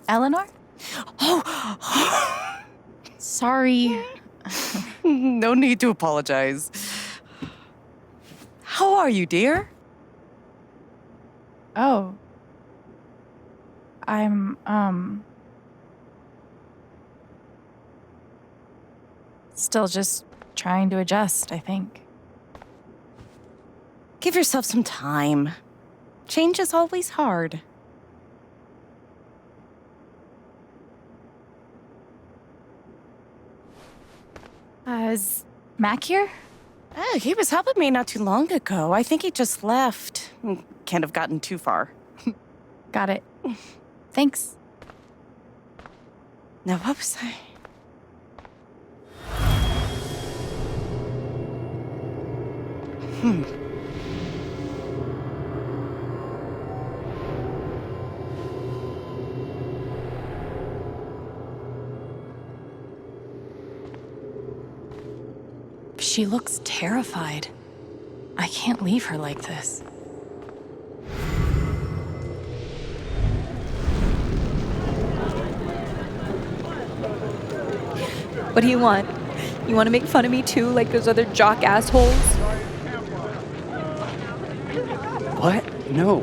Eleanor? Oh, Sorry. no need to apologize. How are you, dear? Oh. I'm, still just trying to adjust, I think. Give yourself some time. Change is always hard. Is Mac here? Oh, he was helping me not too long ago. I think he just left. Can't have gotten too far. Got it. Thanks. Now, what was I? She looks terrified. I can't leave her like this. What do you want? You want to make fun of me too, like those other jock assholes? What? No.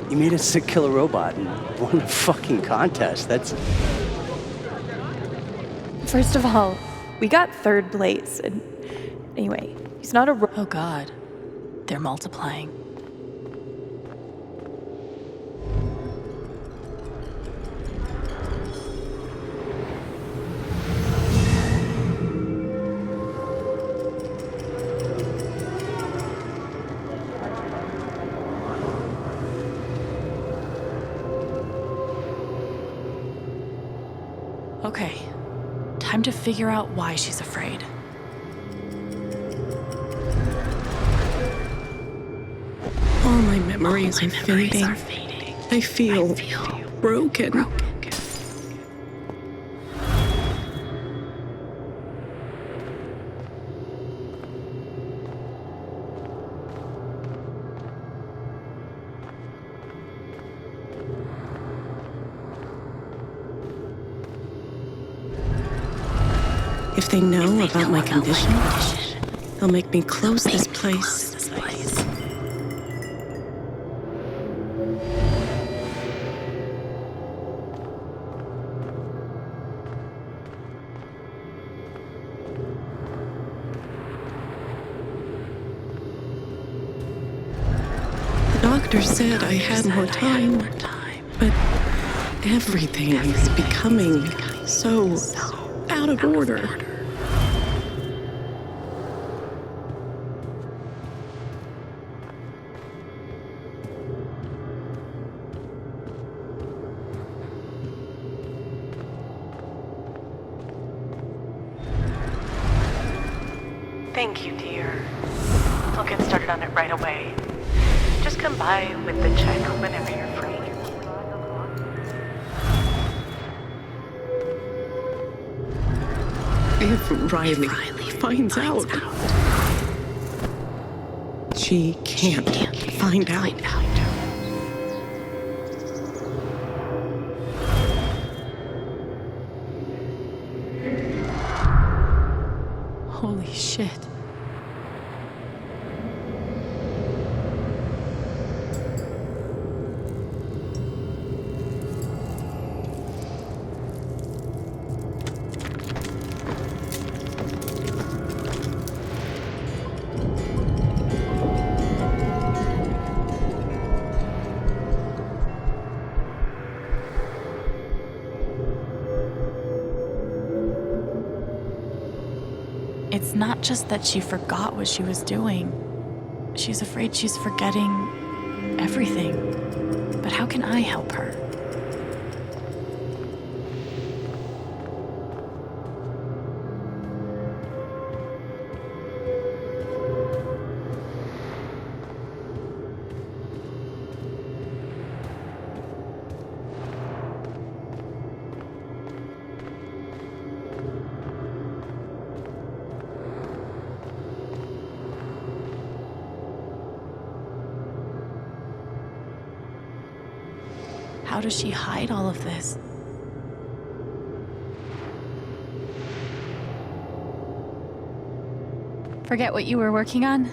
You made a sick killer robot and won a fucking contest. That's... First of all, we got third place, and anyway, he's not a Oh God. They're multiplying. Okay. Time to figure out why she's afraid. All my memories are fading. I feel broken. If they know about my condition, they'll make me close this place. The doctor said I had more time, but everything is becoming so out of order. Thank you, dear. I'll get started on it right away. Just come by with the check whenever you're free. If Riley finds out, she can't find out. Holy shit. It's not just that she forgot what she was doing. She's afraid she's forgetting everything. But how can I help her? How does she hide all of this? Forget what you were working on?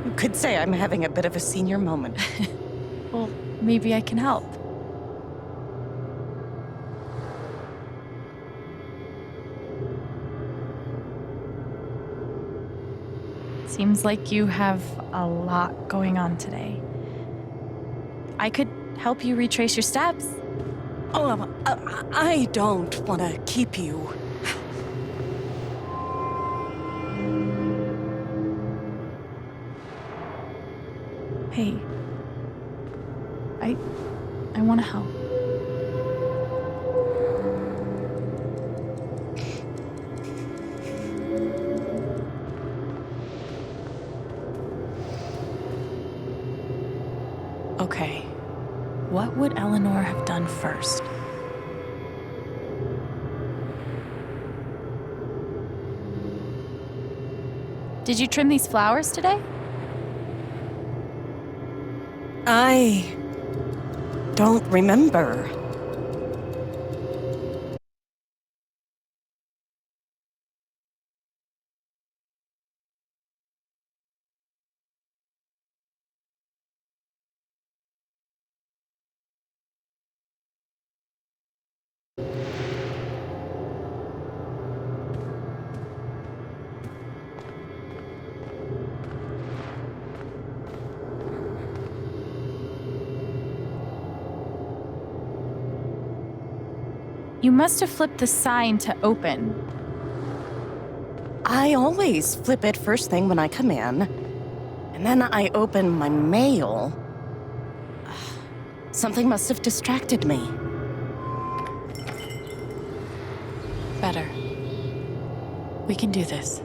You could say I'm having a bit of a senior moment. Well, maybe I can help. Seems like you have a lot going on today. I could help you retrace your steps. Oh, I don't want to keep you. Hey, I want to help. Okay, what would Eleanor have done first? Did you trim these flowers today? I don't remember. You must have flipped the sign to open. I always flip it first thing when I come in, and then I open my mail. Something must have distracted me. Better. We can do this.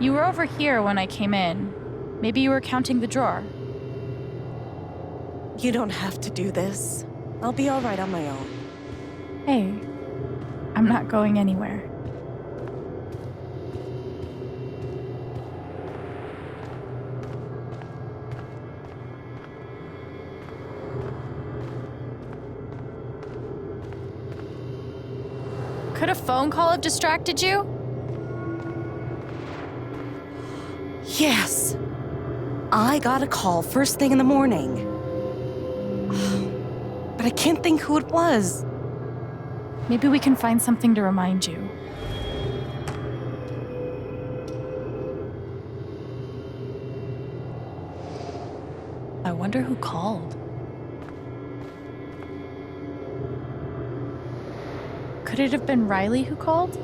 You were over here when I came in. Maybe you were counting the drawer. You don't have to do this. I'll be all right on my own. Hey, I'm not going anywhere. Could a phone call have distracted you? Yes. I got a call first thing in the morning. But I can't think who it was. Maybe we can find something to remind you. I wonder who called. Could it have been Riley who called?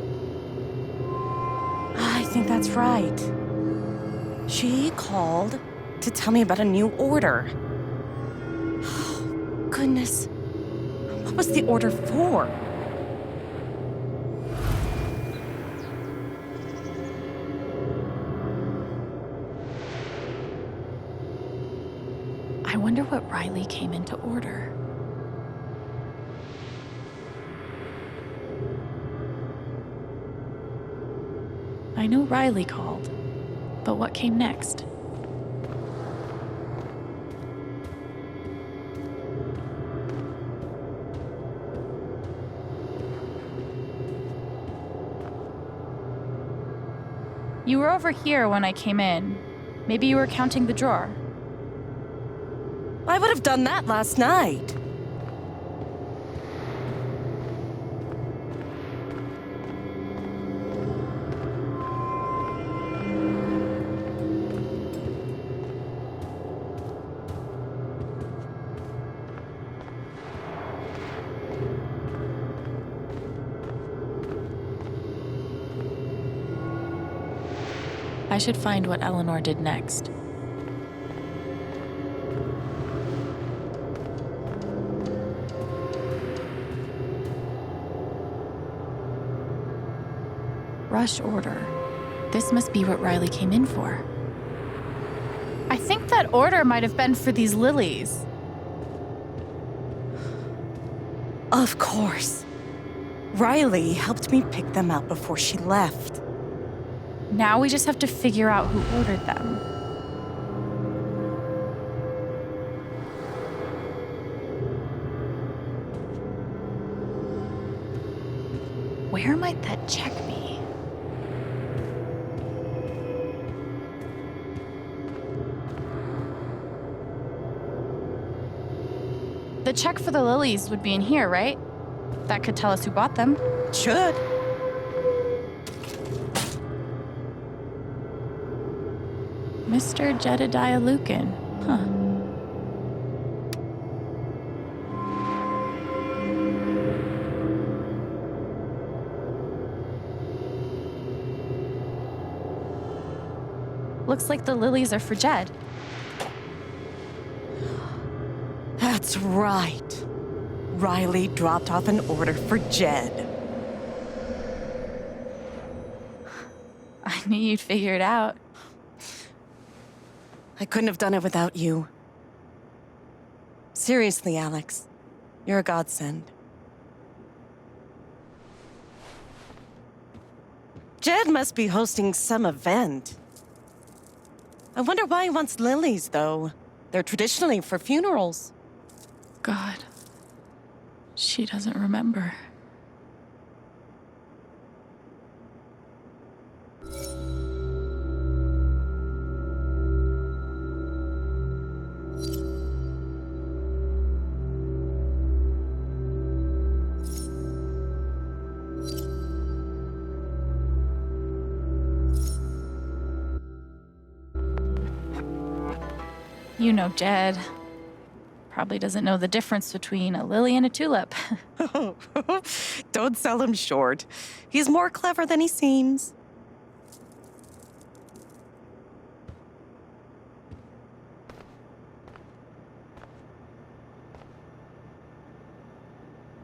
I think that's right. She called to tell me about a new order. Goodness. What was the order for? I wonder what Riley came in to order. I know Riley called, but what came next? You were over here when I came in. Maybe you were counting the drawer. I would have done that last night. I should find what Eleanor did next. Rush order. This must be what Riley came in for. I think that order might have been for these lilies. Of course. Riley helped me pick them out before she left. Now we just have to figure out who ordered them. Where might that check be? The check for the lilies would be in here, right? That could tell us who bought them. Should. Mr. Jedediah Lucan. Huh. Looks like the lilies are for Jed. That's right. Riley dropped off an order for Jed. I knew you'd figure it out. I couldn't have done it without you. Seriously, Alex. You're a godsend. Jed must be hosting some event. I wonder why he wants lilies, though. They're traditionally for funerals. God. She doesn't remember. You know Jed. Probably doesn't know the difference between a lily and a tulip. Don't sell him short. He's more clever than he seems.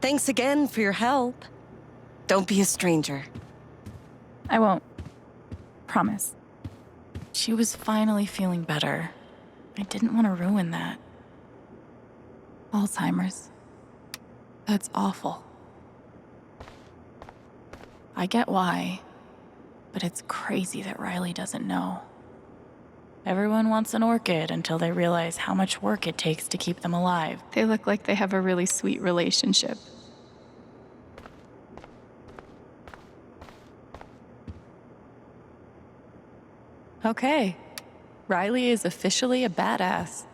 Thanks again for your help. Don't be a stranger. I won't. Promise. She was finally feeling better. I didn't want to ruin that. Alzheimer's. That's awful. I get why, but it's crazy that Riley doesn't know. Everyone wants an orchid until they realize how much work it takes to keep them alive. They look like they have a really sweet relationship. Okay, Riley is officially a badass.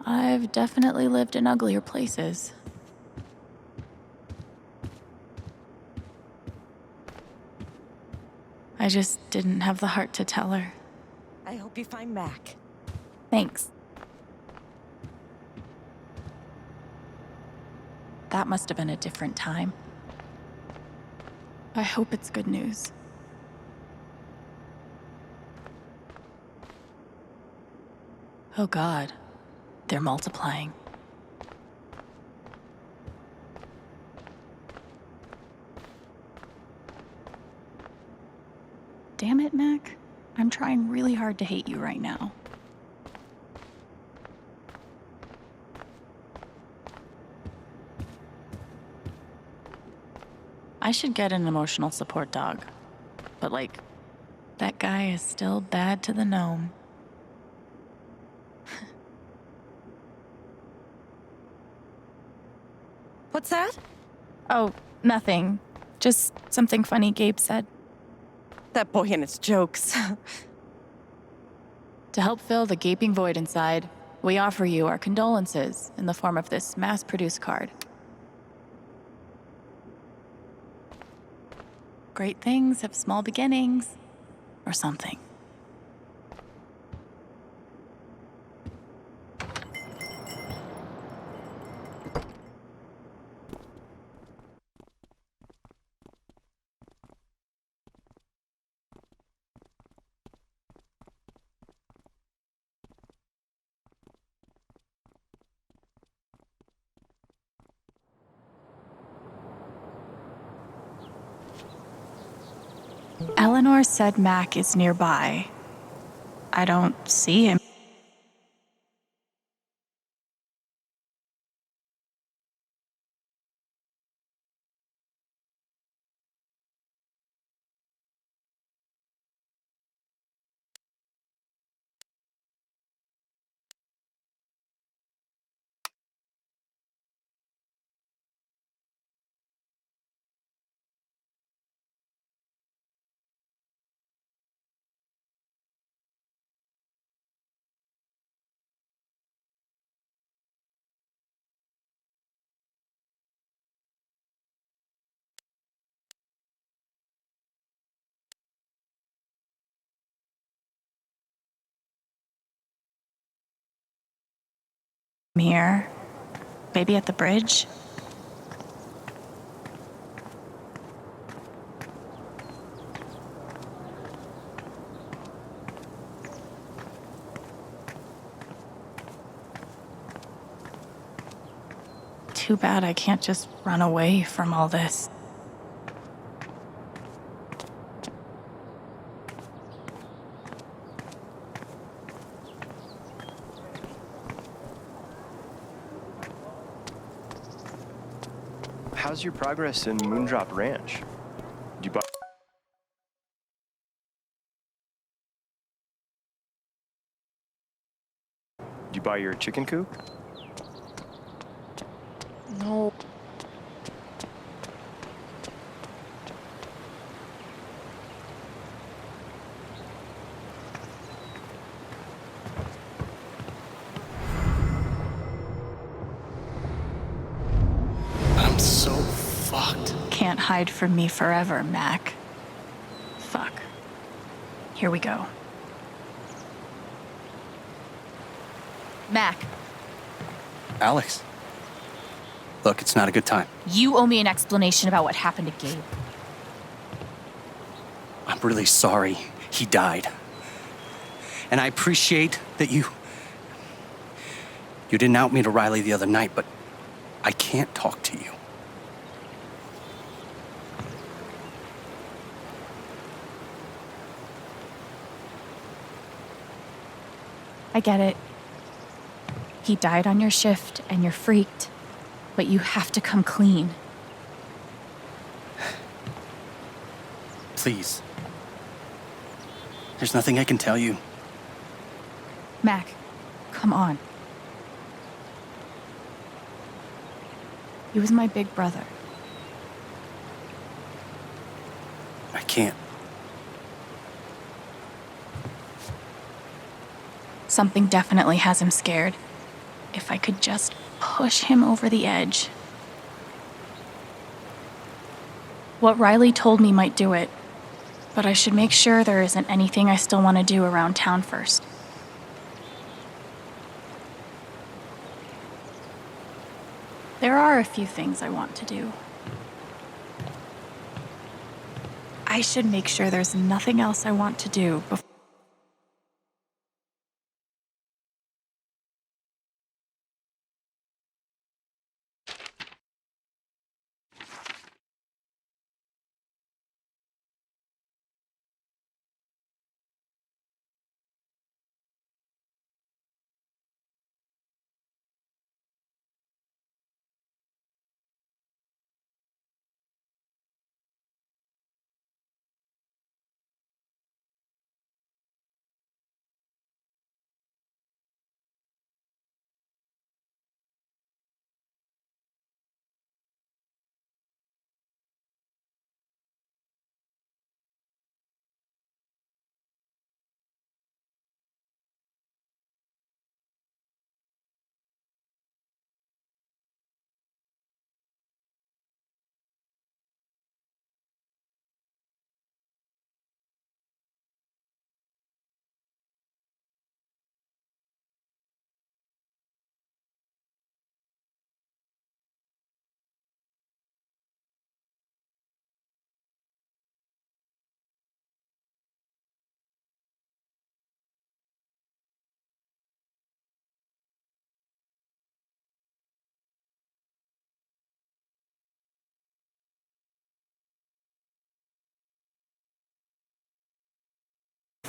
I've definitely lived in uglier places. I just didn't have the heart to tell her. I hope you find Mac. Thanks. That must have been a different time. I hope it's good news. Oh God, they're multiplying. Damn it, Mac. I'm trying really hard to hate you right now. I should get an emotional support dog. But like, that guy is still bad to the gnome. What's that? Oh, nothing. Just something funny Gabe said. That boy and his jokes. To help fill the gaping void inside, we offer you our condolences in the form of this mass-produced card. Great things have small beginnings, or something. Eleanor said Mac is nearby. I don't see him. Here. Maybe at the bridge? Too bad I can't just run away from all this. How's your progress in Moondrop Ranch? You buy? You buy your chicken coop? No. I'm so fucked. Can't hide from me forever, Mac. Fuck. Here we go. Mac, Alex. Look, it's not a good time. you owe me an explanation about what happened to Gabe. I'm really sorry he died. And I appreciate that you didn't out me to Riley the other night, but I can't talk to you. I get it. He died on your shift and you're freaked, but you have to come clean. Please. There's nothing I can tell you. Mac, come on. He was my big brother. I can't. Something definitely has him scared. If I could just push him over the edge. What Riley told me might do it, but I should make sure there isn't anything I still want to do around town first. There are a few things I want to do. I should make sure there's nothing else I want to do before.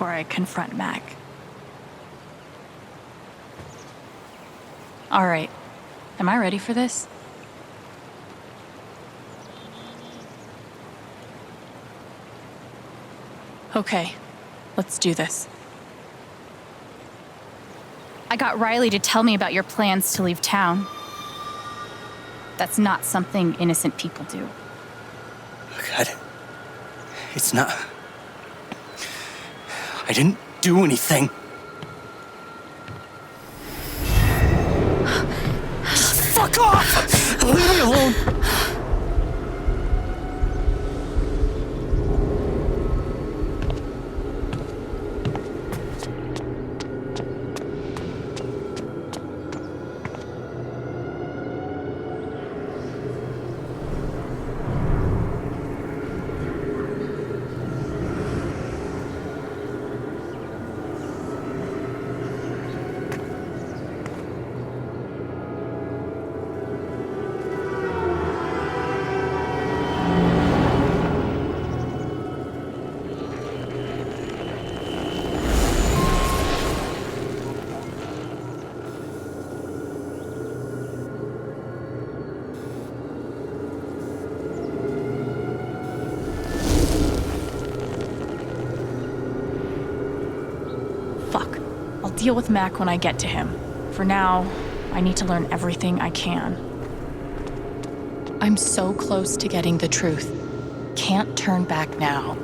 I confront Mac. All right, am I ready for this? Okay, let's do this. I got Riley to tell me about your plans to leave town. That's not something innocent people do. God, it's not. I didn't do anything. Just fuck off! Leave me alone! deal with Mac when I get to him. For now, I need to learn everything I can. I'm so close to getting the truth. Can't turn back now.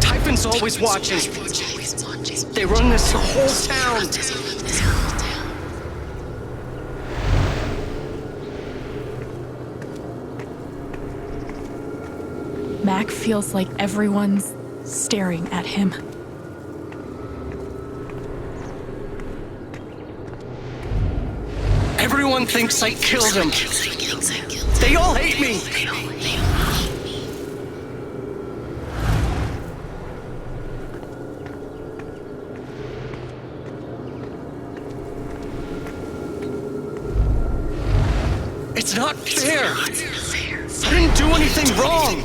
Typhon's always watching. They run this whole town. Mac feels like everyone's staring at him. Everyone thinks I killed him. They all hate me. It's not fair. I didn't do anything wrong.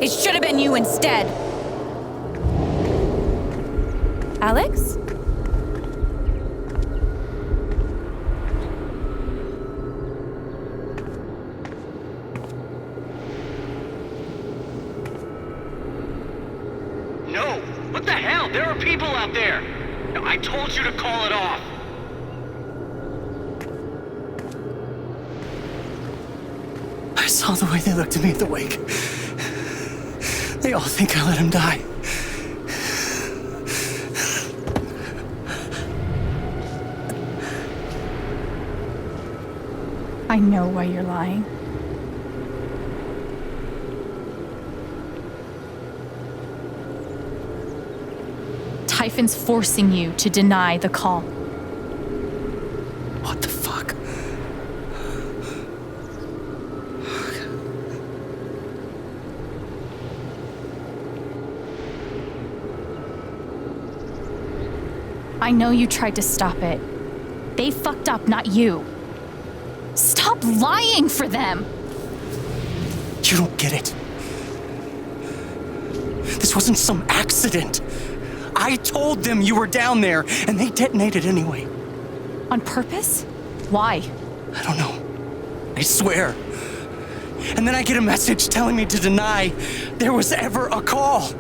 It should have been you instead. Alex? No! What the hell? There are people out there! No, I told you to call it off! I saw the way they looked at me at the wake. They all think I let him die. I know why you're lying. Typhon's forcing you to deny the call. What the fuck? I know you tried to stop it. They fucked up, not you. Stop lying for them! You don't get it. This wasn't some accident. I told them you were down there, and they detonated anyway. On purpose? Why? I don't know. I swear. And then I get a message telling me to deny there was ever a call.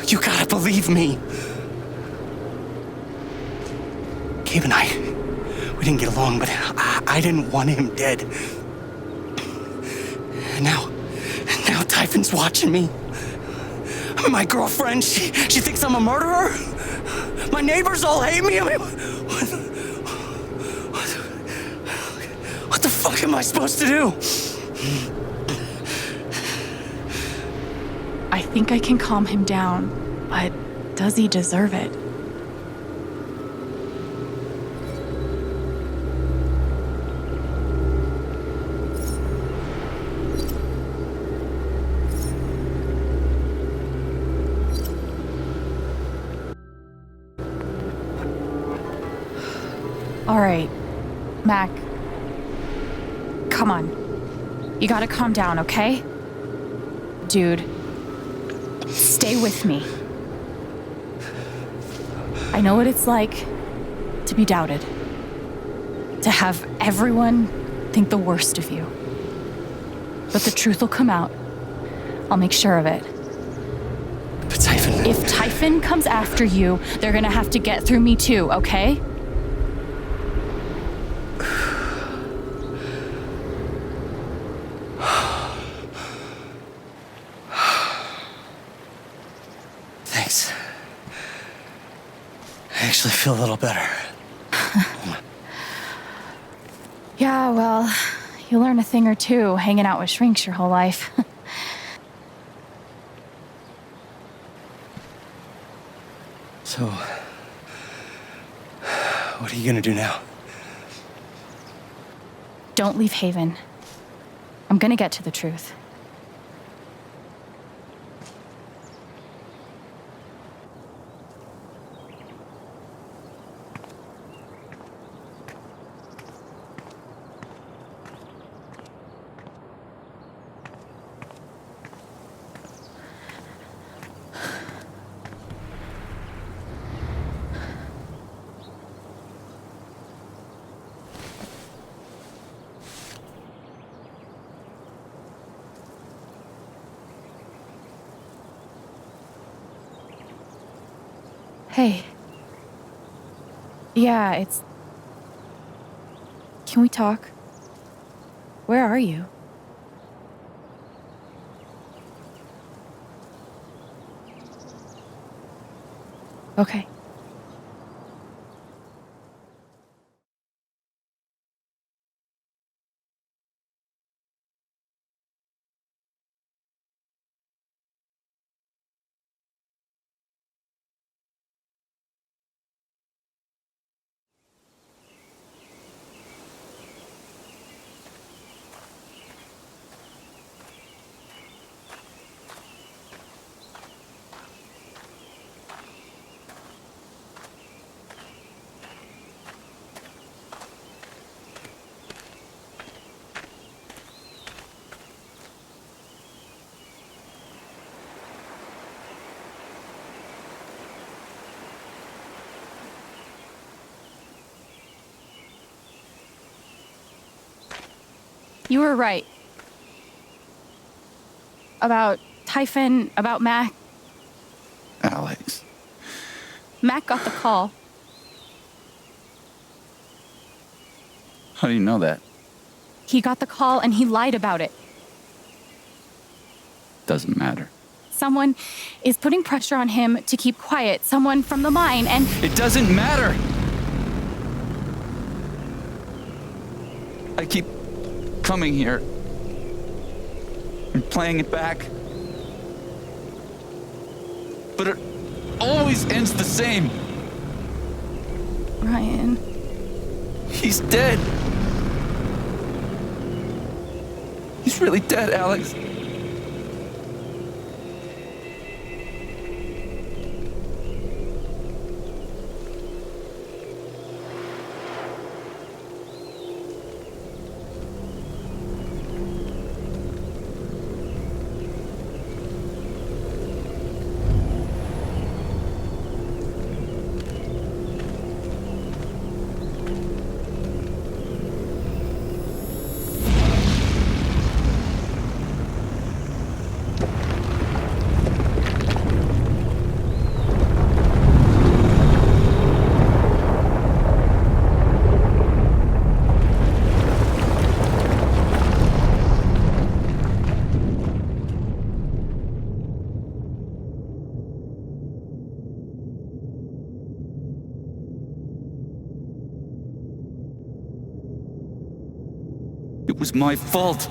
You gotta believe me. Gabe and I, we didn't get along, but I didn't want him dead. And now Typhon's watching me. My girlfriend, she thinks I'm a murderer. My neighbors all hate me. I mean, what the fuck am I supposed to do? I think I can calm him down, but does he deserve it? All right, Mac, come on. You gotta calm down, okay? Dude, stay with me. I know what it's like to be doubted, to have everyone think the worst of you. But the truth will come out. I'll make sure of it. But Typhon... If Typhon comes after you, they're gonna have to get through me too, okay? Thanks. I actually feel a little better. Yeah, well, you learn a thing or two hanging out with shrinks your whole life. So, what are you gonna do now? Don't leave Haven. I'm gonna get to the truth. Hey. Yeah, it's... Can we talk? Where are you? Okay. You were right. About Typhon, about Mac. Alex. Mac got the call. How do you know that? He got the call and he lied about it. Doesn't matter. Someone is putting pressure on him to keep quiet. Someone from the mine, and... It doesn't matter! I keep coming here and playing it back. But it always ends the same. Ryan... He's dead. He's really dead, Alex. It was my fault.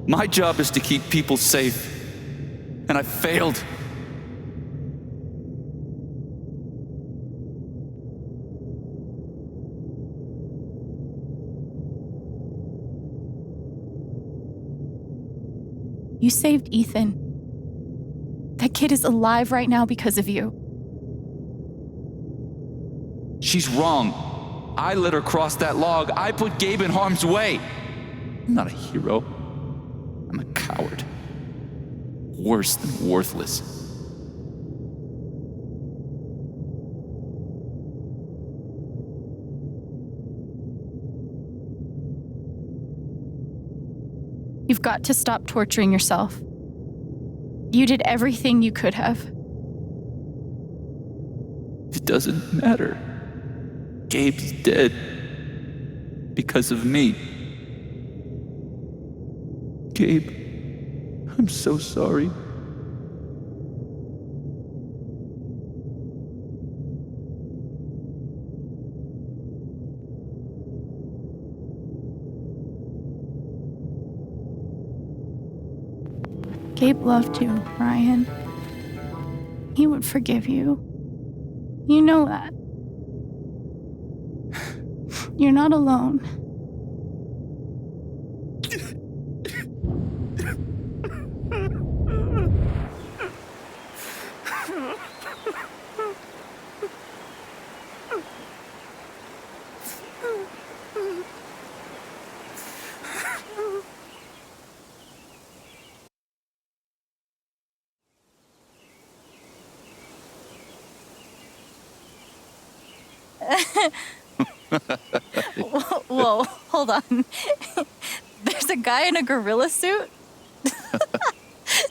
My job is to keep people safe. And I failed. You saved Ethan. That kid is alive right now because of you. She's wrong. I let her cross that log. I put Gabe in harm's way. I'm not a hero. I'm a coward. Worse than worthless. You've got to stop torturing yourself. You did everything you could have. It doesn't matter. Gabe's dead. Because of me. Gabe, I'm so sorry. Gabe loved you, Ryan. He would forgive you. You know that. You're not alone. Whoa, hold on. There's a guy in a gorilla suit?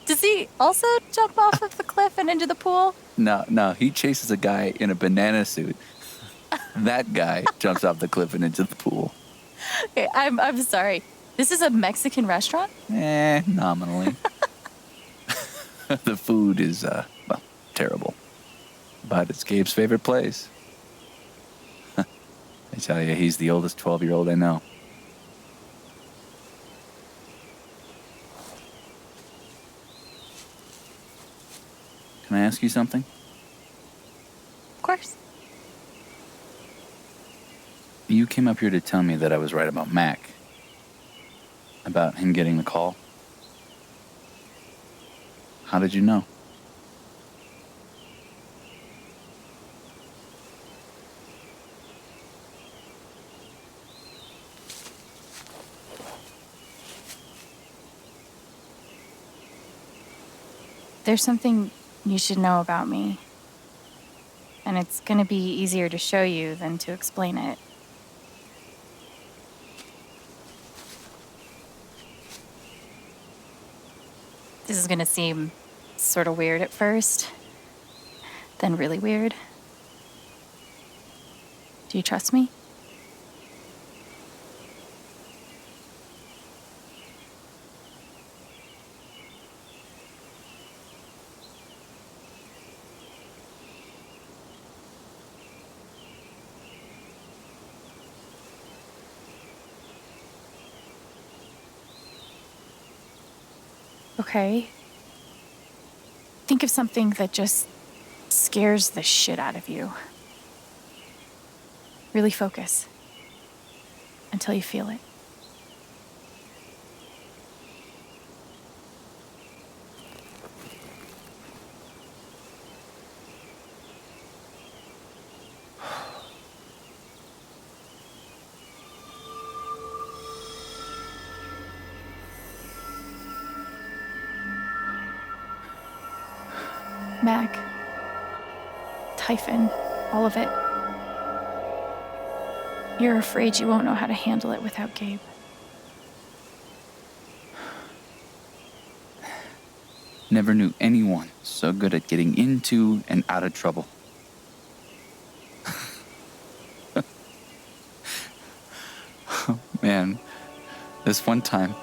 Does he also jump off of the cliff and into the pool? No, he chases a guy in a banana suit. That guy jumps off the cliff and into the pool. Okay, I'm sorry. This is a Mexican restaurant? Nominally. The food is, well, terrible. But it's Gabe's favorite place. I tell you, he's the oldest 12-year-old I know. Can I ask you something? Of course. You came up here to tell me that I was right about Mac. About him getting the call. How did you know? There's something you should know about me. And it's gonna be easier to show you than to explain it. This is gonna seem sort of weird at first, then really weird. Do you trust me? Okay. Think of something that just scares the shit out of you. Really focus until you feel it. Mac, Typhon, all of it. You're afraid you won't know how to handle it without Gabe. Never knew anyone so good at getting into and out of trouble. Oh, man, this one time.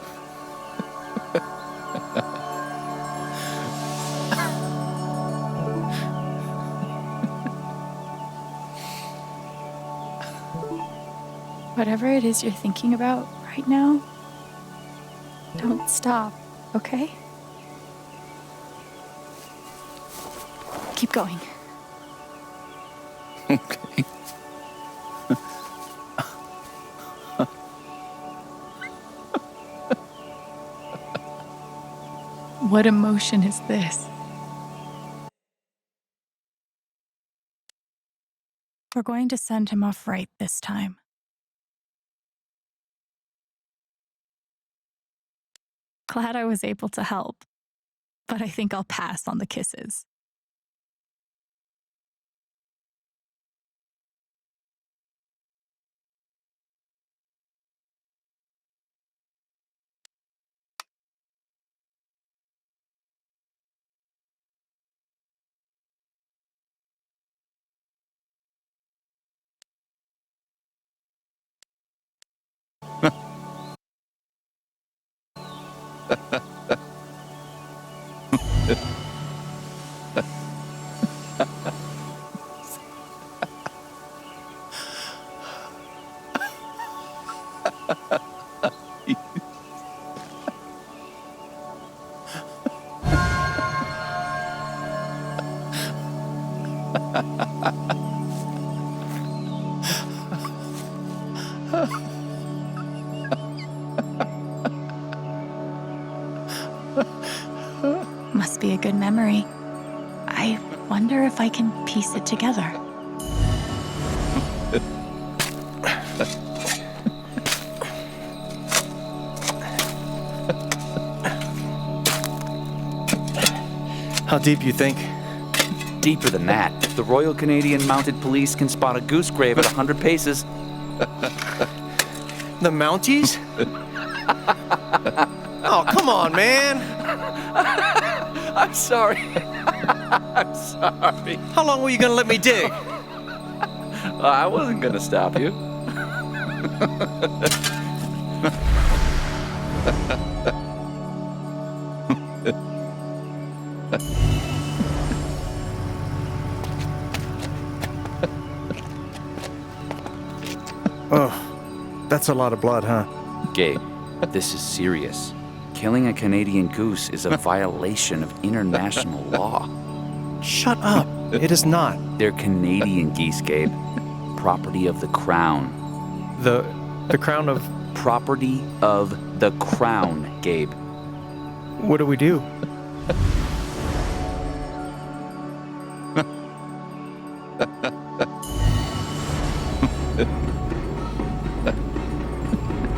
Whatever it is you're thinking about right now, don't stop, okay? Keep going. Okay. What emotion is this? We're going to send him off right this time. Glad I was able to help, but I think I'll pass on the kisses. Must be a good memory. I wonder if I can piece it together. How deep you think? Deeper than that. The Royal Canadian Mounted Police can spot a goose grave at 100 paces. The Mounties? Oh, come on, man. I'm sorry. I'm sorry. How long were you gonna let me dig? I wasn't gonna stop you. Oh, that's a lot of blood, huh? Gabe, this is serious. Killing a Canadian goose is a violation of international law. Shut up. It is not. They're Canadian geese, Gabe. Property of the Crown. The crown of... Property of the Crown, Gabe. What do we do?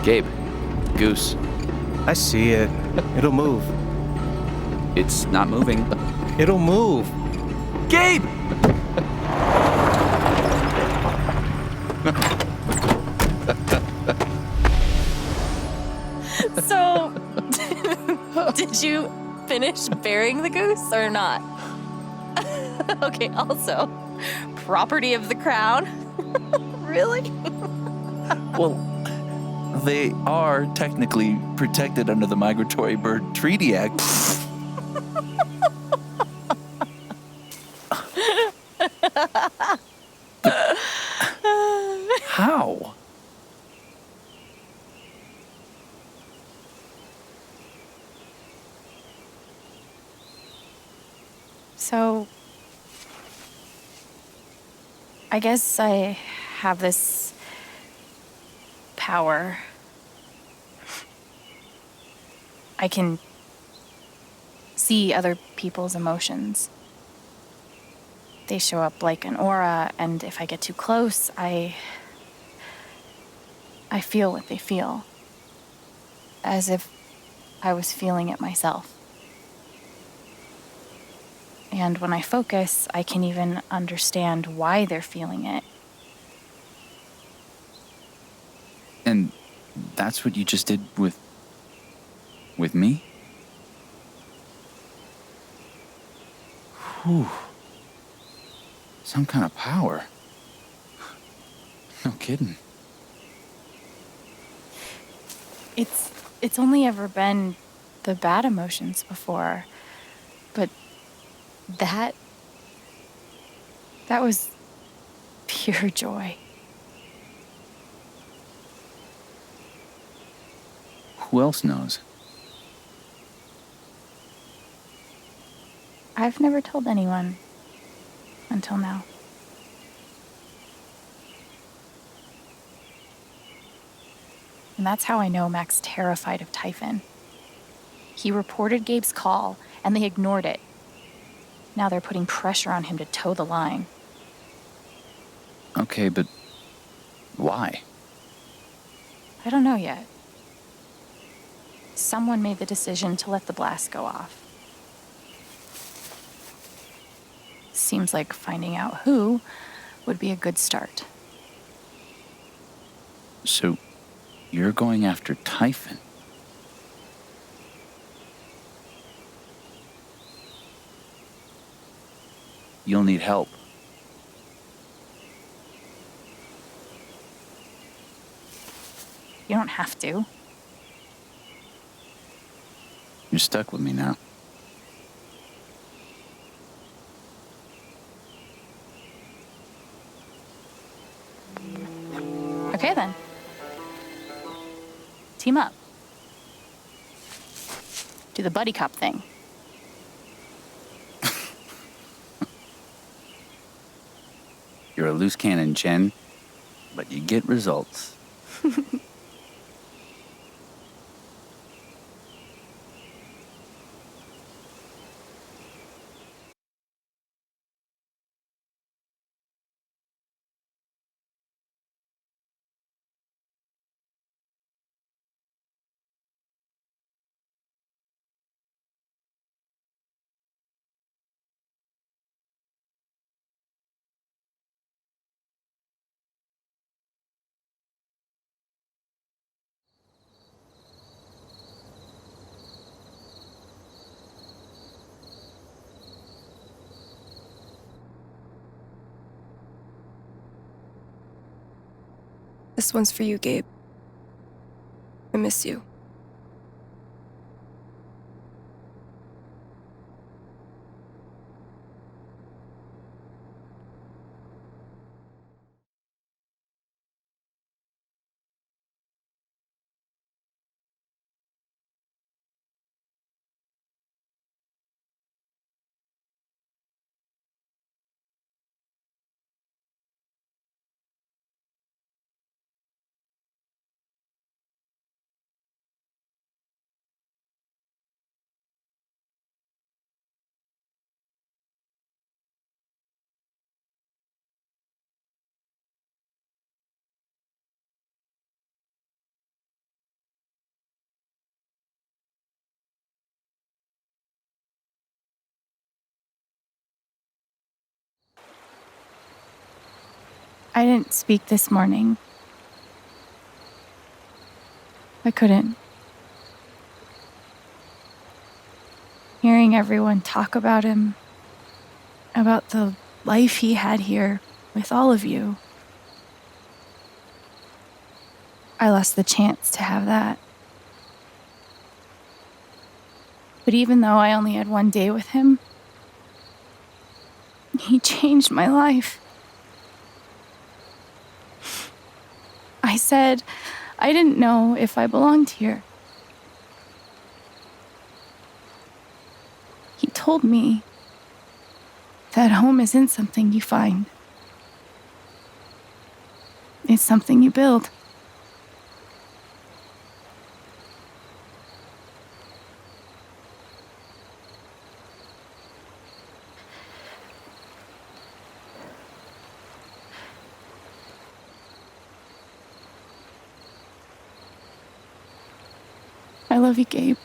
Gabe, goose. I see it. It'll move. It's not moving. It'll move. Gabe! So, did you finish burying the goose or not? Okay, also, property of the crown? Really? Well, they are technically protected under the Migratory Bird Treaty Act. How? So, I guess I have this power. I can see other people's emotions. They show up like an aura, and if I get too close, I feel what they feel. As if I was feeling it myself. And when I focus, I can even understand why they're feeling it. And that's what you just did with me? Whew. Some kind of power. No kidding. It's only ever been the bad emotions before, but that was pure joy. Who else knows? I've never told anyone until now. And that's how I know Mac's terrified of Typhon. He reported Gabe's call, and they ignored it. Now they're putting pressure on him to toe the line. Okay, but why? I don't know yet. Someone made the decision to let the blast go off. Seems like finding out who would be a good start. So, you're going after Typhon? You'll need help. You don't have to. You're stuck with me now. Okay then. Team up. Do the buddy cop thing. You're a loose cannon, Jen, but you get results. This one's for you, Gabe. I miss you. I didn't speak this morning. I couldn't. Hearing everyone talk about him, about the life he had here with all of you, I lost the chance to have that. But even though I only had one day with him, he changed my life. I said I didn't know if I belonged here. He told me that home isn't something you find. It's something you build. I love you, Gabe.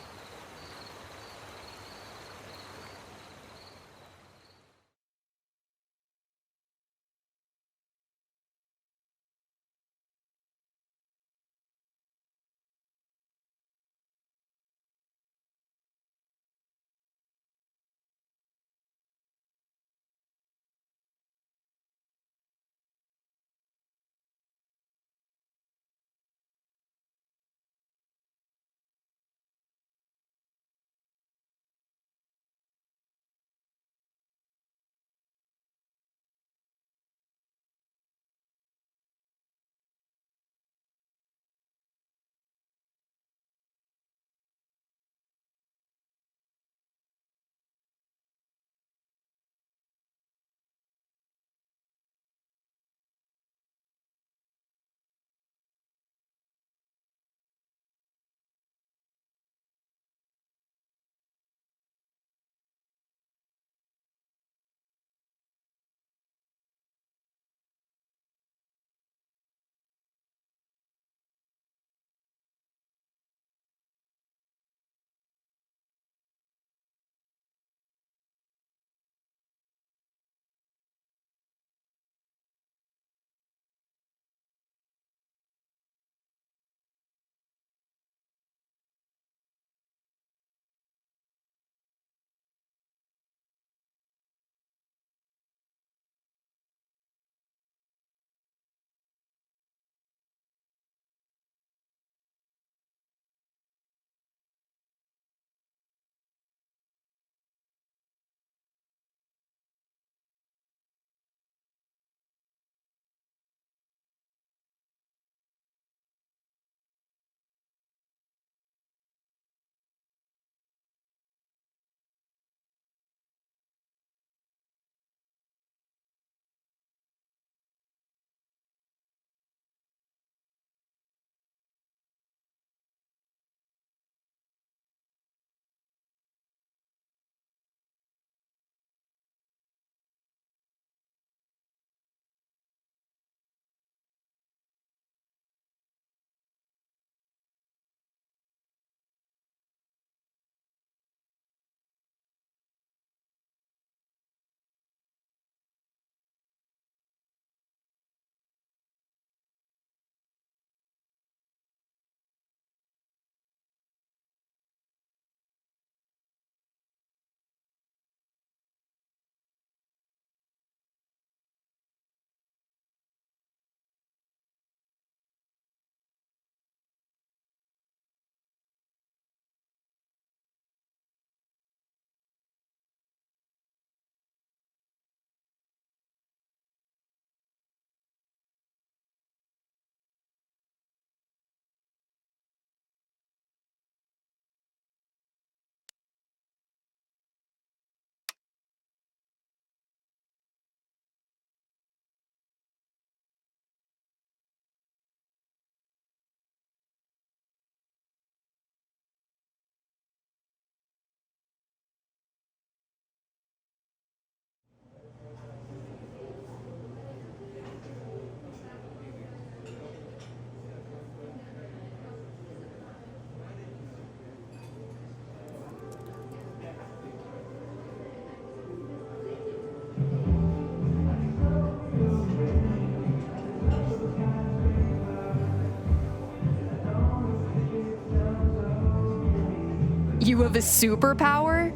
You have a superpower?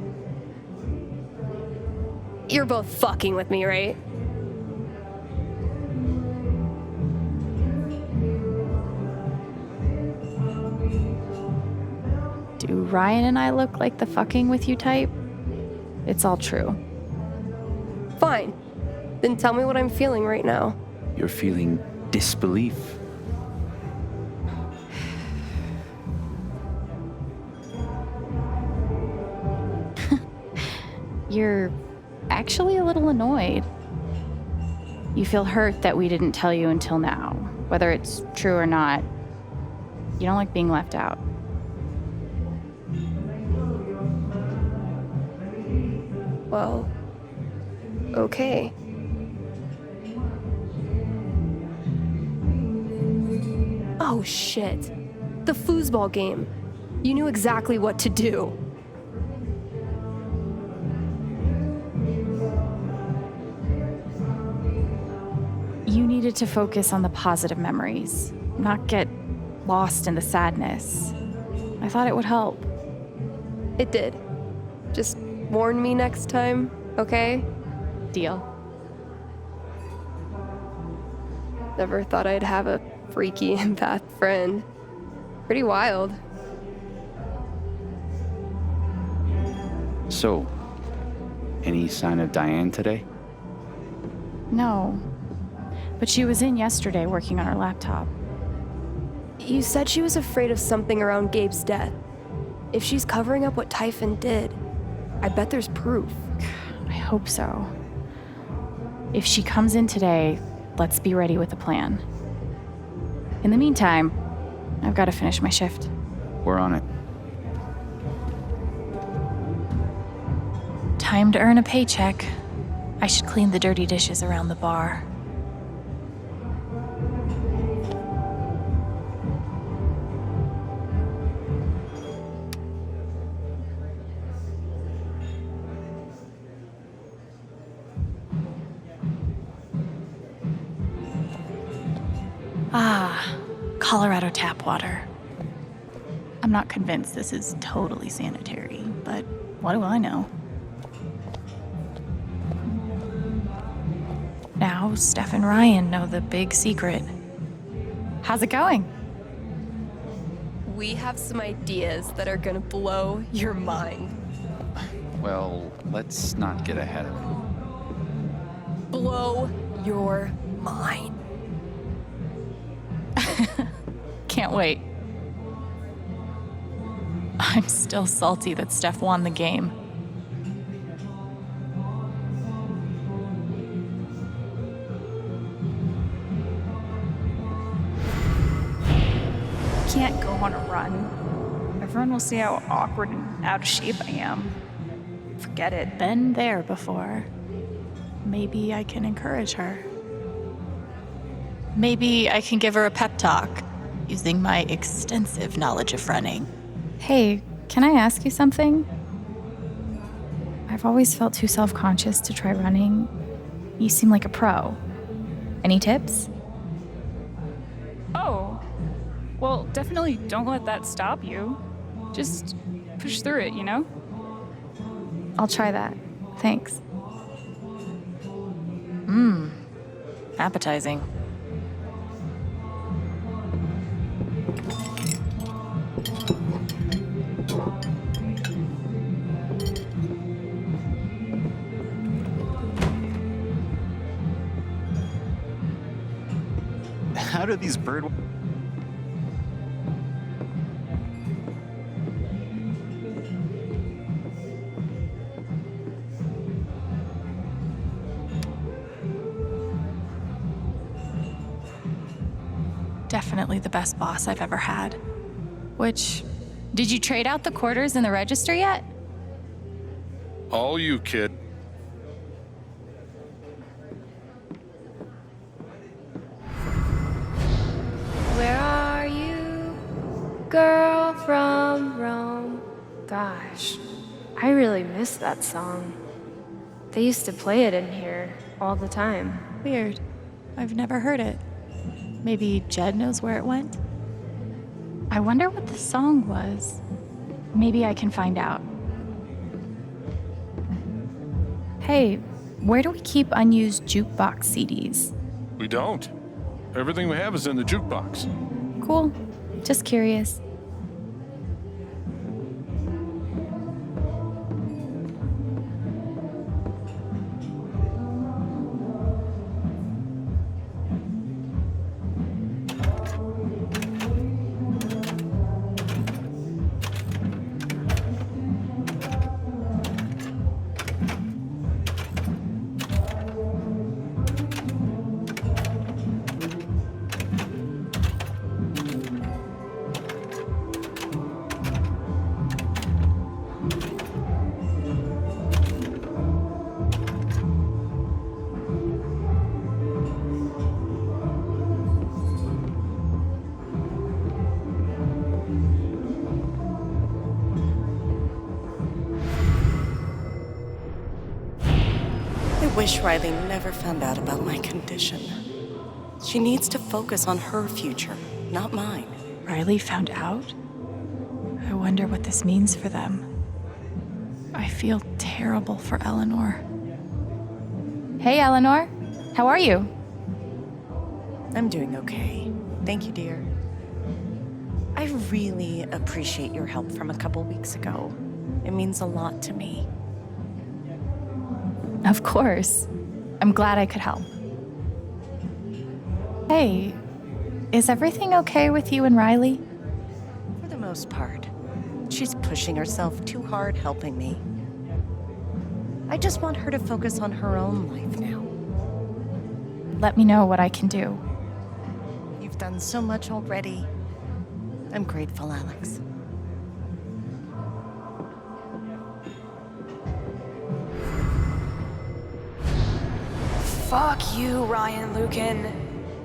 You're both fucking with me, right? Do Ryan and I look like the fucking with you type? It's all true. Fine. Then tell me what I'm feeling right now. You're feeling disbelief. You're actually a little annoyed. You feel hurt that we didn't tell you until now, whether it's true or not. You don't like being left out. Well, okay. Oh shit. The foosball game. You knew exactly what to do. You needed to focus on the positive memories, not get lost in the sadness. I thought it would help. It did. Just warn me next time, okay? Deal. Never thought I'd have a freaky empath friend. Pretty wild. So, any sign of Diane today? No. But she was in yesterday working on her laptop. You said she was afraid of something around Gabe's death. If she's covering up what Typhon did, I bet there's proof. I hope so. If she comes in today, let's be ready with a plan. In the meantime, I've got to finish my shift. We're on it. Time to earn a paycheck. I should clean the dirty dishes around the bar. Ah, Colorado tap water. I'm not convinced this is totally sanitary, but what do I know? Now, Steph and Ryan know the big secret. How's it going? We have some ideas that are gonna blow your mind. Well, let's not get ahead of it. Blow your mind. Can't wait. I'm still salty that Steph won the game. Can't go on a run. Everyone will see how awkward and out of shape I am. Forget it. Been there before. Maybe I can encourage her. Maybe I can give her a pep talk using my extensive knowledge of running. Hey, can I ask you something? I've always felt too self-conscious to try running. You seem like a pro. Any tips? Oh, well, definitely don't let that stop you. Just push through it, you know? I'll try that. Thanks. Appetizing. How do these bird... Definitely the best boss I've ever had. Which, did you trade out the quarters in the register yet? All you, kid. Where are you, girl from Rome? Gosh, I really miss that song. They used to play it in here all the time. Weird. I've never heard it. Maybe Jed knows where it went? I wonder what the song was. Maybe I can find out. Hey, where do we keep unused jukebox CDs? We don't. Everything we have is in the jukebox. Cool. Just curious. I wish Riley never found out about my condition. She needs to focus on her future, not mine. Riley found out? I wonder what this means for them. I feel terrible for Eleanor. Hey, Eleanor. How are you? I'm doing okay. Thank you, dear. I really appreciate your help from a couple weeks ago. It means a lot to me. Of course. I'm glad I could help. Hey, is everything okay with you and Riley? For the most part. She's pushing herself too hard helping me. I just want her to focus on her own life now. Let me know what I can do. You've done so much already. I'm grateful, Alex. Fuck you, Ryan Lucan.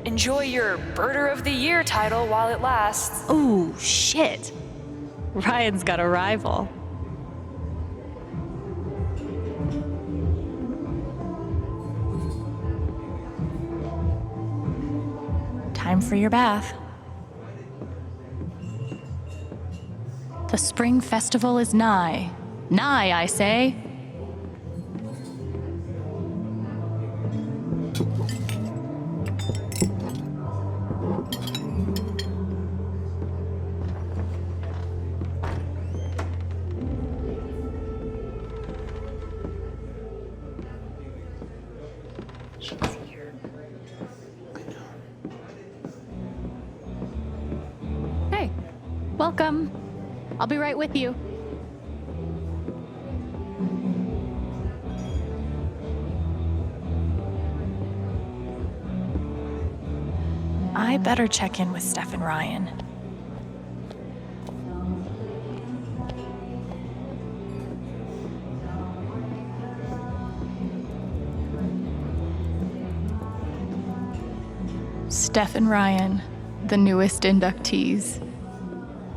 Enjoy your Birder of the Year title while it lasts. Oh, shit. Ryan's got a rival. Time for your bath. The spring festival is nigh. Nigh, I say. Hey, welcome. I'll be right with you. I better check in with Steph and Ryan. Steph and Ryan, the newest inductees.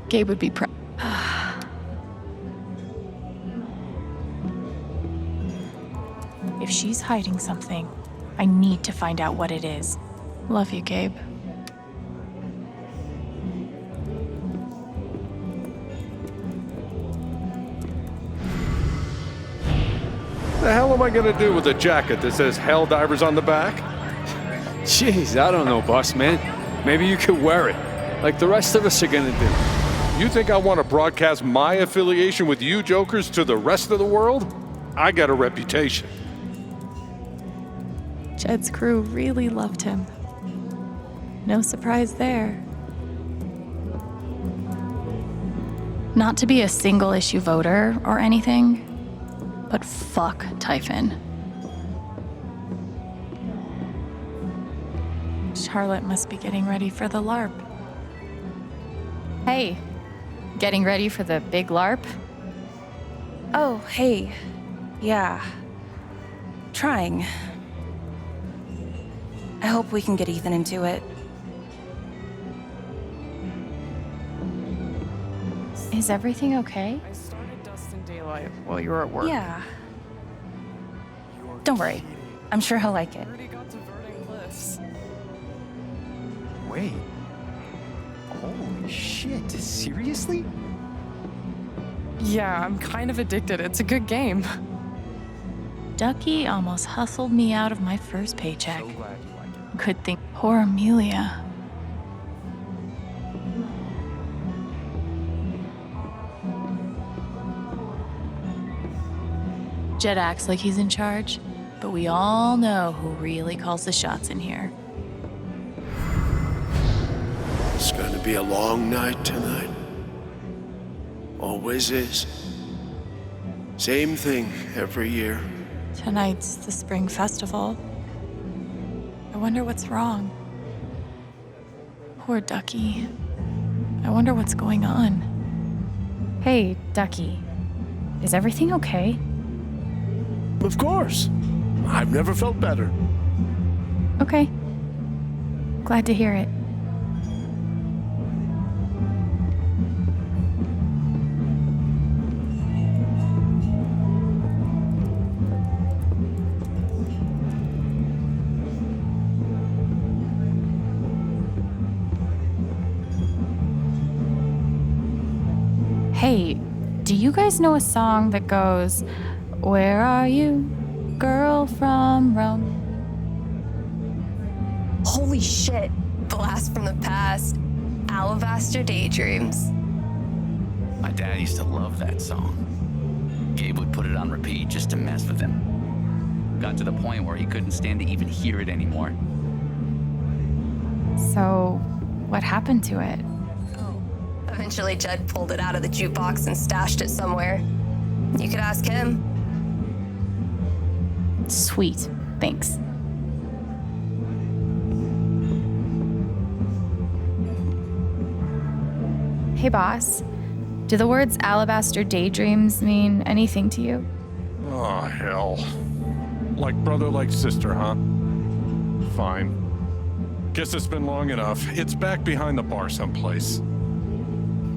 Gabe would be proud. If she's hiding something, I need to find out what it is. Love you, Gabe. The hell am I gonna do with a jacket that says Hell Divers on the back? Jeez, I don't know, boss man. Maybe you could wear it, like the rest of us are gonna do. You think I want to broadcast my affiliation with you jokers to the rest of the world? I got a reputation. Jed's crew really loved him. No surprise there. Not to be a single issue voter or anything, but fuck Typhon. Charlotte must be getting ready for the LARP. Hey, getting ready for the big LARP? Oh, hey. Yeah. Trying. I hope we can get Ethan into it. Is everything okay? I started Dust in Daylight while you were at work. Yeah. Don't worry. I'm sure he'll like it. Already got to Verdant Cliffs. Wait. Holy shit, seriously? Yeah, I'm kind of addicted. It's a good game. Ducky almost hustled me out of my first paycheck. Good thing. Poor Amelia. Jed acts like he's in charge, but we all know who really calls the shots in here. It's going to be a long night tonight. Always is. Same thing every year. Tonight's the spring festival. I wonder what's wrong. Poor Ducky. I wonder what's going on. Hey, Ducky. Is everything okay? Of course. I've never felt better. Okay. Glad to hear it. Hey, do you guys know a song that goes, "Where are you, girl from Rome"? Holy shit. Blast from the past. Alabaster Daydreams. My dad used to love that song. Gabe would put it on repeat just to mess with him. Got to the point where he couldn't stand to even hear it anymore. So, what happened to it? Eventually, Jed pulled it out of the jukebox and stashed it somewhere. You could ask him. Sweet. Thanks. Hey, boss. Do the words Alabaster Daydreams mean anything to you? Oh, hell. Like brother, like sister, huh? Fine. Guess it's been long enough. It's back behind the bar someplace.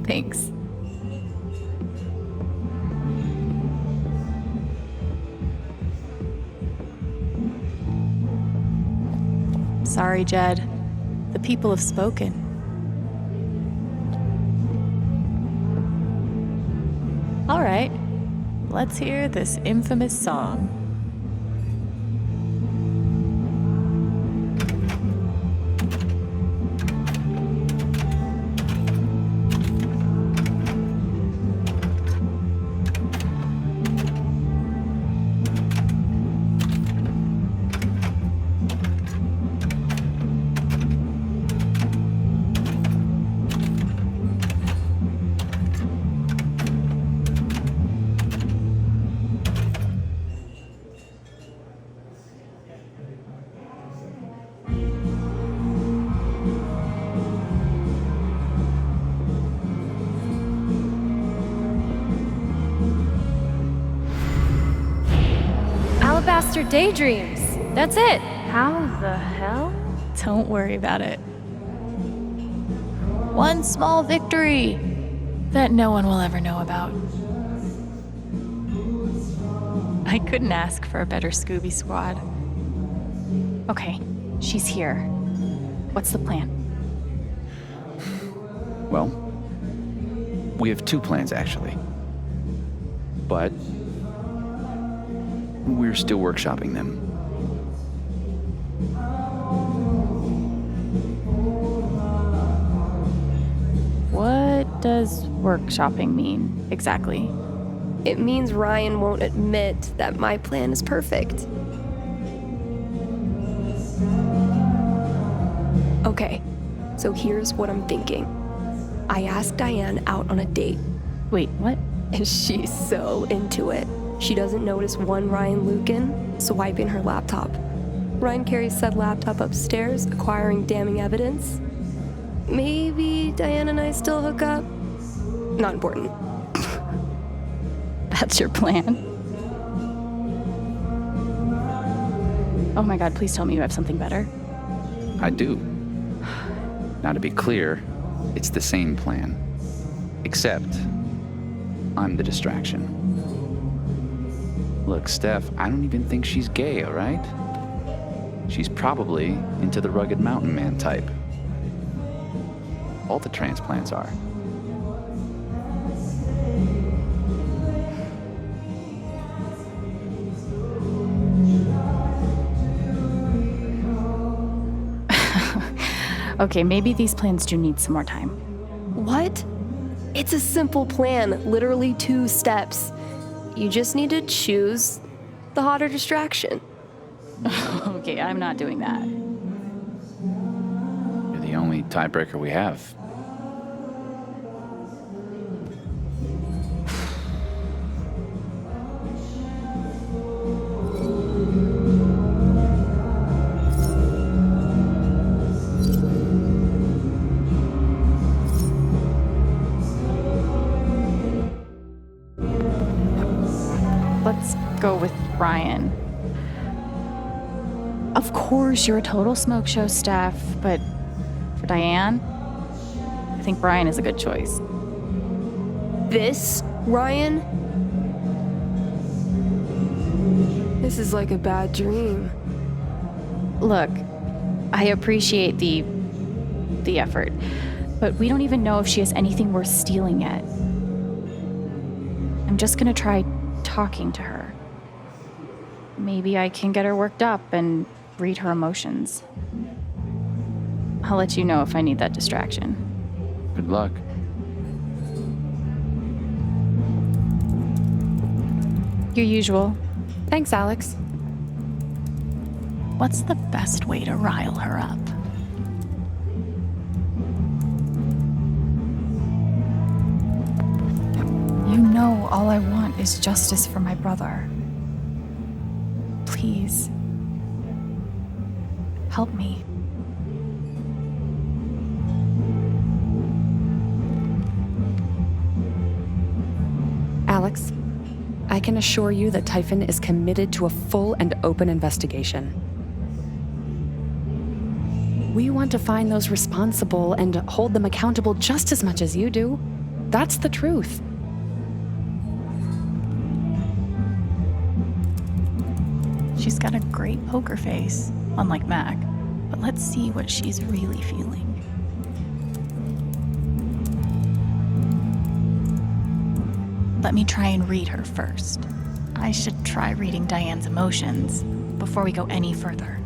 Thanks. Sorry, Jed. The people have spoken. All right, let's hear this infamous song. Alabaster Daydreams. That's it. How the hell? Don't worry about it. One small victory that no one will ever know about. I couldn't ask for a better Scooby Squad. Okay, she's here. What's the plan? Well, we have two plans actually. But we're still workshopping them. What does workshopping mean exactly? It means Ryan won't admit that my plan is perfect. Okay, so here's what I'm thinking. I asked Diane out on a date. Wait, what? And she's so into it. She doesn't notice one Ryan Lucan swiping her laptop. Ryan carries said laptop upstairs, acquiring damning evidence. Maybe Diane and I still hook up? Not important. That's your plan? Oh my god, please tell me you have something better. I do. Now to be clear, it's the same plan. Except, I'm the distraction. Look, Steph, I don't even think she's gay, all right? She's probably into the rugged mountain man type. All the transplants are. Okay, maybe these plans do need some more time. What? It's a simple plan, literally 2 steps. You just need to choose the hotter distraction. Okay, I'm not doing that. You're the only tiebreaker we have. Let's go with Ryan. Of course, you're a total smoke show, Steph, but for Diane, I think Brian is a good choice. This, Ryan? This is like a bad dream. Look, I appreciate the effort, but we don't even know if she has anything worth stealing yet. I'm just gonna try talking to her. Maybe I can get her worked up and read her emotions. I'll let you know if I need that distraction. Good luck. Your usual. Thanks, Alex. What's the best way to rile her up? You know all I want is justice for my brother. Please, help me. Alex, I can assure you that Typhon is committed to a full and open investigation. We want to find those responsible and hold them accountable just as much as you do. That's the truth. She's got a great poker face, unlike Mac, but let's see what she's really feeling. Let me try and read her first. I should try reading Diane's emotions before we go any further.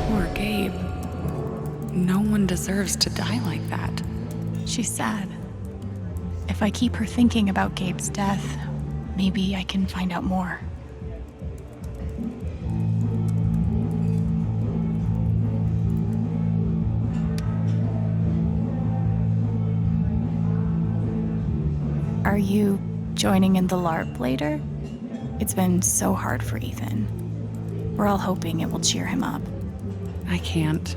Poor Gabe. No one deserves to die like that. She's sad. If I keep her thinking about Gabe's death, maybe I can find out more. Are you joining in the LARP later? It's been so hard for Ethan. We're all hoping it will cheer him up. I can't.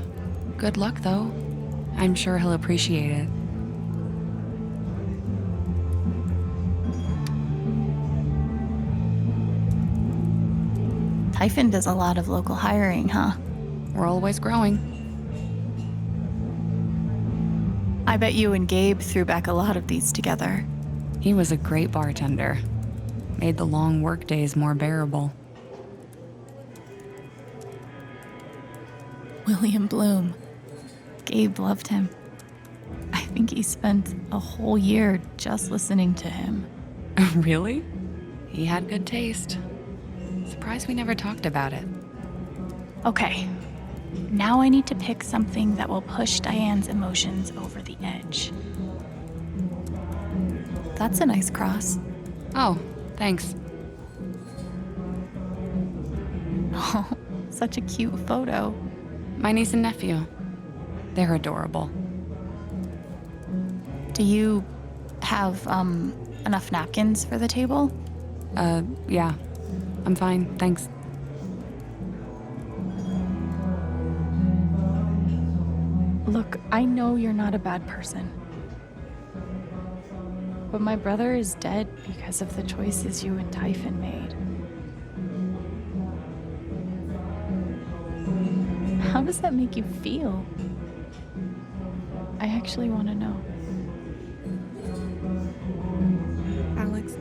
Good luck, though. I'm sure he'll appreciate it. Typhon does a lot of local hiring, huh? We're always growing. I bet you and Gabe threw back a lot of these together. He was a great bartender. Made the long work days more bearable. William Bloom. Gabe loved him. I think he spent a whole year just listening to him. Really? He had good taste. Surprised we never talked about it. Okay, now I need to pick something that will push Diane's emotions over the edge. That's a nice cross. Oh, thanks. Oh, such a cute photo. My niece and nephew. They're adorable. Do you have, enough napkins for the table? Yeah. I'm fine, thanks. Look, I know you're not a bad person. But my brother is dead because of the choices you and Typhon made. How does that make you feel? I actually want to know. Alex,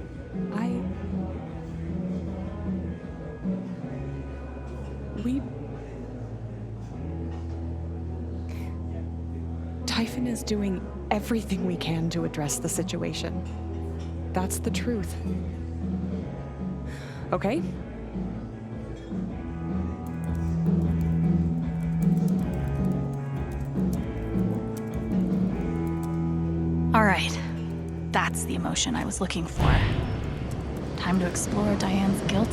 Typhon is doing everything we can to address the situation. That's the truth. Okay? All right. That's the emotion I was looking for. Time to explore Diane's guilt.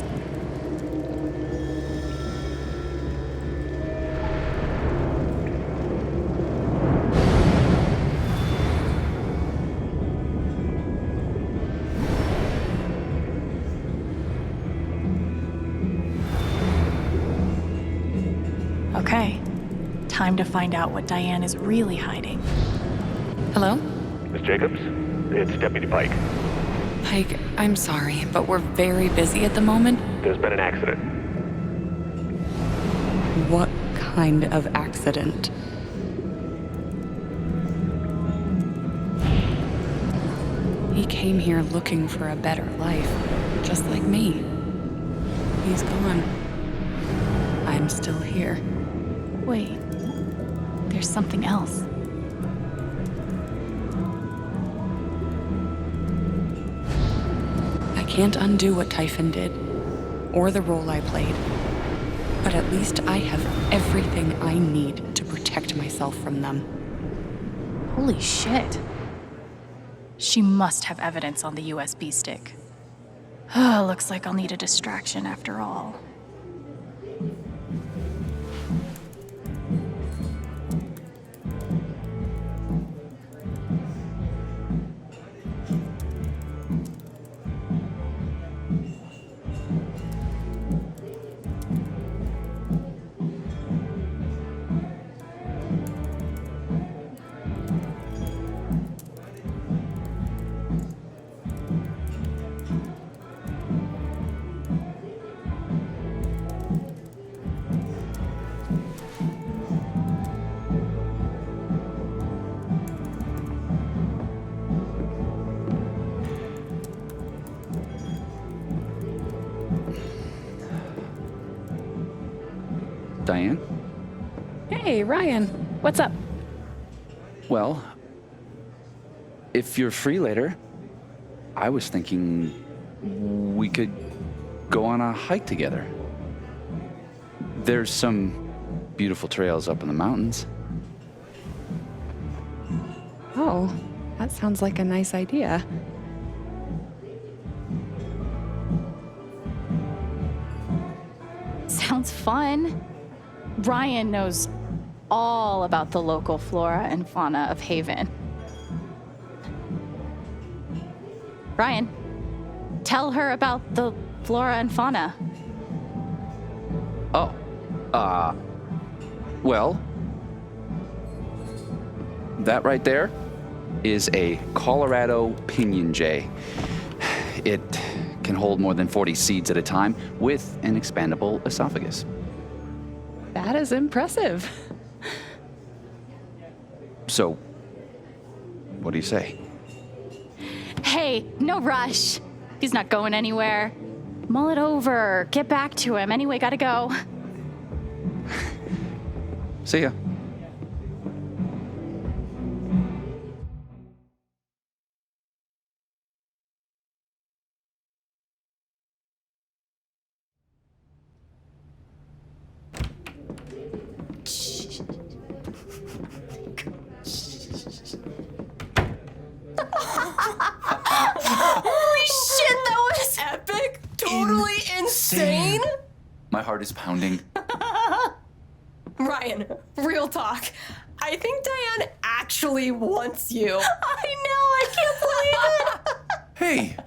Okay. Time to find out what Diane is really hiding. Hello? Miss Jacobs? It's Deputy Pike. Pike, I'm sorry, but we're very busy at the moment. There's been an accident. What kind of accident? He came here looking for a better life, just like me. He's gone. I'm still here. Wait. There's something else. I can't undo what Typhon did, or the role I played. But at least I have everything I need to protect myself from them. Holy shit. She must have evidence on the USB stick. Looks like I'll need a distraction after all. Diane? Hey, Ryan. What's up? Well, if you're free later, I was thinking we could go on a hike together. There's some beautiful trails up in the mountains. Oh, that sounds like a nice idea. Sounds fun. Ryan knows all about the local flora and fauna of Haven. Ryan, tell her about the flora and fauna. Oh, well, that right there is a Colorado pinyon jay. It can hold more than 40 seeds at a time with an expandable esophagus. That is impressive. So, what do you say? Hey, no rush. He's not going anywhere. Mull it over. Get back to him. Anyway, gotta go. See ya. Holy shit, that was epic! Totally insane! My heart is pounding. Ryan, real talk. I think Diane actually wants you. I know, I can't believe it! Hey!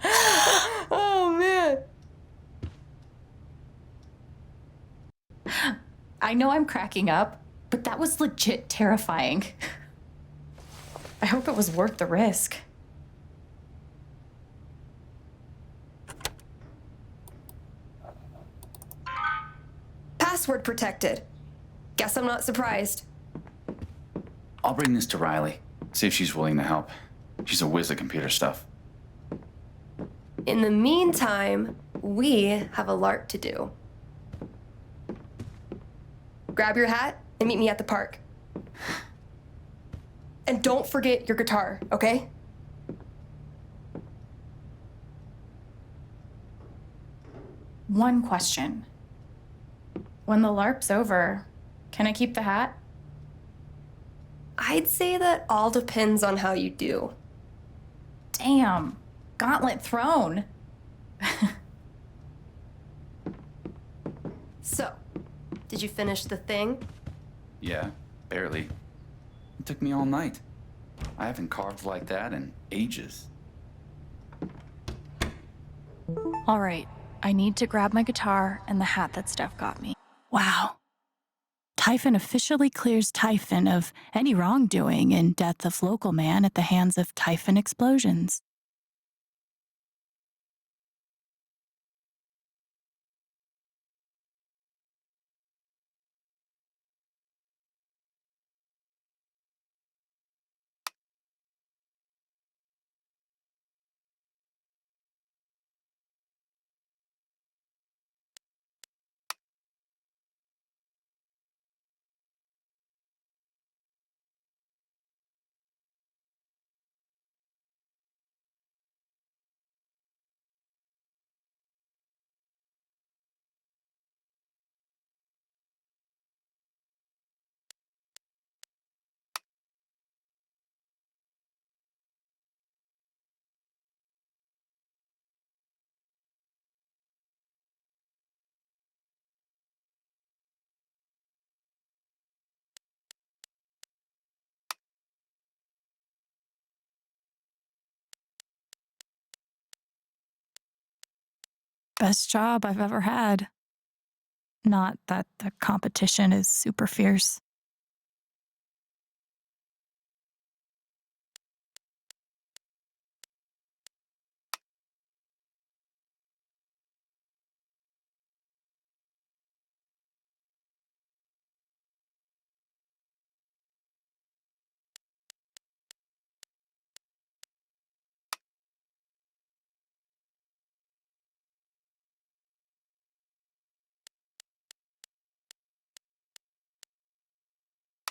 Oh, man. I know I'm cracking up, but that was legit terrifying. I hope it was worth the risk. Password protected. Guess I'm not surprised. I'll bring this to Riley, see if she's willing to help. She's a whiz at computer stuff. In the meantime, we have a lark to do. Grab your hat and meet me at the park. And don't forget your guitar, okay? One question. When the LARP's over, can I keep the hat? I'd say that all depends on how you do. Damn. Gauntlet thrown. So, did you finish the thing? Yeah, barely. It took me all night. I haven't carved like that in ages. All right, I need to grab my guitar and the hat that Steph got me. Wow. Typhon officially clears Typhon of any wrongdoing in death of local man at the hands of Typhon explosions. Best job I've ever had. Not that the competition is super fierce.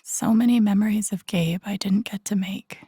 So many memories of Gabe I didn't get to make.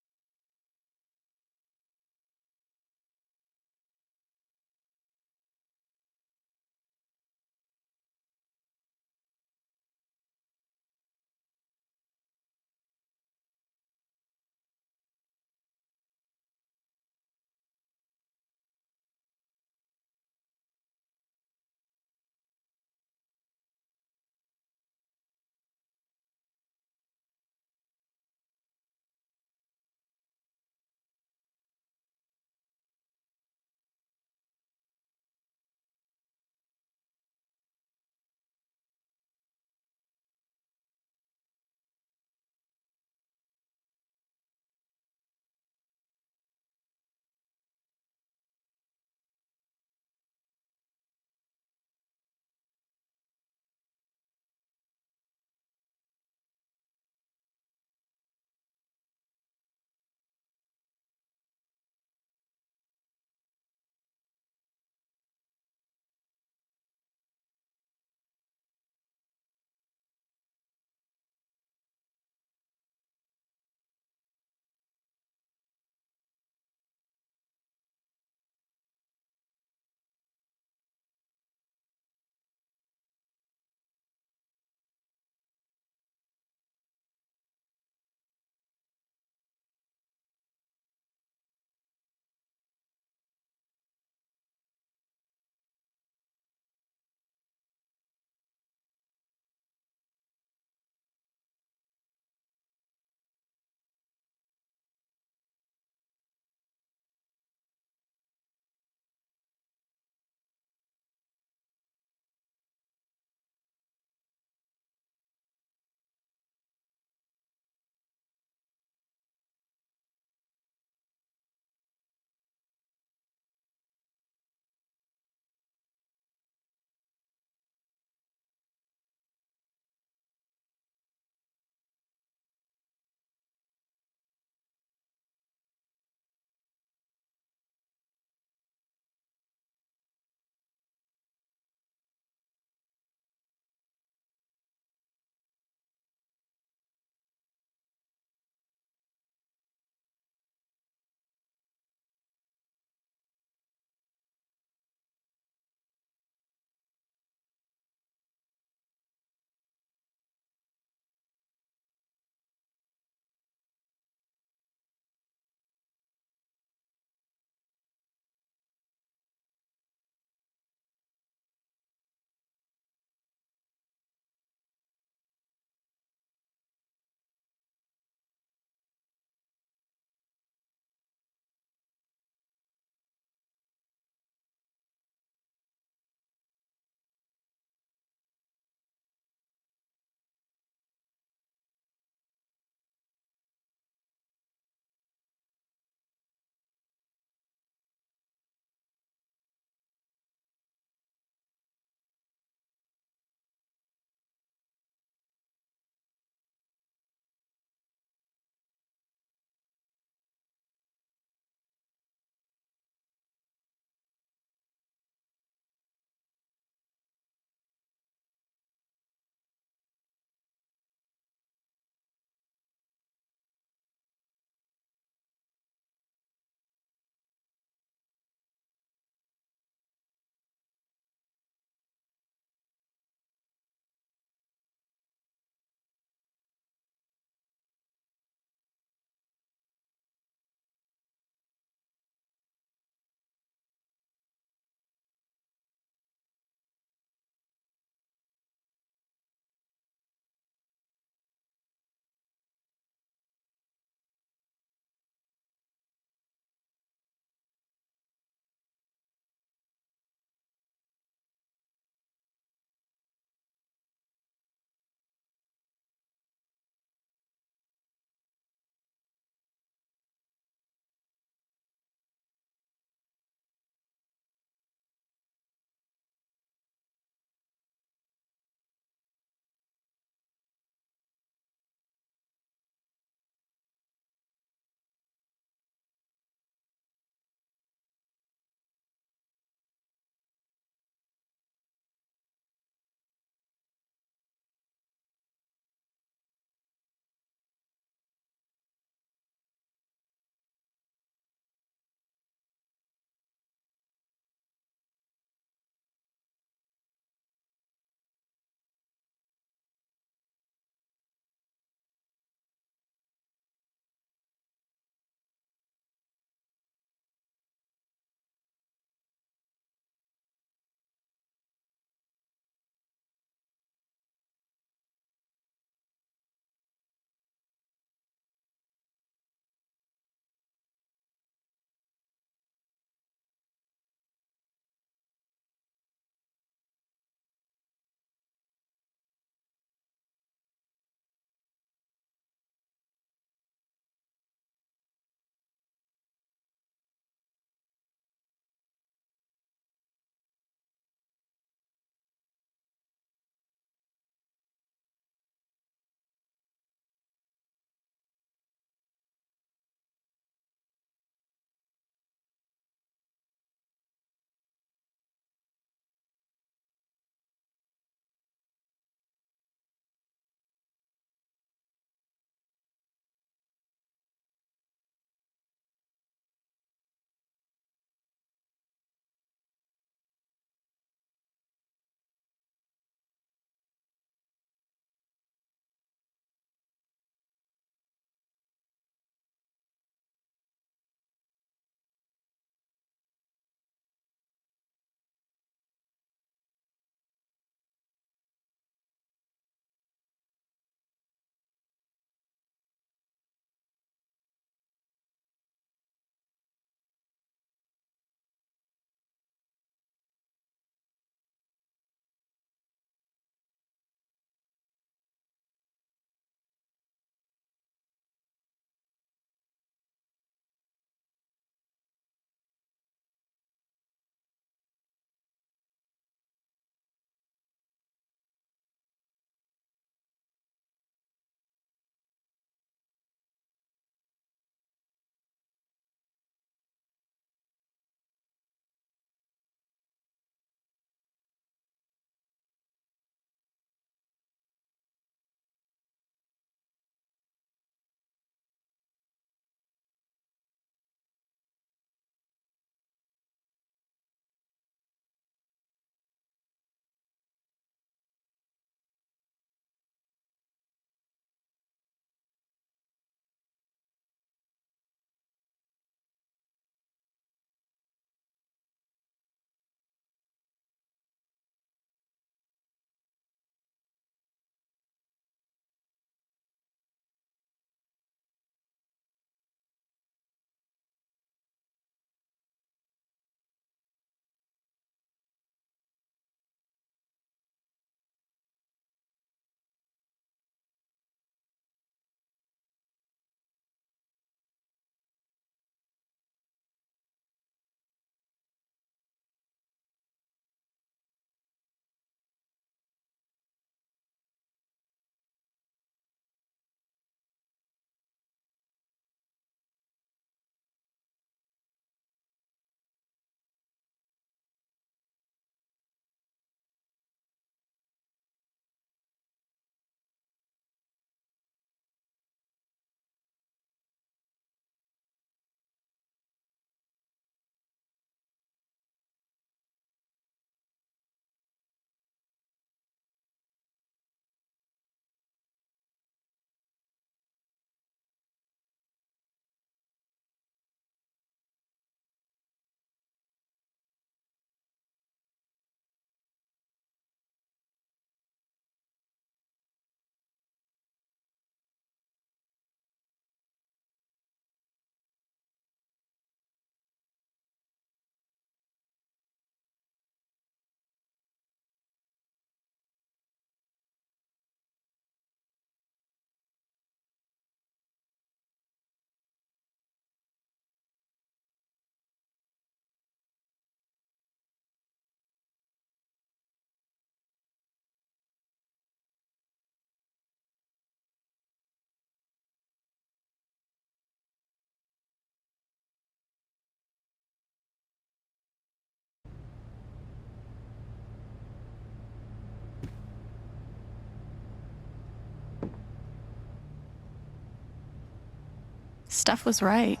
Steph was right.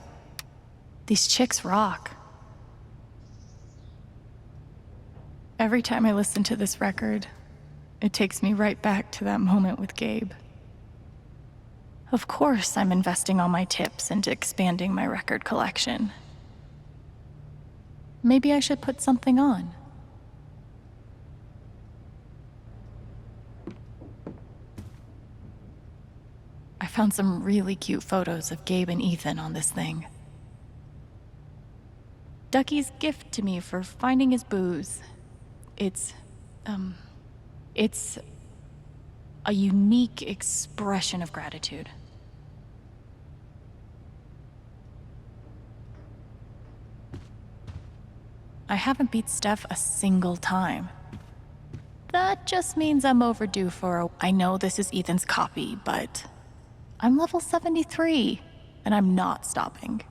These chicks rock. Every time I listen to this record, it takes me right back to that moment with Gabe. Of course, I'm investing all my tips into expanding my record collection. Maybe I should put something on. I found some really cute photos of Gabe and Ethan on this thing. Ducky's gift to me for finding his booze. It's a unique expression of gratitude. I haven't beat Steph a single time. That just means I'm overdue I know this is Ethan's copy, but I'm level 73, and I'm not stopping.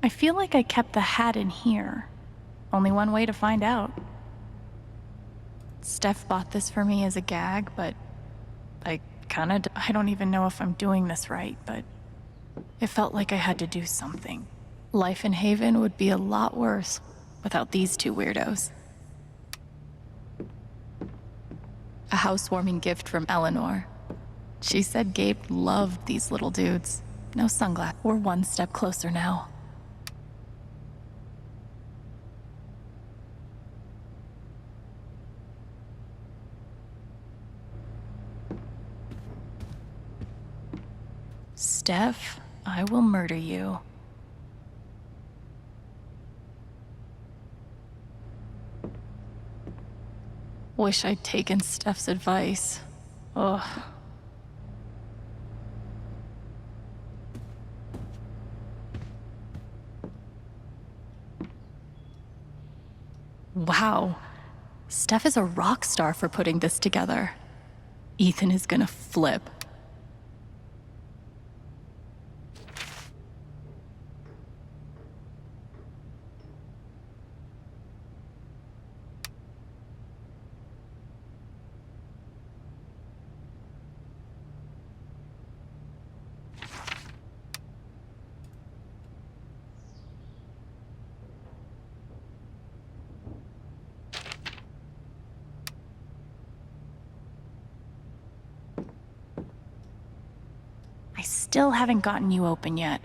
I feel like I kept the hat in here. Only one way to find out. Steph bought this for me as a gag, but I don't even know if I'm doing this right, but it felt like I had to do something. Life in Haven would be a lot worse without these two weirdos. A housewarming gift from Eleanor. She said Gabe loved these little dudes. No sunglasses. We're one step closer now. Steph, I will murder you. Wish I'd taken Steph's advice. Ugh. Wow. Steph is a rock star for putting this together. Ethan is gonna flip. I still haven't gotten you open yet.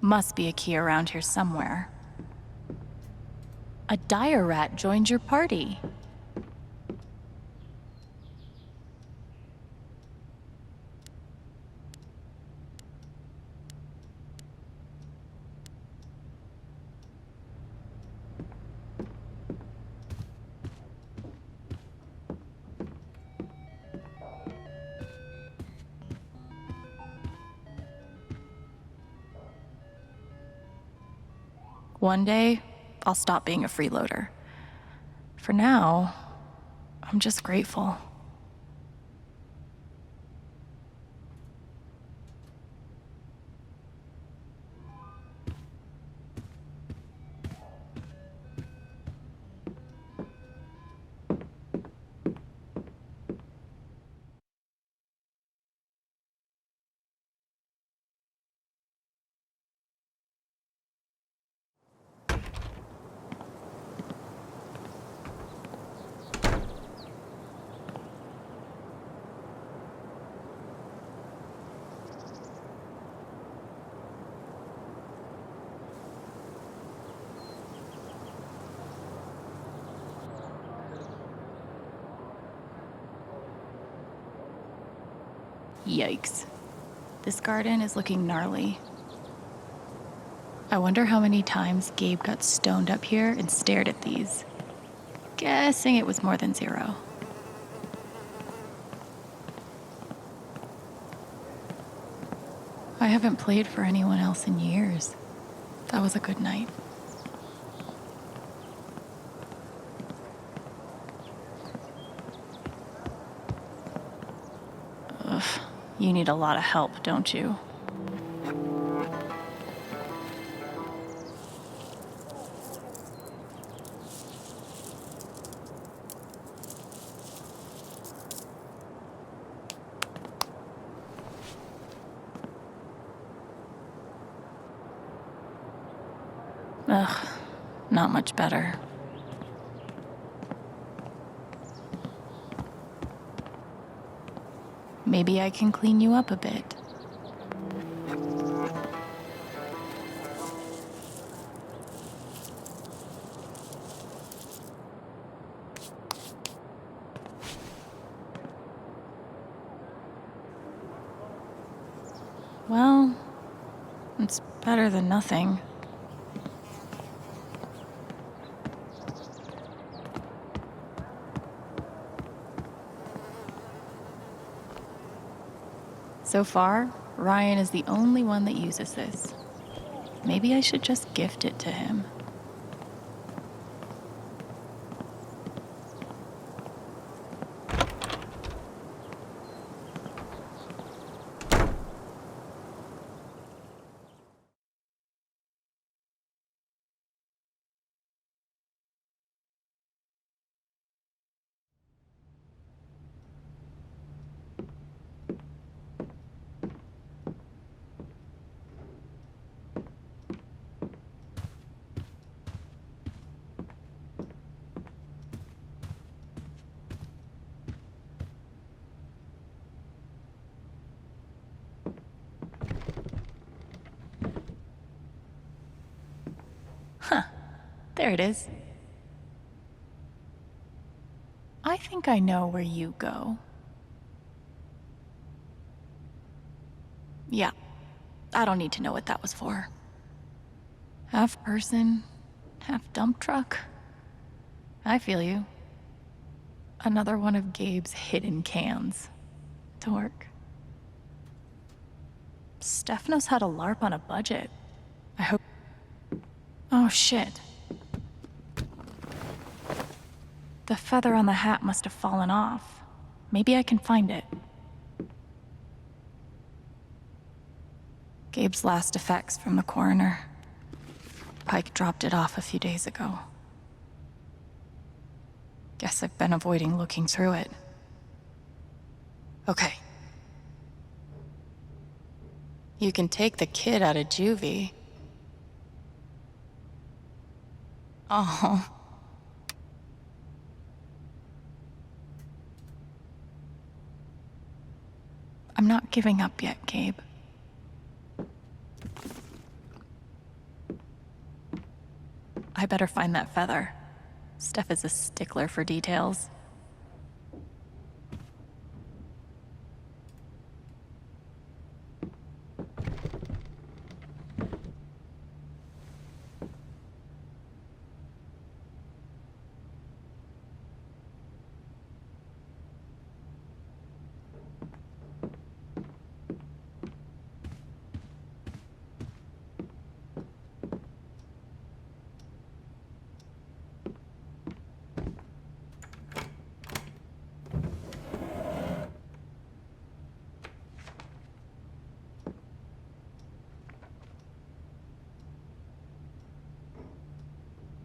Must be a key around here somewhere. A dire rat joined your party. One day, I'll stop being a freeloader. For now, I'm just grateful. Yikes. This garden is looking gnarly. I wonder how many times Gabe got stoned up here and stared at these. Guessing it was more than 0. I haven't played for anyone else in years. That was a good night. Ugh, you need a lot of help, don't you? Ugh, not much better. Maybe I can clean you up a bit. Well, it's better than nothing. So far, Ryan is the only one that uses this. Maybe I should just gift it to him. Huh, there it is. I think I know where you go. Yeah, I don't need to know what that was for. Half person, half dump truck. I feel you. Another one of Gabe's hidden cans. Dork. Steph knows how to LARP on a budget. I hope. Oh shit. The feather on the hat must have fallen off. Maybe I can find it. Gabe's last effects from the coroner. Pike dropped it off a few days ago. Guess I've been avoiding looking through it. Okay. You can take the kid out of juvie. Oh. I'm not giving up yet, Gabe. I better find that feather. Steph is a stickler for details.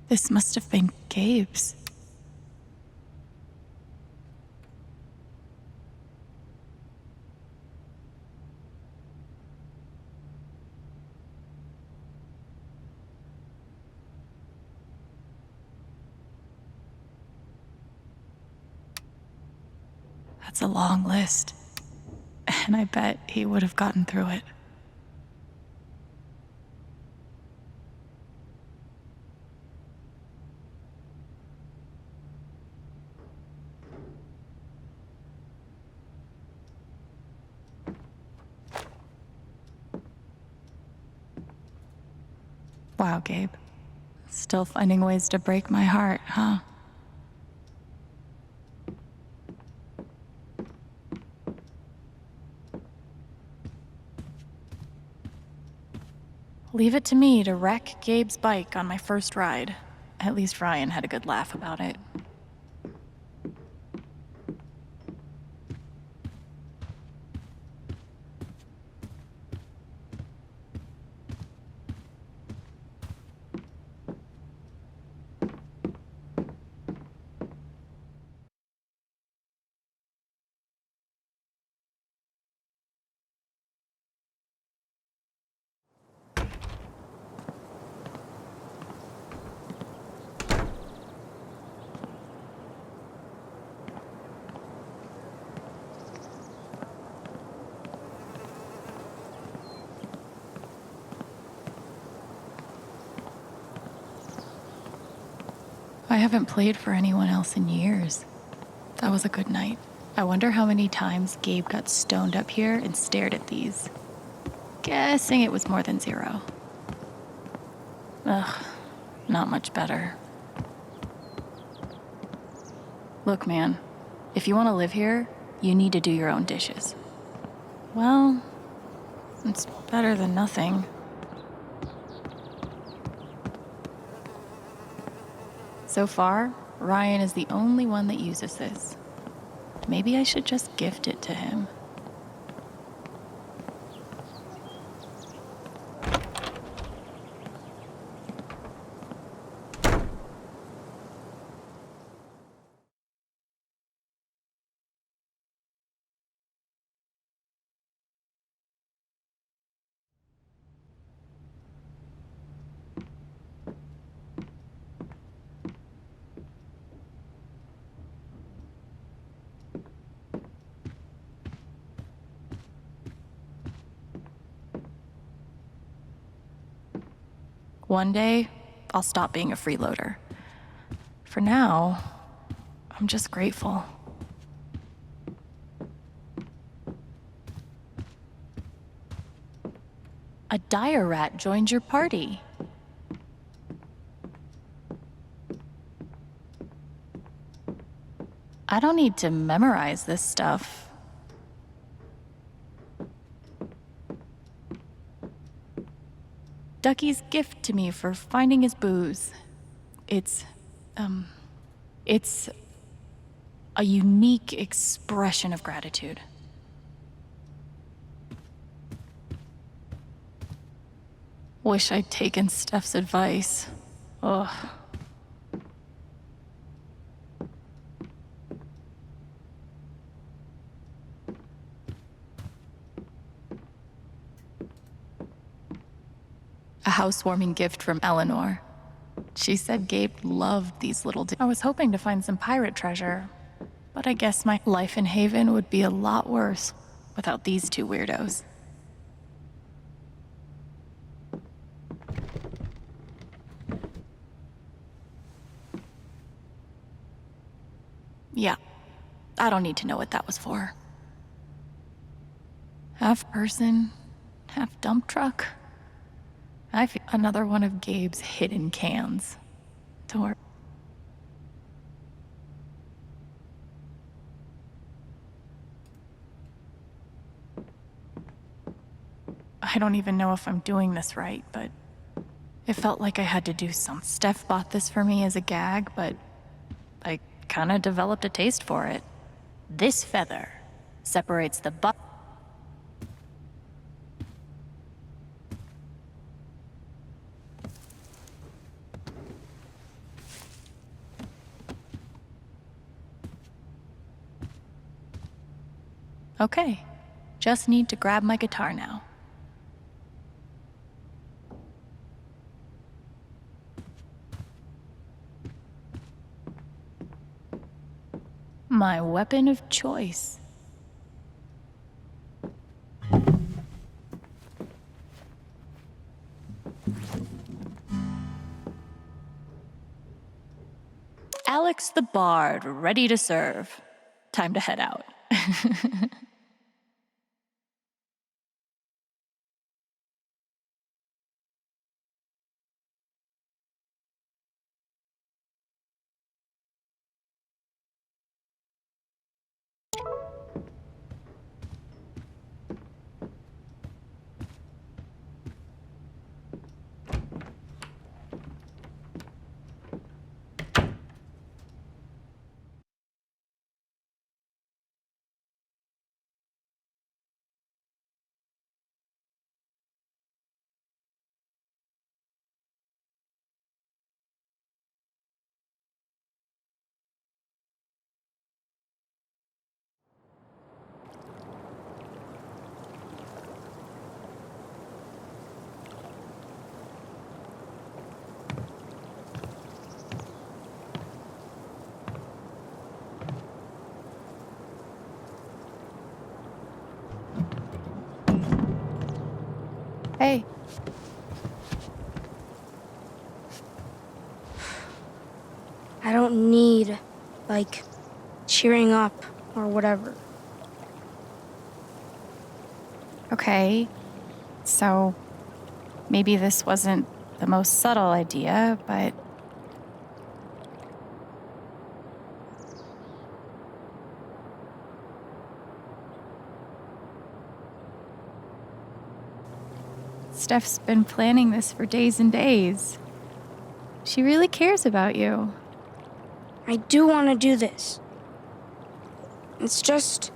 This must have been Gabe's. That's a long list. And I bet he would have gotten through it. Wow, Gabe. Still finding ways to break my heart, huh? Leave it to me to wreck Gabe's bike on my first ride. At least Ryan had a good laugh about it. I haven't played for anyone else in years. That was a good night. I wonder how many times Gabe got stoned up here and stared at these. Guessing it was more than 0. Ugh, not much better. Look, man, if you want to live here, you need to do your own dishes. Well, it's better than nothing. So far, Ryan is the only one that uses this. Maybe I should just gift it to him. One day, I'll stop being a freeloader. For now, I'm just grateful. A dire rat joined your party. I don't need to memorize this stuff. Ducky's gift to me for finding his booze. It's a unique expression of gratitude. Wish I'd taken Steph's advice. Ugh. A housewarming gift from Eleanor. She said Gabe loved these little I was hoping to find some pirate treasure, but I guess my life in Haven would be a lot worse without these two weirdos. Yeah, I don't need to know what that was for. Half person, half dump truck. I feel another one of Gabe's hidden cans. Don't worry. I don't even know if I'm doing this right, but it felt like I had to do something. Steph bought this for me as a gag, but I kind of developed a taste for it. This feather separates the butt. Okay, just need to grab my guitar now. My weapon of choice. Alex the Bard, ready to serve. Time to head out. Hey. I don't need, like, cheering up or whatever. Okay, so maybe this wasn't the most subtle idea, but Steph's been planning this for days and days. She really cares about you. I do want to do this. It's just...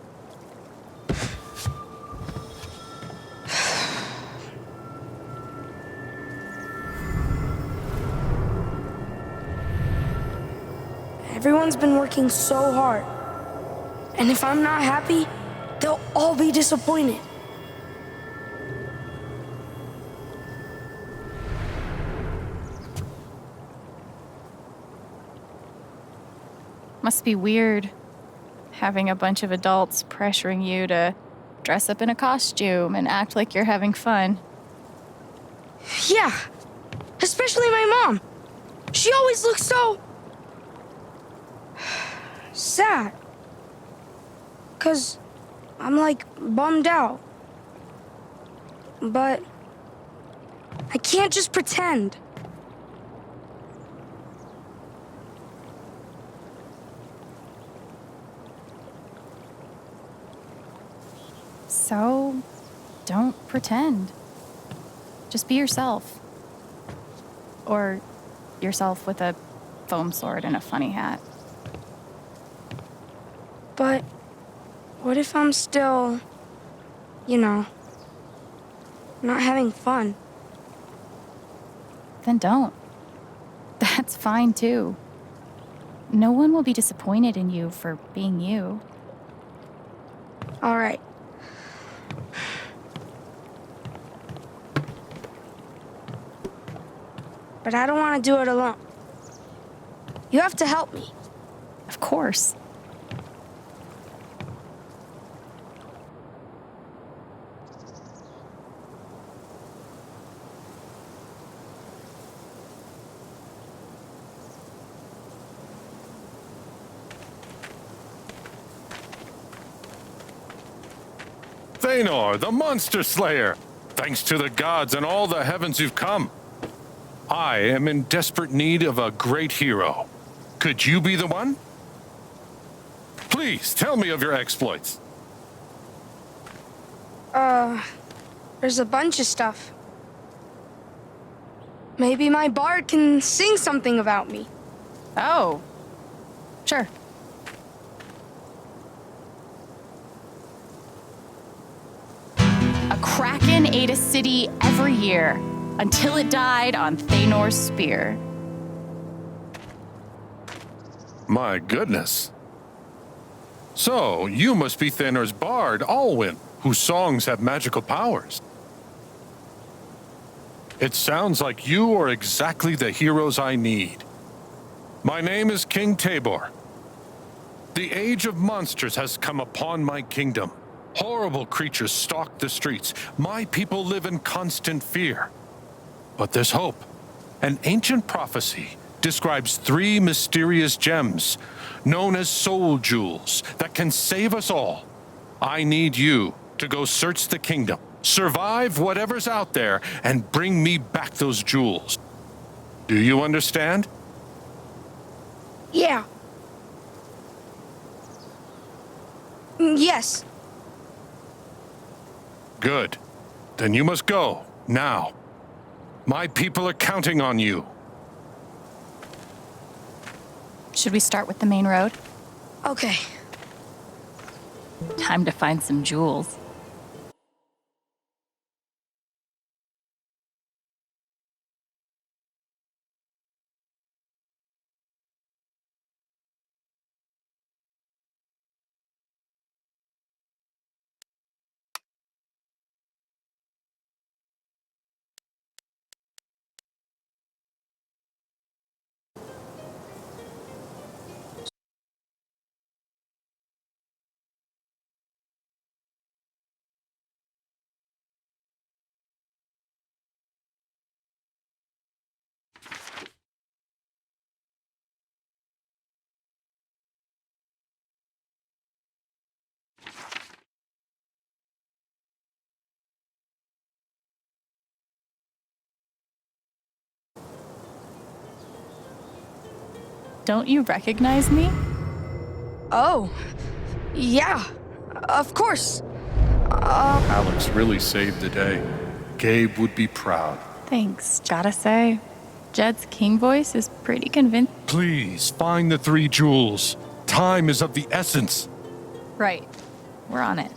Everyone's been working so hard. And if I'm not happy, they'll all be disappointed. Must be weird having a bunch of adults pressuring you to dress up in a costume and act like you're having fun. Yeah, especially my mom. She always looks so... sad. 'Cause I'm, like, bummed out. But I can't just pretend. So, don't pretend. Just be yourself. Or yourself with a foam sword and a funny hat. But what if I'm still, you know, not having fun? Then don't. That's fine too. No one will be disappointed in you for being you. All right. But I don't want to do it alone. You have to help me. Of course. Thanor, the Monster Slayer! Thanks to the gods and all the heavens you've come. I am in desperate need of a great hero. Could you be the one? Please, tell me of your exploits. There's a bunch of stuff. Maybe my bard can sing something about me. Oh, sure. A kraken ate a city every year until it died on Thanor's spear. My goodness. So, you must be Thanor's bard, Alwyn, whose songs have magical powers. It sounds like you are exactly the heroes I need. My name is King Tabor. The age of monsters has come upon my kingdom. Horrible creatures stalk the streets. My people live in constant fear. But there's hope. An ancient prophecy describes 3 mysterious gems, known as soul jewels, that can save us all. I need you to go search the kingdom, survive whatever's out there, and bring me back those jewels. Do you understand? Yeah. Yes. Good. Then you must go, now. My people are counting on you. Should we start with the main road? Okay. Time to find some jewels. Don't you recognize me? Oh, yeah, of course. Alex really saved the day. Gabe would be proud. Thanks. Gotta say, Jed's king voice is pretty convincing. Please, find the 3 jewels. Time is of the essence. Right. We're on it.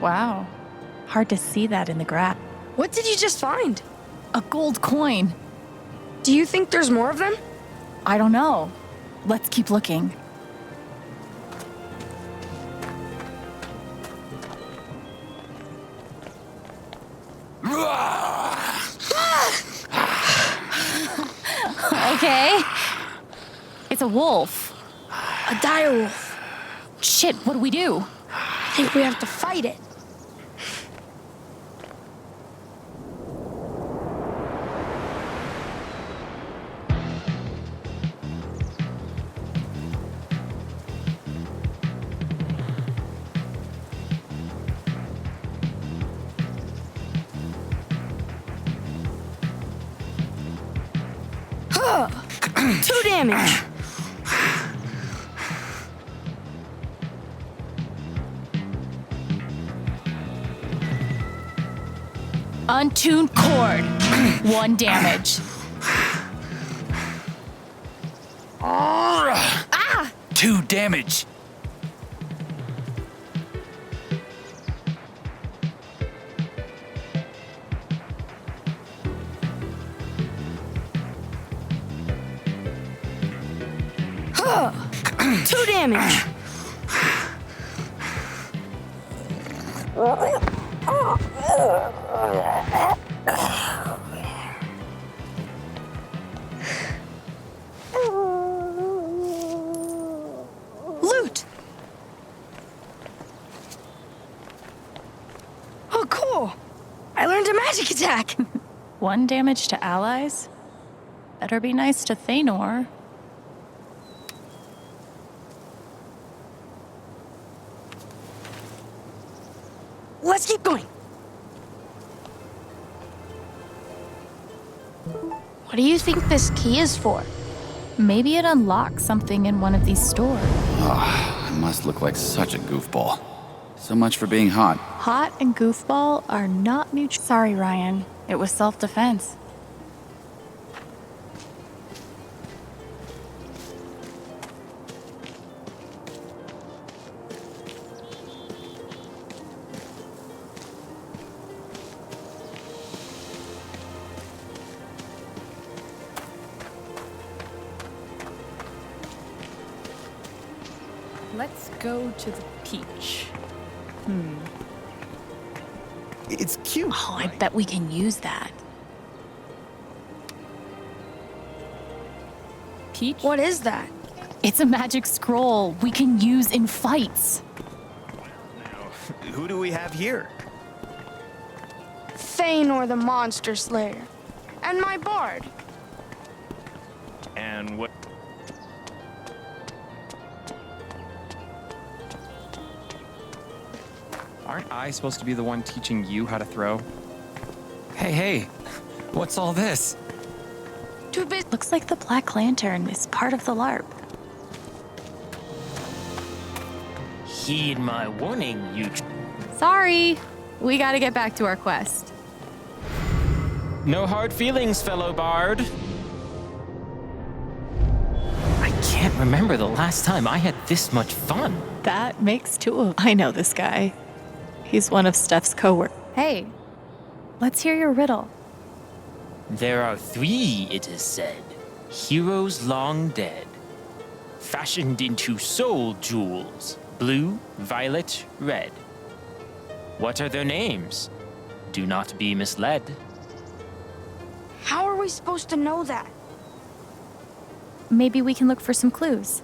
Wow. Hard to see that in the grass. What did you just find? A gold coin. Do you think there's more of them? I don't know. Let's keep looking. Okay. It's a wolf. A dire wolf. Shit, what do we do? I think we have to fight it. Huh. 2 damage. Untuned cord. 1 damage. Ah! 2 damage. Huh. 2 damage. Loot. Oh, cool. I learned a magic attack. 1 damage to allies? Better be nice to Thanor. Let's keep going. What do you think this key is for? Maybe it unlocks something in one of these stores. I must look like such a goofball. So much for being hot. Hot and goofball are not mutual. Sorry, Ryan. It was self-defense. Let's go to the peach. It's cute. Oh, I bet we can use that. Peach? What is that? It's a magic scroll we can use in fights. Who do we have here? Thanor the Monster Slayer. And my bard. And what? Aren't I supposed to be the one teaching you how to throw? Hey, what's all this? Too busy. Looks like the Black Lantern is part of the LARP. Heed my warning, you. Sorry. We gotta get back to our quest. No hard feelings, fellow bard. I can't can't remember the last time I had this much fun. That makes two of. I know this guy. He's one of Steph's coworkers. Hey, let's hear your riddle. There are 3, it is said, heroes long dead, fashioned into soul jewels, blue, violet, red. What are their names? Do not be misled. How are we supposed to know that? Maybe we can look for some clues.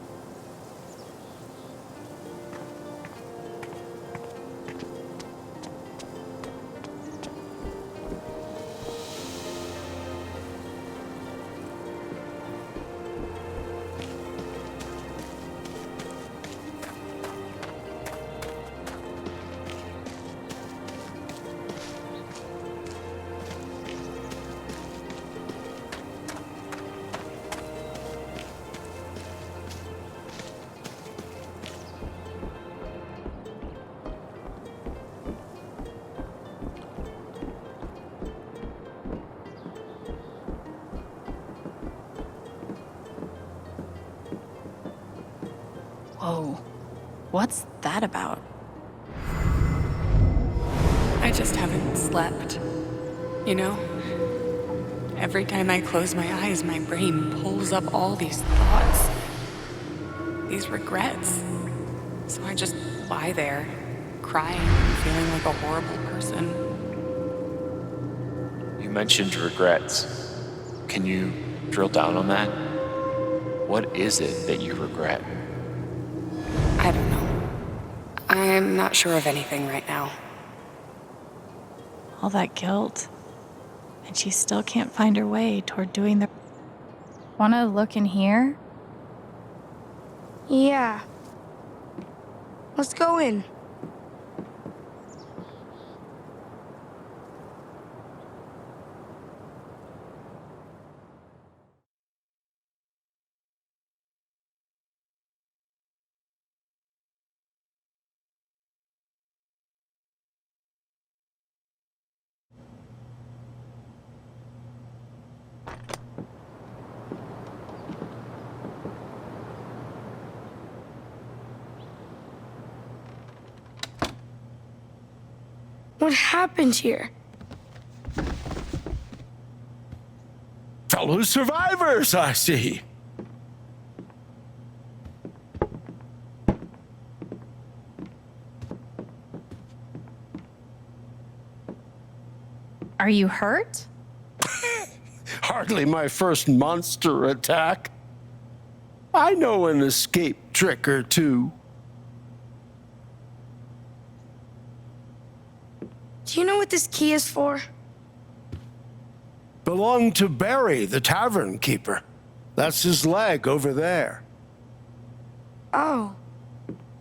Whoa, what's that about? I just haven't slept. You know? Every time I close my eyes, my brain pulls up all these thoughts, these regrets. So I just lie there, crying and feeling like a horrible person. You mentioned regrets. Can you drill down on that? What is it that you regret? I don't know. I'm not sure of anything right now. All that guilt. And she still can't find her way toward doing the... Wanna look in here? Yeah. Let's go in. What happened here? Fellow survivors, I see. Are you hurt? Hardly my first monster attack. I know an escape trick or two. Do you know what this key is for? Belonged to Barry, the tavern keeper. That's his leg over there. Oh.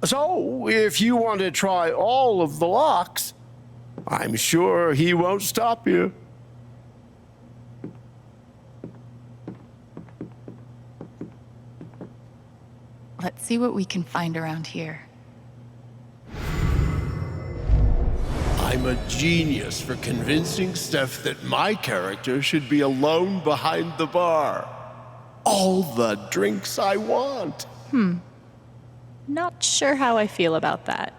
So, if you want to try all of the locks, I'm sure he won't stop you. Let's see what we can find around here. I'm a genius for convincing Steph that my character should be alone behind the bar. All the drinks I want. Not sure how I feel about that.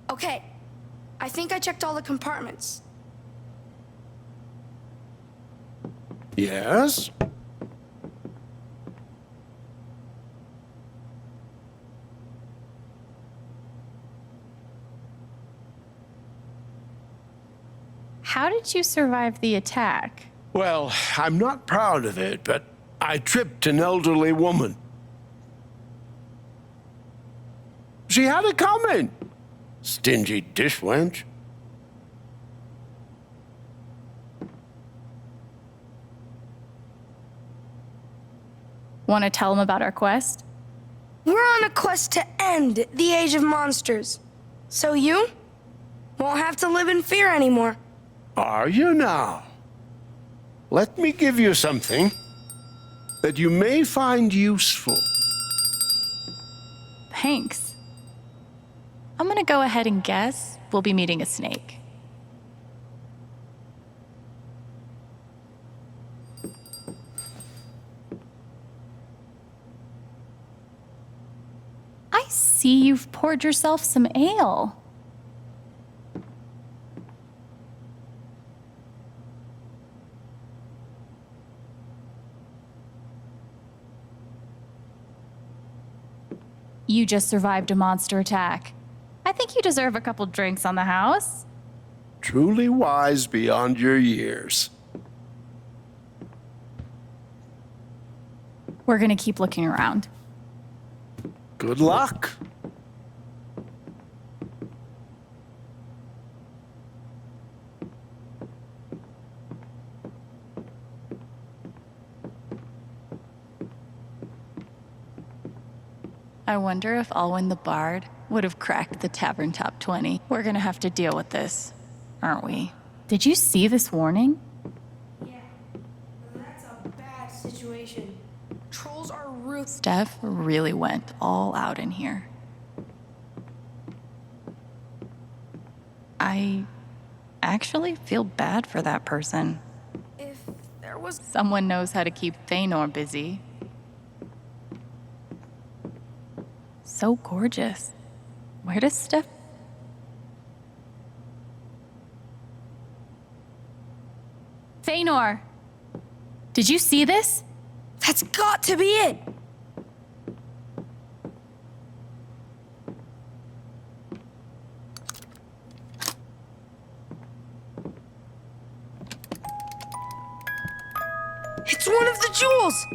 Okay. I think I checked all the compartments. Yes? How did you survive the attack? Well, I'm not proud of it, but I tripped an elderly woman. She had it coming. Stingy dish wench. Want to tell them about our quest? We're on a quest to end the Age of Monsters. So you won't have to live in fear anymore. Are you now? Let me give you something that you may find useful. Thanks. I'm gonna go ahead and guess we'll be meeting a snake. see you've poured yourself some ale. You just survived a monster attack. I think you deserve a couple drinks on the house. Truly wise beyond your years. We're gonna keep looking around. Good luck. I wonder if Alwyn the Bard would have cracked the tavern top 20. We're gonna have to deal with this, aren't we? Did you see this warning? Yeah, that's a bad situation. Trolls are rude. Steph really went all out in here. I actually feel bad for that person. If there was Someone knows how to keep Thanor busy. So gorgeous. Where does Steph... Thanor! Did you see this? That's got to be it! It's one of the jewels!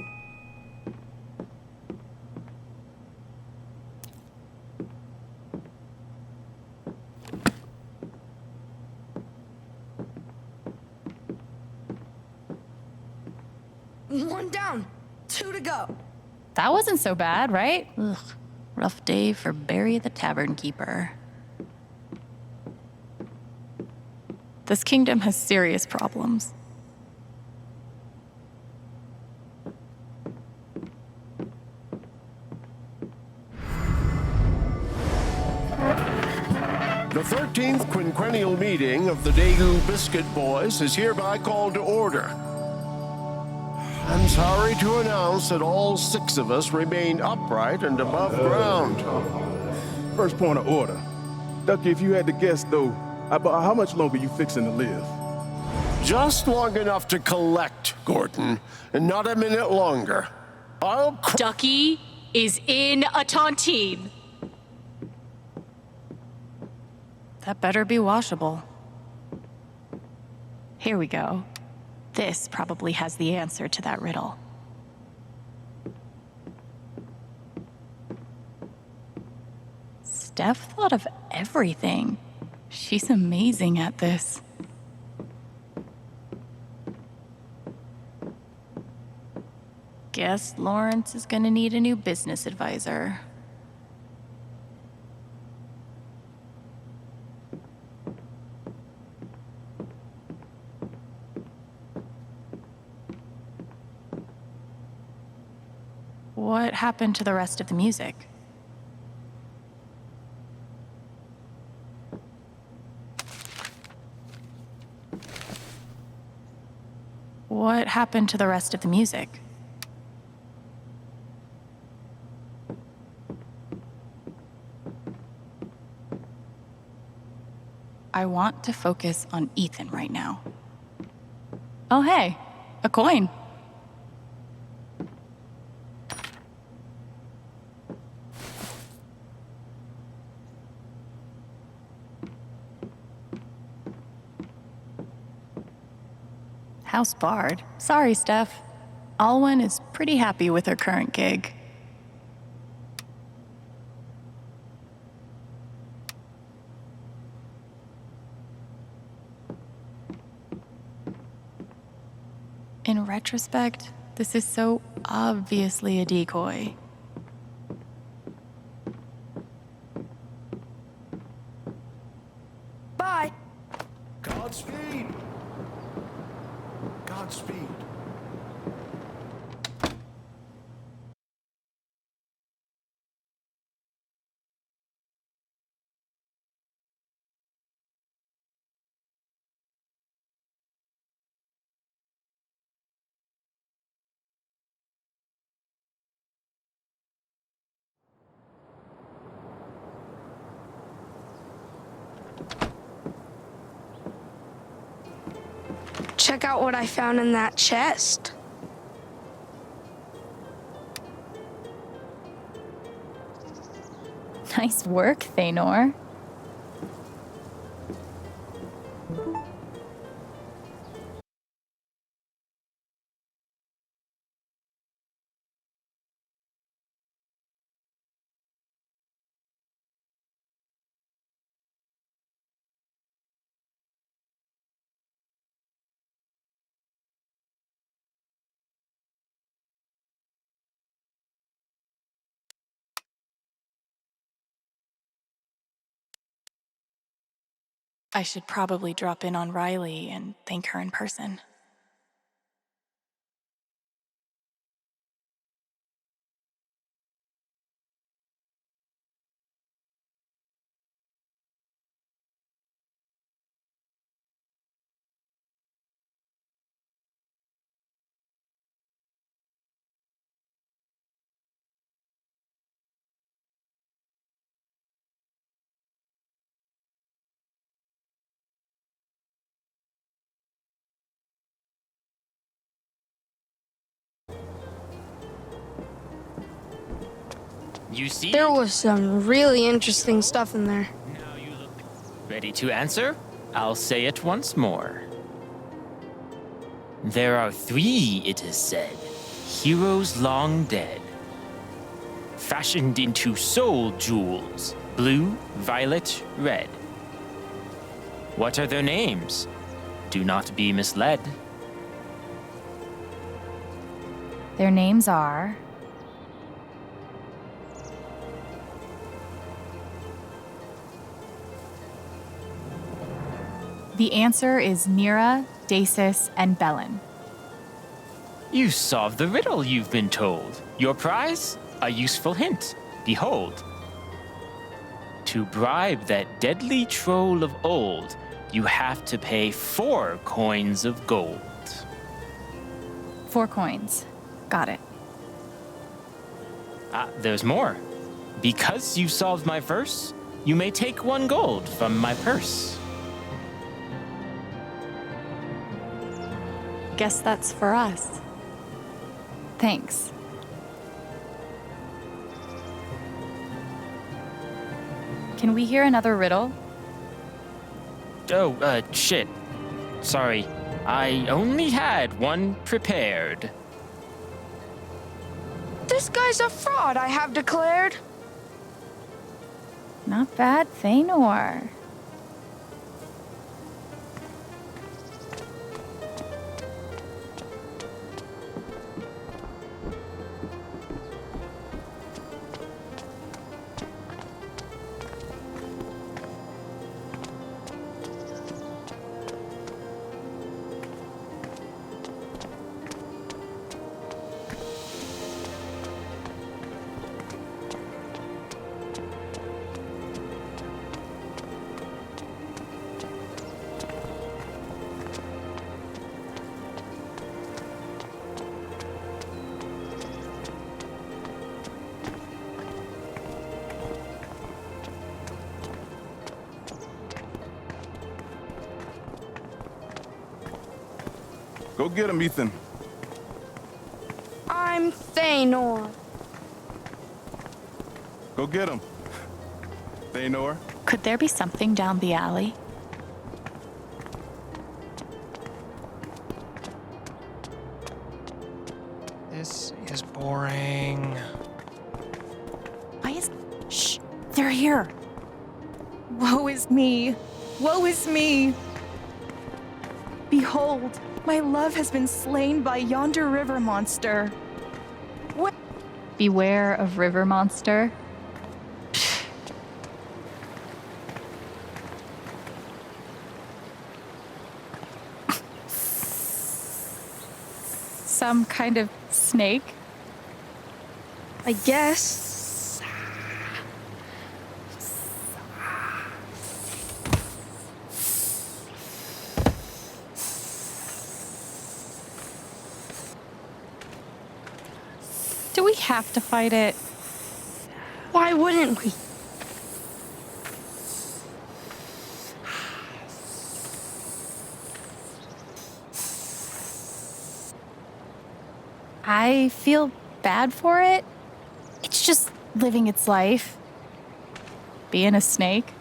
One down, 2 to go. That wasn't so bad, right? Ugh, rough day for Barry the Tavern Keeper. This kingdom has serious problems. The 13th quinquennial meeting of the Daegu Biscuit Boys is hereby called to order. I'm sorry to announce that all 6 of us remain upright and above ground. First point of order. Ducky, if you had to guess, though, about how much longer you fixing to live? Just long enough to collect, Gordon, and not a minute longer. Ducky is in a tontine. That better be washable. Here we go. This probably has the answer to that riddle. Steph thought of everything. She's amazing at this. Guess Lawrence is gonna need a new business advisor. What happened to the rest of the music? What happened to the rest of the music? I want to focus on Ethan right now. Oh, hey, a coin. House barred. Sorry, Steph. Alwyn is pretty happy with her current gig. In retrospect, this is so obviously a decoy. Bye. Godspeed. Godspeed. check out what I found in that chest. Nice work, Thanor. I should probably drop in on Riley and thank her in person. You see? There was some really interesting stuff in there. Ready to answer? I'll say it once more. There are 3, it is said, heroes long dead, fashioned into soul jewels, blue, violet, red. What are their names? Do not be misled. Their names are... The answer is Mira, Dacis, and Belen. You solved the riddle you've been told. Your prize? A useful hint. Behold. To bribe that deadly troll of old, you have to pay 4 coins of gold. 4 coins. Got it. There's more. Because you solved my verse, you may take 1 gold from my purse. Guess that's for us. Thanks. Can we hear another riddle? Oh, shit. Sorry. I only had 1 prepared. This guy's a fraud, I have declared. Not bad, Thanor. Go get him, Ethan. I'm Thanor. Go get him. Thanor. Could there be something down the alley? This is boring. Why is... Shh! They're here! Woe is me! Woe is me! Behold, my love has been slain by yonder river monster. What? Beware of river monster. Some kind of snake? I guess. Do we have to fight it? Why wouldn't we? I feel bad for it. It's just living its life. Being a snake.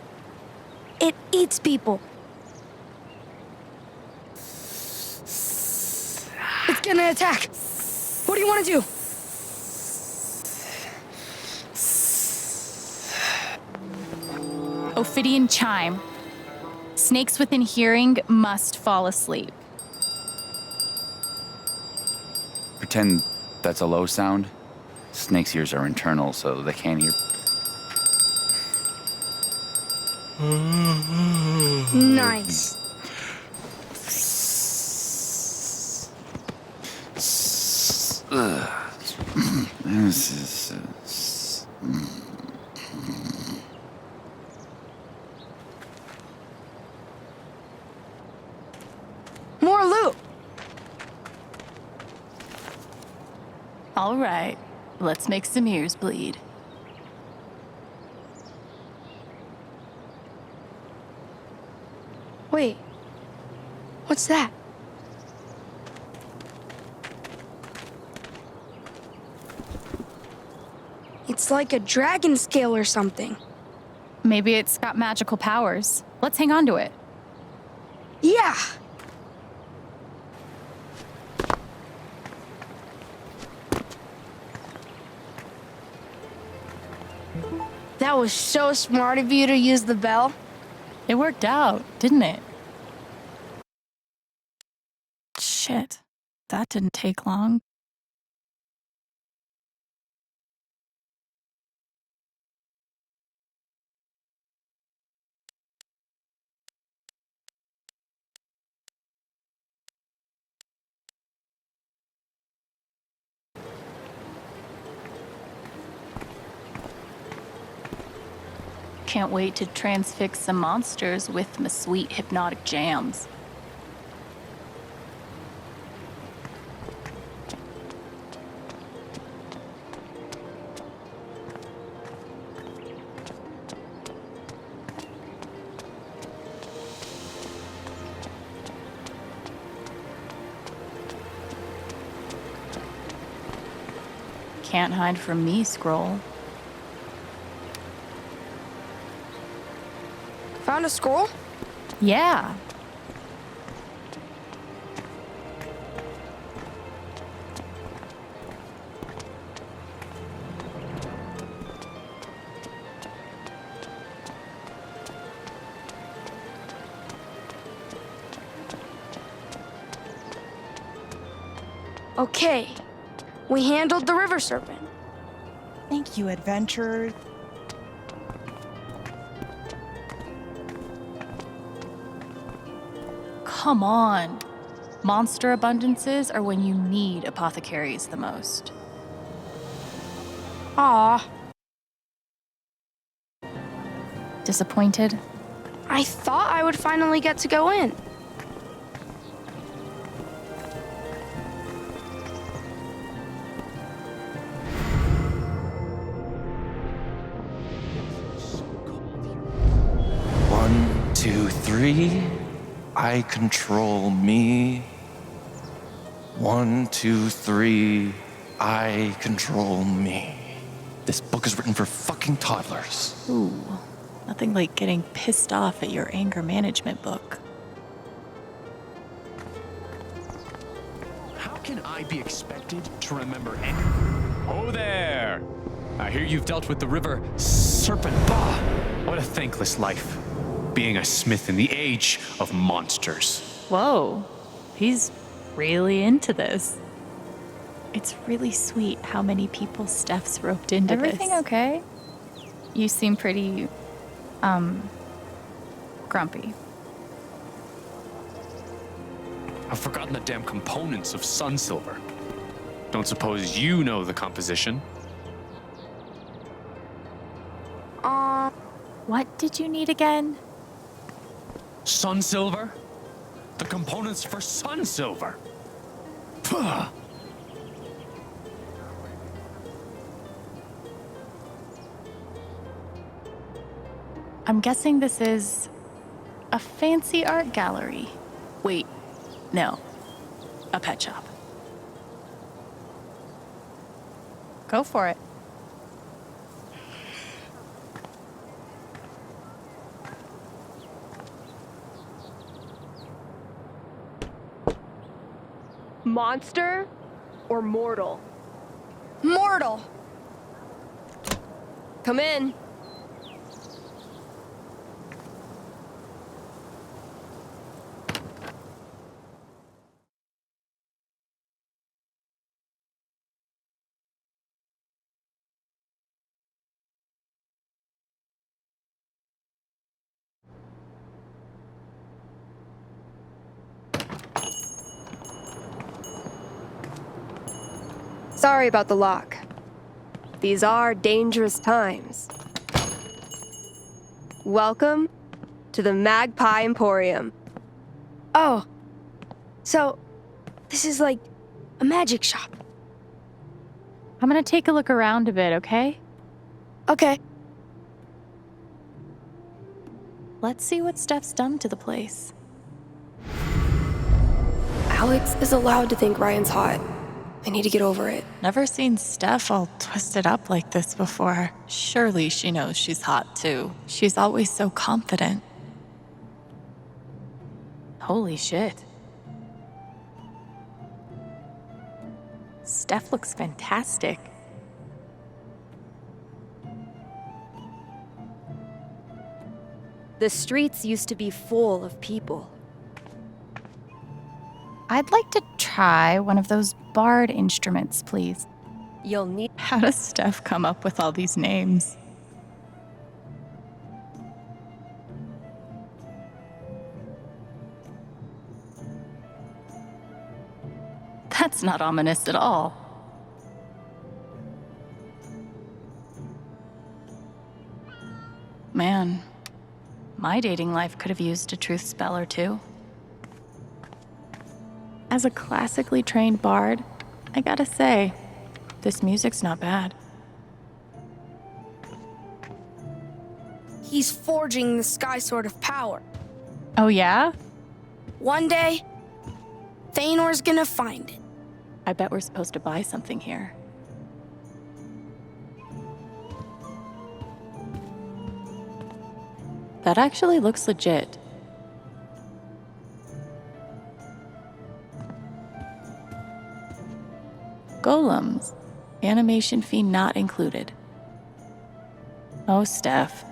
It eats people. It's gonna attack. What do you want to do? Ophidian chime. Snakes within hearing must fall asleep. Pretend that's a low sound. Snake's ears are internal, so they can't hear. Nice. This is. More loot. All right, let's make some ears bleed. Wait. What's that? It's like a dragon scale or something. Maybe it's got magical powers. Let's hang on to it. Yeah! That was so smart of you to use the bell. It worked out, didn't it? Shit, that didn't take long. Can't wait to transfix some monsters with my sweet hypnotic jams. Can't hide from me, Scroll. Found a scroll? Yeah. Okay. We handled the river serpent. Thank you, adventurers. Come on. Monster abundances are when you need apothecaries the most. Aw. Disappointed? I thought I would finally get to go in. One, two, three. I control me. 1, 2, 3. I control me. This book is written for fucking toddlers. Ooh, nothing like getting pissed off at your anger management book. How can I be expected to remember anything? Oh there! I hear you've dealt with the river serpent. Bah! What a thankless life. Being a smith in the age of monsters. Whoa, he's really into this. It's really sweet how many people Steph's roped into Everything this. okay? You seem pretty, grumpy. I've forgotten the damn components of sun silver. Don't suppose you know the composition? What did you need again? Sun silver? The components for sun silver. Puh. I'm guessing this is a fancy art gallery. Wait, no, a pet shop. Go for it. Monster or mortal? Mortal! Come in. Sorry about the lock. These are dangerous times. Welcome to the Magpie Emporium. Oh, so this is like a magic shop. I'm gonna take a look around a bit, okay? Okay. Let's see what Steph's done to the place. Alex is allowed to think Ryan's hot. I need to get over it. Never seen Steph all twisted up like this before. Surely she knows she's hot too. She's always so confident. Holy shit. Steph looks fantastic. The streets used to be full of people. I'd like to try one of those bard instruments, please. You'll need... How does Steph come up with all these names? That's not ominous at all. Man, my dating life could have used a truth spell or two. As a classically trained bard, I gotta say, this music's not bad. He's forging the Sky Sword of Power. Oh yeah? One day, Thanor's gonna find it. I bet we're supposed to buy something here. That actually looks legit. Golems. Animation fee not included. Oh, Steph.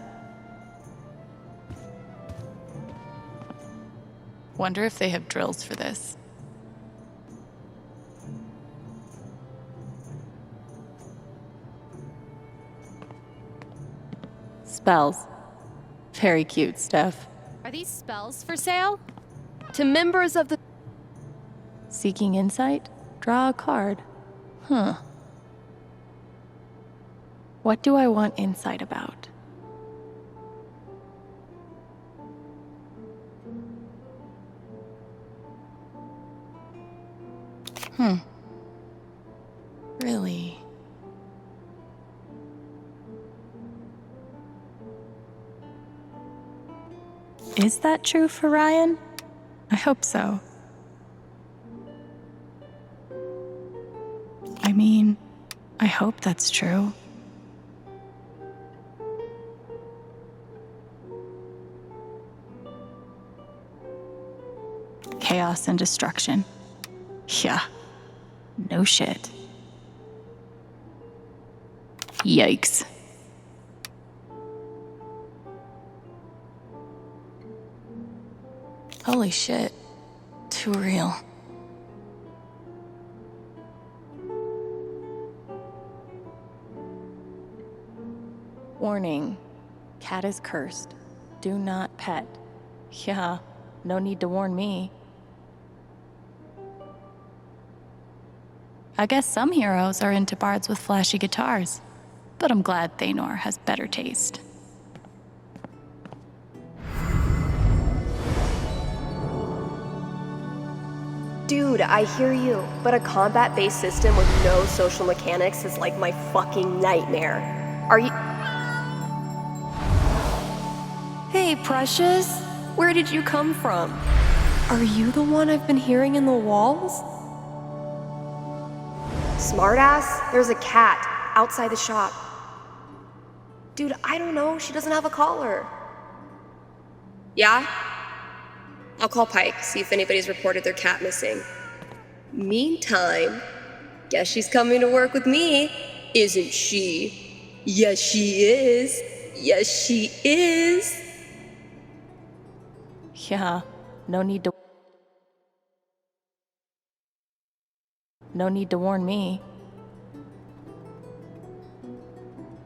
Wonder if they have drills for this. Spells. Very cute, Steph. Are these spells for sale? To members of the... Seeking insight? Draw a card. Huh. What do I want insight about? Really? Is that true for Ryan? I hope so. I mean, I hope that's true. Chaos and destruction. Yeah. No shit. Yikes. Holy shit. Too real. Warning. Cat is cursed. Do not pet. Yeah, no need to warn me. I guess some heroes are into bards with flashy guitars, but I'm glad Thanor has better taste. Dude, I hear you, but a combat-based system with no social mechanics is like my fucking nightmare. Are you... Hey, Precious. Where did you come from? Are you the one I've been hearing in the walls? Smartass, there's a cat. outside the shop. Dude, I don't know. She doesn't have a collar. Yeah? I'll call Pike, see if anybody's reported their cat missing. Meantime, guess she's coming to work with me, isn't she? Yes, she is. Yes, she is. Yeah, no need to warn me.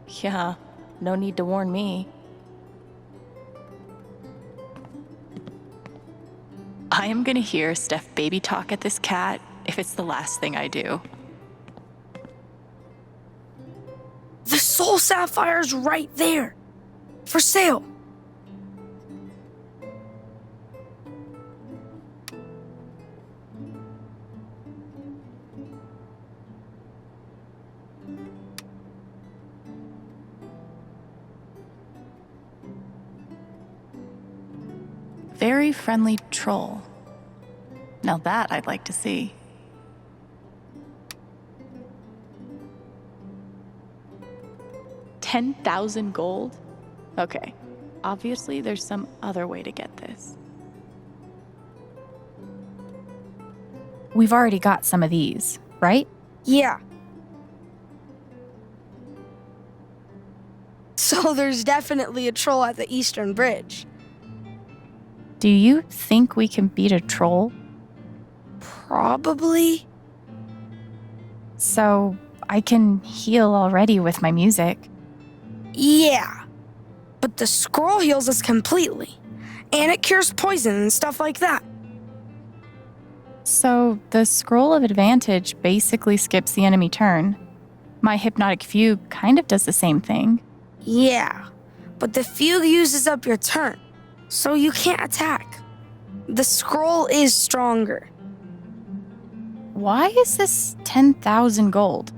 Yeah, no need to warn me. I am gonna hear Steph baby talk at this cat if it's the last thing I do. The soul sapphire's right there. For sale. Very friendly troll. Now that I'd like to see. $10,000 gold? Okay, obviously there's some other way to get this. We've already got some of these, right? Yeah. So there's definitely a troll at the Eastern Bridge. Do you think we can beat a troll? Probably. So I can heal already with my music. Yeah. But the scroll heals us completely. And it cures poison and stuff like that. So the scroll of advantage basically skips the enemy turn. My hypnotic fugue kind of does the same thing. Yeah. But the fugue uses up your turn, so you can't attack. The scroll is stronger. Why is this 10,000 gold?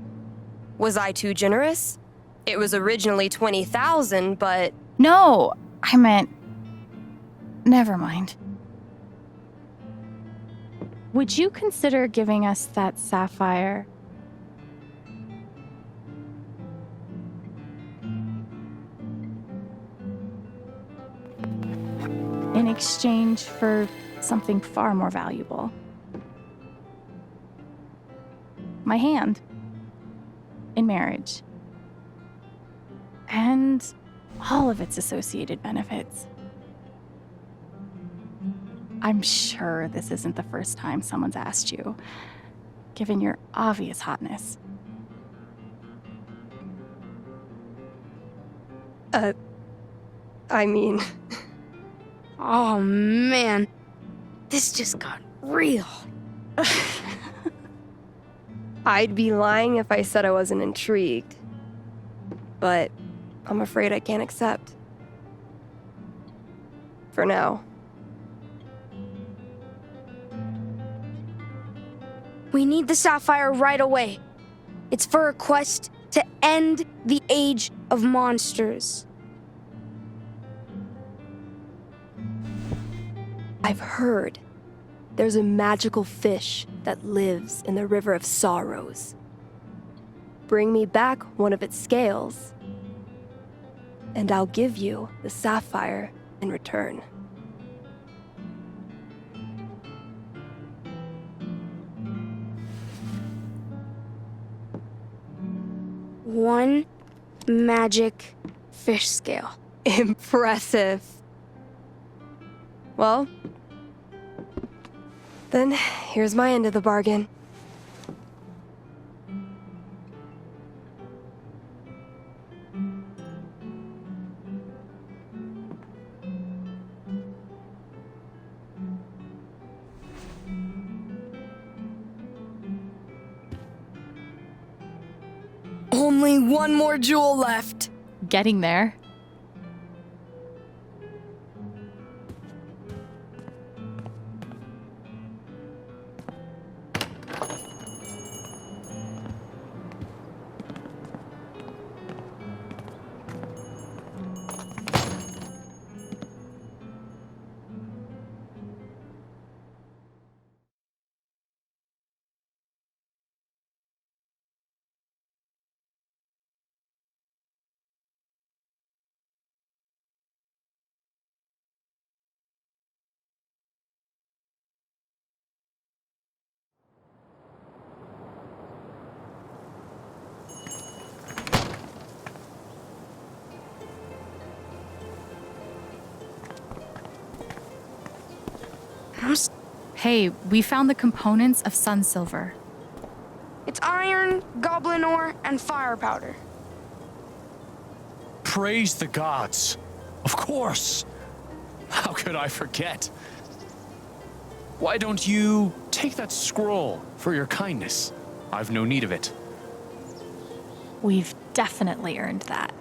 Was I too generous? It was originally 20,000, but... No, I meant... Never mind. Would you consider giving us that sapphire? In exchange for something far more valuable. My hand. In marriage. And all of its associated benefits. I'm sure this isn't the first time someone's asked you, given your obvious hotness. I mean... Oh man, this just got real. I'd be lying if I said I wasn't intrigued. But I'm afraid I can't accept. For now. We need the sapphire right away. It's for a quest to end the age of monsters. I've heard there's a magical fish that lives in the River of Sorrows. Bring me back one of its scales, and I'll give you the sapphire in return. One magic fish scale. Impressive. Well, then here's my end of the bargain. Only one more jewel left. Getting there. Hey, we found the components of sun silver. It's iron, goblin ore, and fire powder. Praise the gods. Of course. How could I forget? Why don't you take that scroll for your kindness? I've no need of it. We've definitely earned that.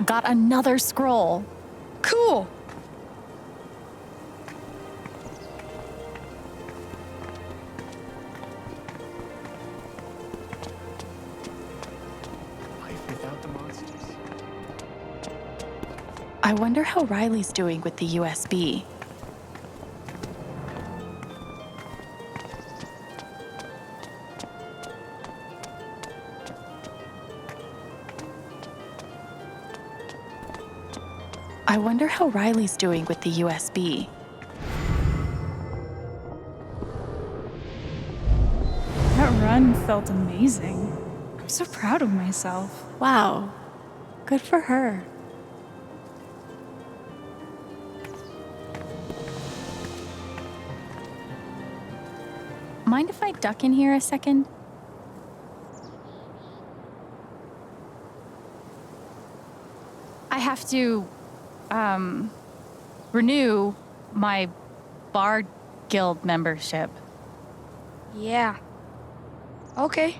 Got another scroll. Cool. Life without the monsters. I wonder how Riley's doing with the USB. I wonder how Riley's doing with the USB. That run felt amazing. I'm so proud of myself. Wow, good for her. Mind if I duck in here a second? I have to, renew my bar guild membership. Yeah. Okay.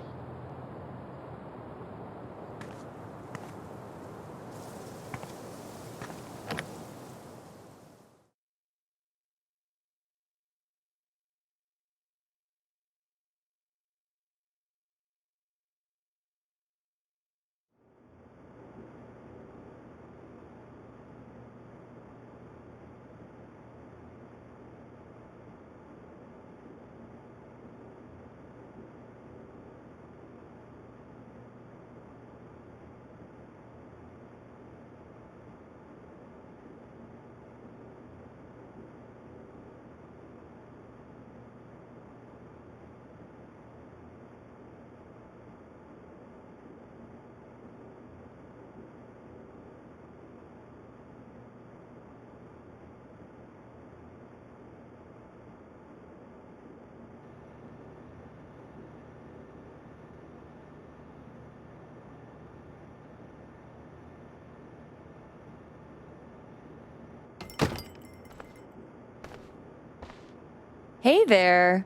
Hey there.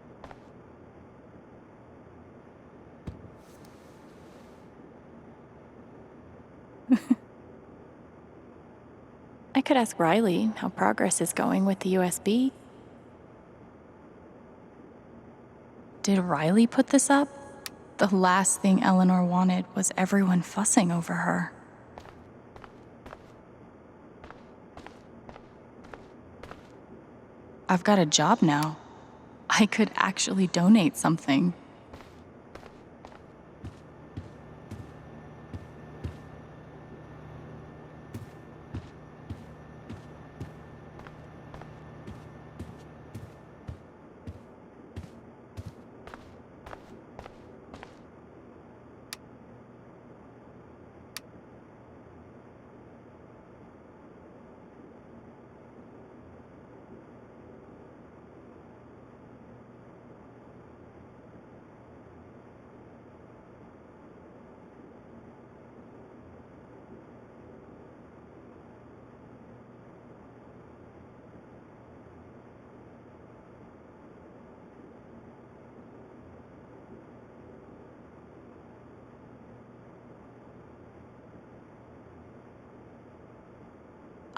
I could ask Riley how progress is going with the USB. Did Riley put this up? The last thing Eleanor wanted was everyone fussing over her. I've got a job now. I could actually donate something.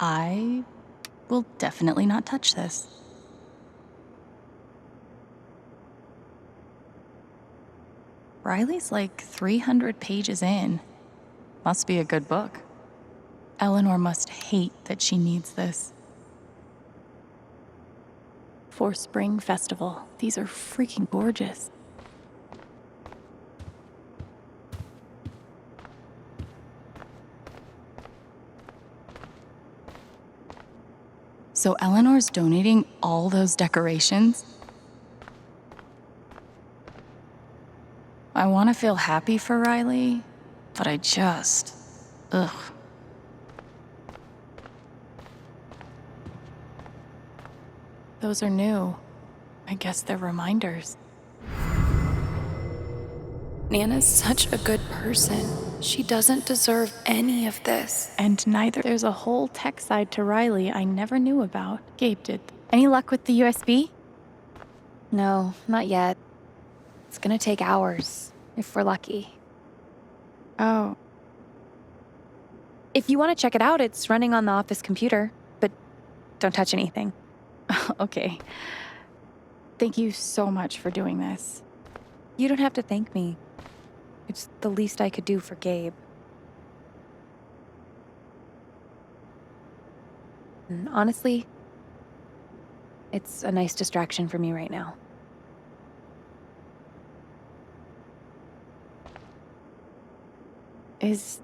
I will definitely not touch this. Riley's like 300 pages in. Must be a good book. Eleanor must hate that she needs this. For Spring Festival, these are freaking gorgeous. So Eleanor's donating all those decorations? I want to feel happy for Riley, but I just... ugh. Those are new. I guess they're reminders. Nana's such a good person. She doesn't deserve any of this. And neither. There's a whole tech side to Riley I never knew about. Gabe did. Any luck with the USB? No, not yet. It's gonna take hours, if we're lucky. Oh. If you want to check it out, it's running on the office computer, but don't touch anything. Okay. Thank you so much for doing this. You don't have to thank me. It's the least I could do for Gabe. And honestly, it's a nice distraction for me right now. Is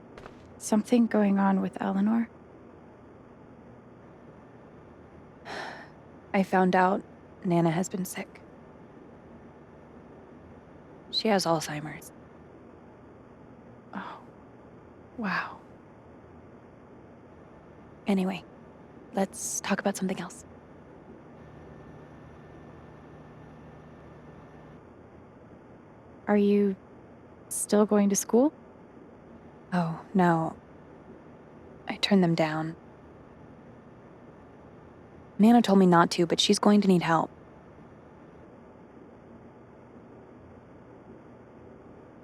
something going on with Eleanor? I found out Nana has been sick. She has Alzheimer's. Oh, wow. Anyway, let's talk about something else. Are you still going to school? Oh, no. I turned them down. Nana told me not to, but she's going to need help.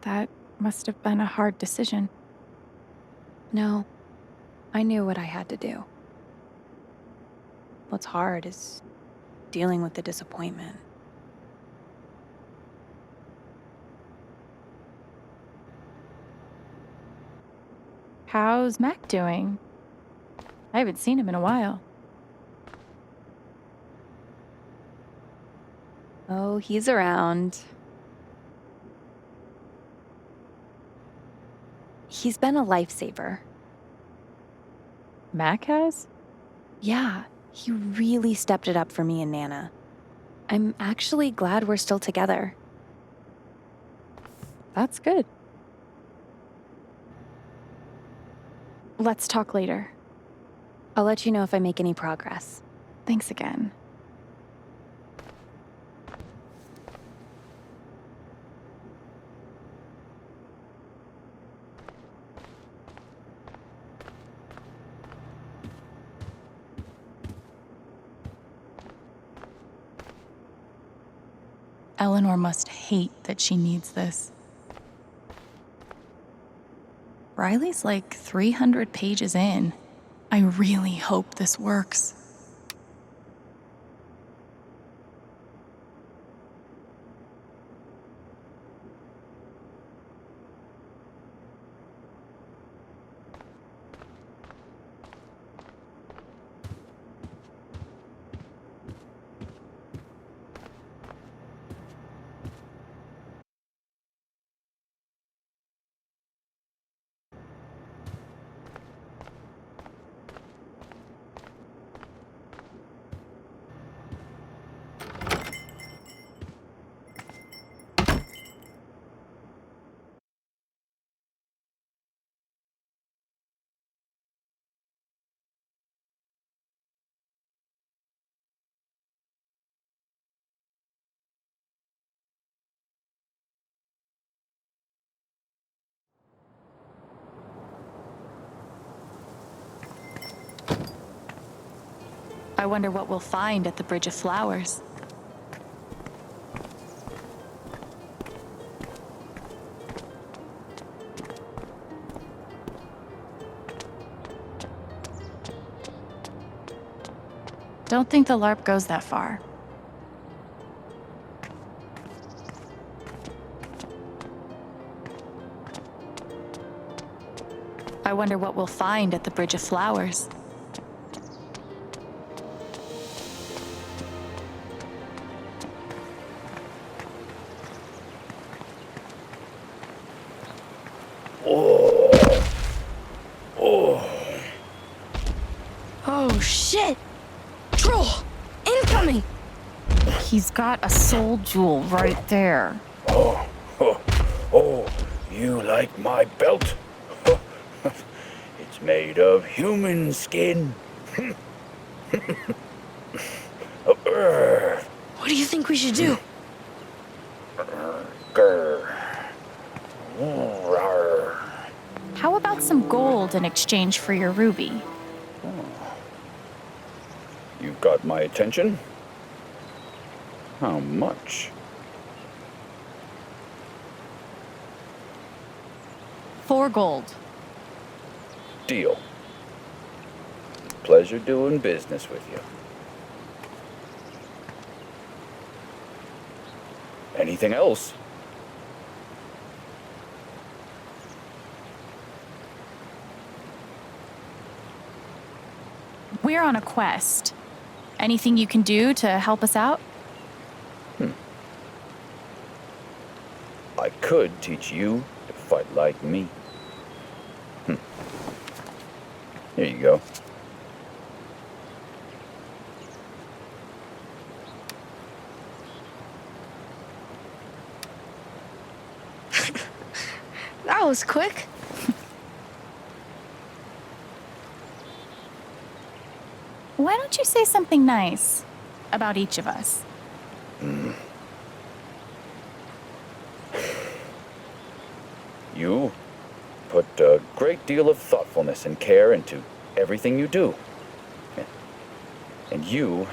That must have been a hard decision. No, I knew what I had to do. What's hard is dealing with the disappointment. How's Mac doing? I haven't seen him in a while. Oh, he's around. He's been a lifesaver. Mac has? Yeah, he really stepped it up for me and Nana. I'm actually glad we're still together. That's good. Let's talk later. I'll let you know if I make any progress. Thanks again. Eleanor must hate that she needs this. Riley's like 300 pages in. I really hope this works. I wonder what we'll find at the Bridge of Flowers. Don't think the LARP goes that far. I wonder what we'll find at the Bridge of Flowers. Oh shit! Troll! Incoming! He's got a soul jewel right there. Oh, you like my belt? It's made of human skin. do you think we should do? How about some gold in exchange for your ruby? You've got my attention. How much? 4 gold. Deal. Pleasure doing business with you. Anything else? We're on a quest. Anything you can do to help us out? I could teach you to fight like me. Here you go. That was quick. Why don't you say something nice about each of us? You put a great deal of thoughtfulness and care into everything you do. And you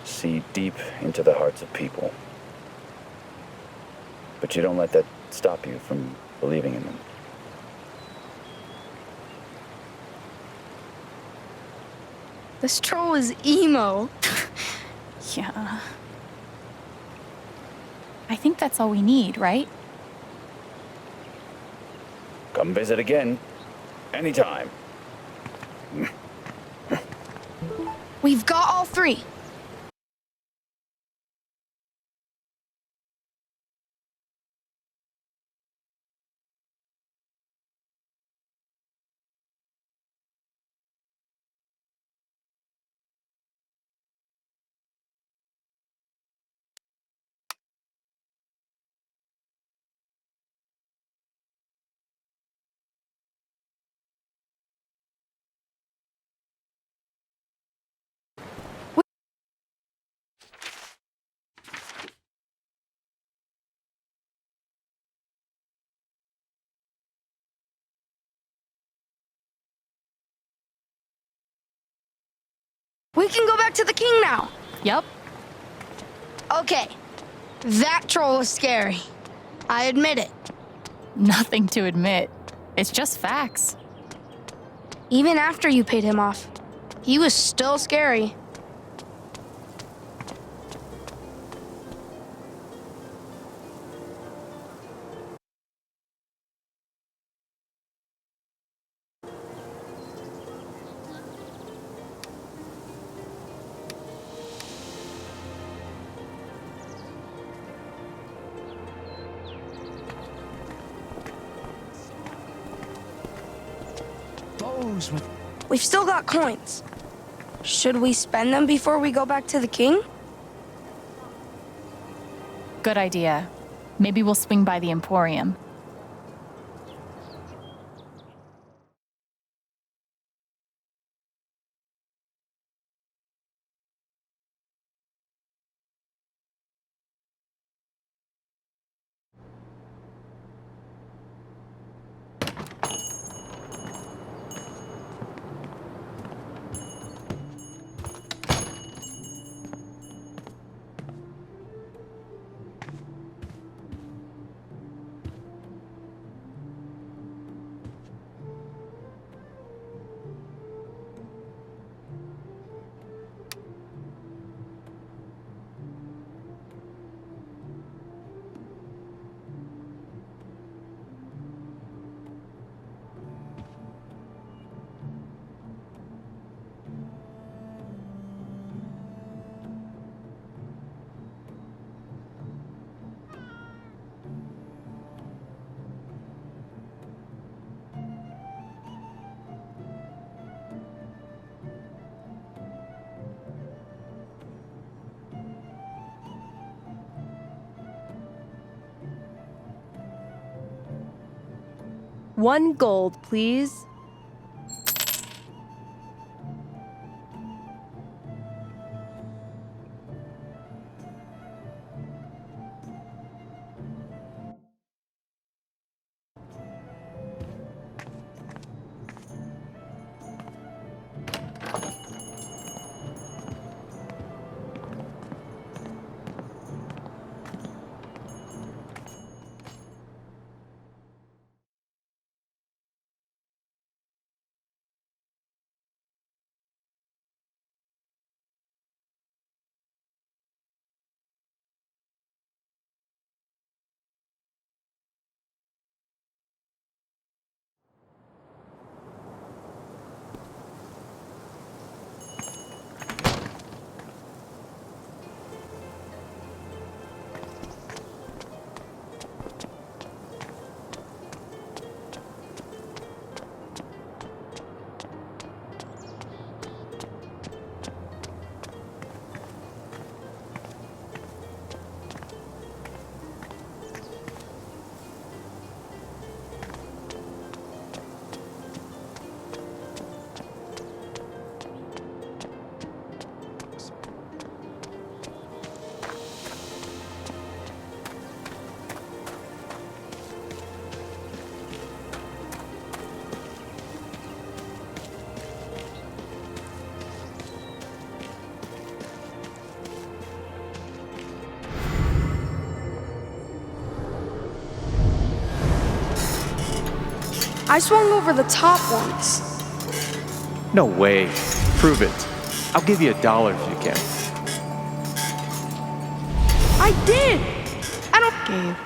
see deep into the hearts of people. But you don't let that stop you from believing in them. This troll is emo. Yeah. I think that's all we need, right? Come visit again. Anytime. We've got all 3. We can go back to the king now. Yep. Okay. That troll was scary. I admit it. Nothing to admit. It's just facts. Even after you paid him off, he was still scary. We've still got coins. Should we spend them before we go back to the king? Good idea. Maybe we'll swing by the Emporium. One gold, please. I swung over the top once. No way. Prove it. I'll give you $1 if you can. I did! I don't. Gabe,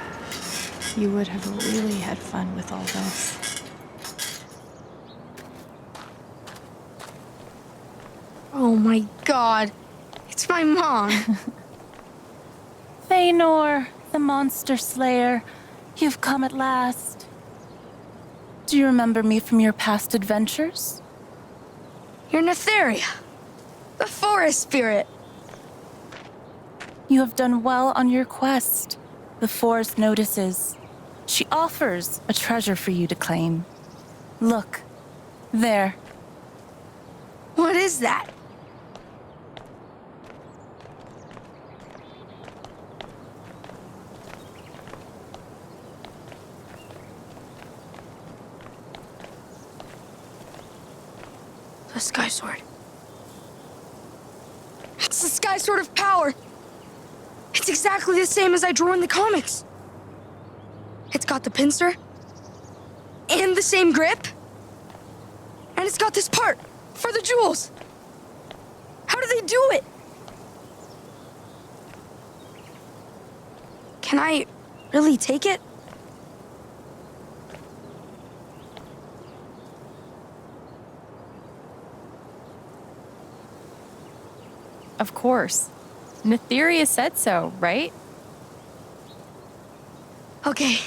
you would have really had fun with all this. Oh my god. It's my mom. Feanor, the monster slayer, you've come at last. Do you remember me from your past adventures? You're Netheria, the forest spirit. You have done well on your quest. The forest notices. She offers a treasure for you to claim. Look, there. What is that? The Sky Sword. It's the Sky Sword of Power. It's exactly the same as I drew in the comics. It's got the pincer and the same grip. And it's got this part for the jewels. How do they do it? Can I really take it? Of course. Netheria said so, right? Okay.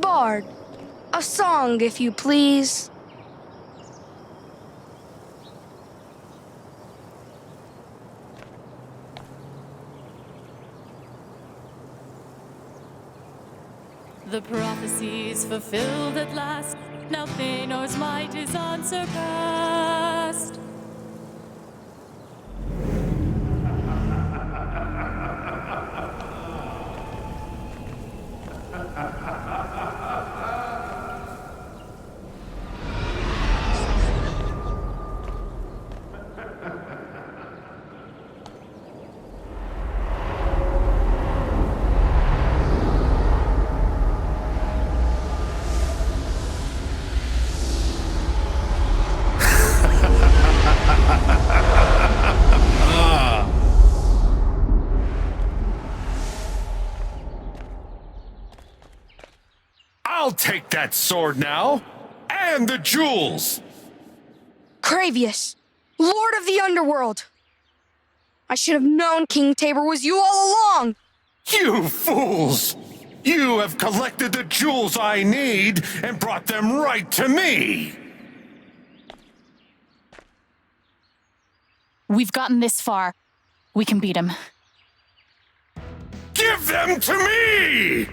Bard, a song, if you please. The prophecy's fulfilled at last. Now Feanor's might is unsurpassed. I'll take that sword now, and the jewels! Cravius, Lord of the Underworld. I should have known King Tabor was you all along. You fools! You have collected the jewels I need and brought them right to me! We've gotten this far. We can beat him. Give them to me!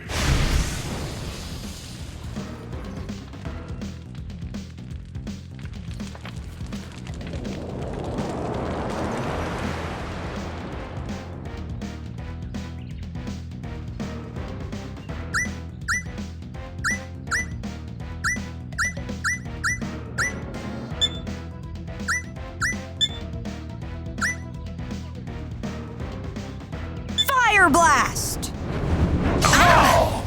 Fire blast! Ah!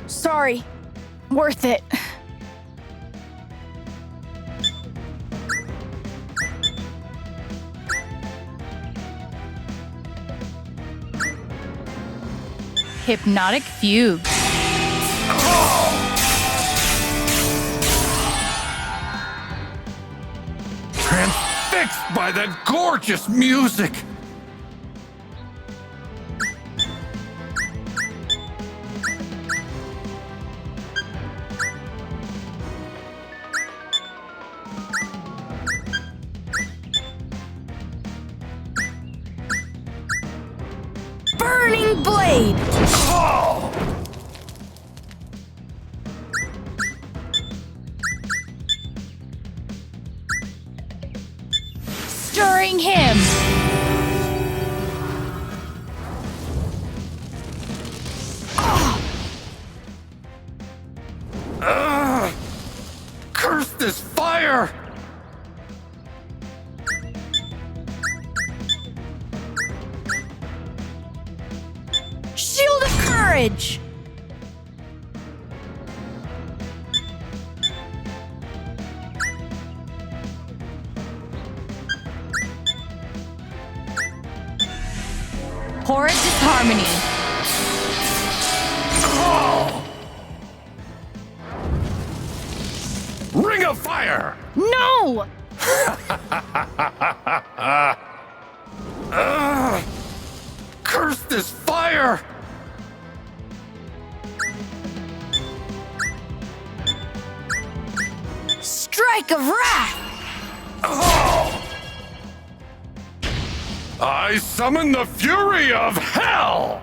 Sorry, Worth it. Hypnotic fugue. Transfixed by that gorgeous music! Burning blade! Stirring him. Curse this fire! Shield of courage. Horrid disharmony. Ring of fire! No! Curse this fire! Strike of wrath! I summon the fury of hell!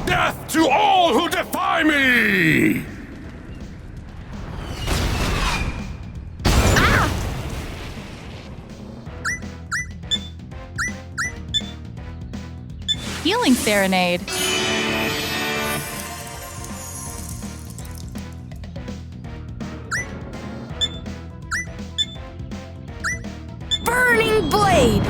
Death to all who defy me! Healing serenade. Burning blade!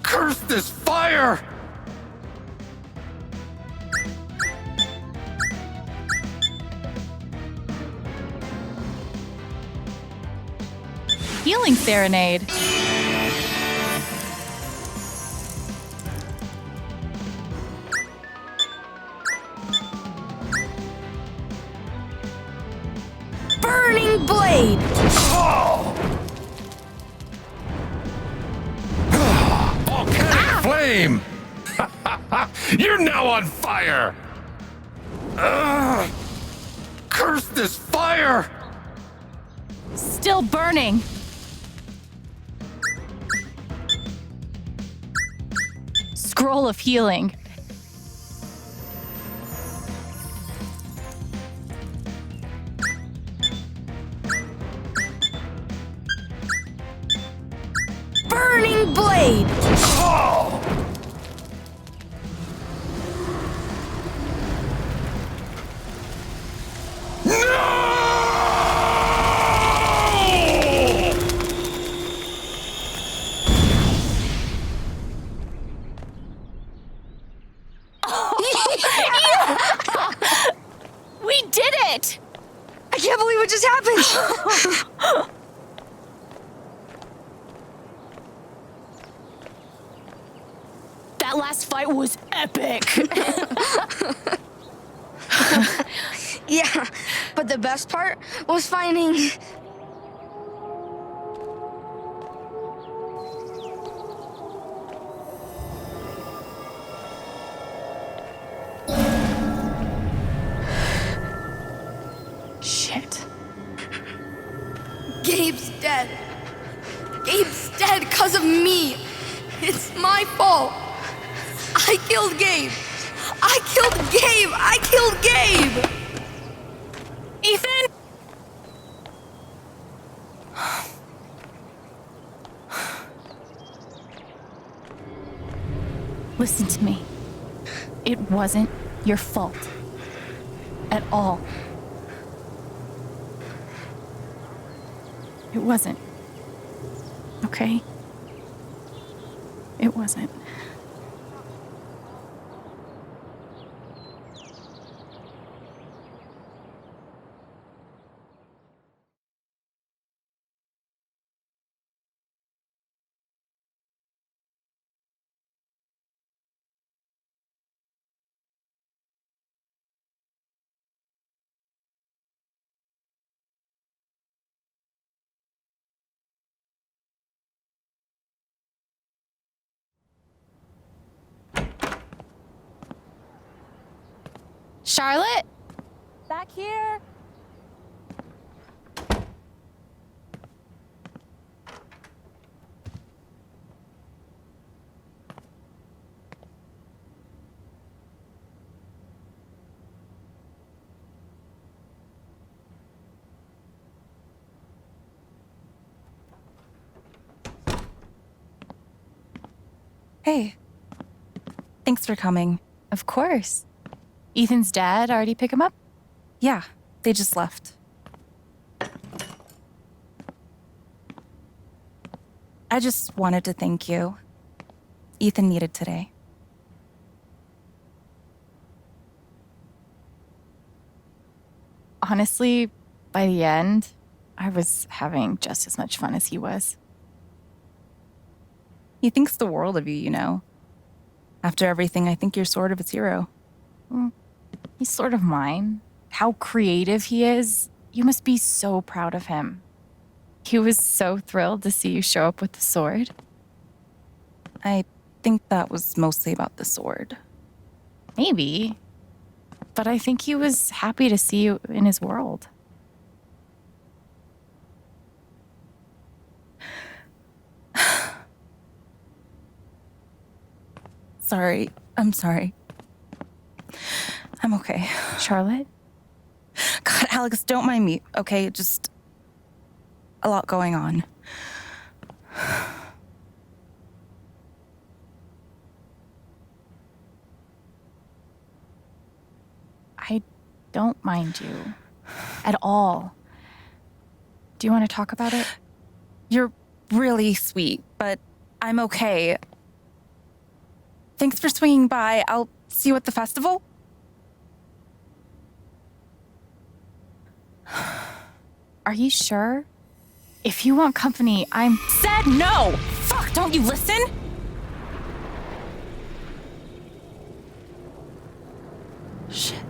Curse this fire! Healing serenade. Burning blade! Volcanic flame! You're now on fire! Curse this fire! Still burning. Scroll of healing. Burning blade! We did it! I can't believe what just happened! That last fight was epic! Yeah, but the best part was finding... Shit. Gabe's dead. Gabe's dead because of me. It's my fault. I killed Gabe. I killed Gabe. I killed Gabe. Ethan? Listen to me. It wasn't your fault. At all. It wasn't. okay? It wasn't. Charlotte? Back here. Hey. Thanks for coming. Of course. Ethan's dad already pick him up? Yeah, they just left. I just wanted to thank you. Ethan needed today. Honestly, by the end, I was having just as much fun as he was. He thinks the world of you, you know. After everything, I think you're sort of his hero. He's sort of mine. How creative he is. You must be so proud of him. He was so thrilled to see you show up with the sword. I think that was mostly about the sword. Maybe. But I think he was happy to see you in his world. Sorry. I'm sorry. I'm okay. Charlotte? God, Alex, don't mind me, okay? Just a lot going on. I don't mind you at all. Do you want to talk about it? You're really sweet, but I'm okay. Thanks for swinging by. I'll see you at the festival. Are you sure? If you want company, I'm... Said no! Fuck, don't you listen? Shit.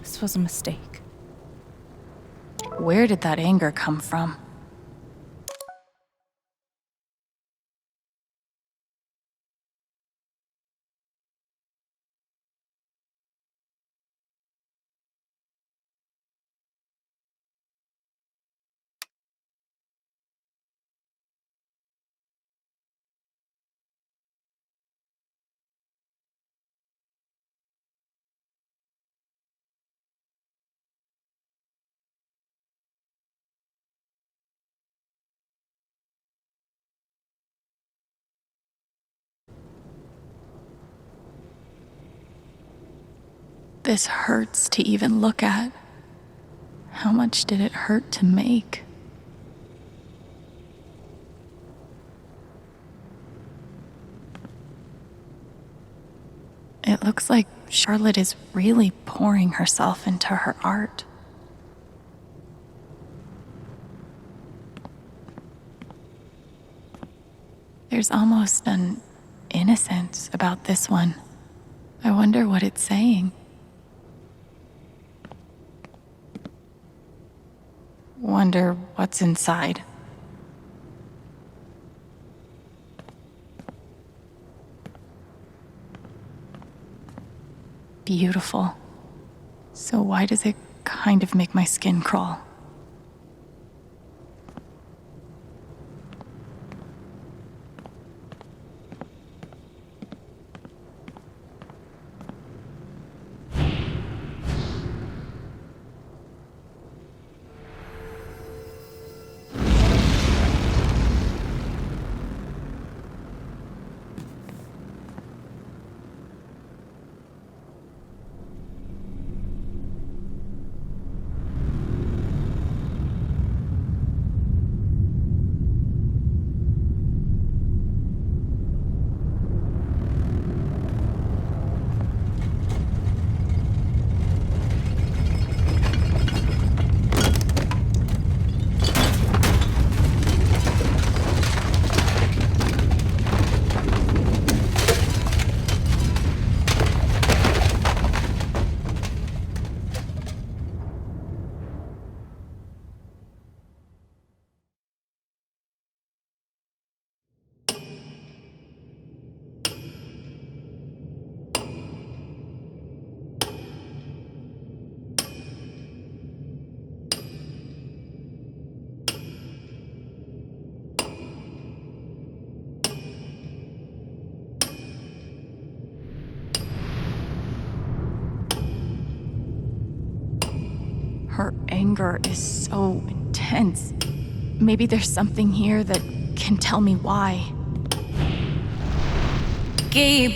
This was a mistake. Where did that anger come from? This hurts to even look at. How much did it hurt to make? It looks like Charlotte is really pouring herself into her art. There's almost an innocence about this one. I wonder what it's saying. Wonder what's inside. Beautiful. So why does it kind of make my skin crawl? Her anger is so intense. Maybe there's something here that can tell me why. Gabe,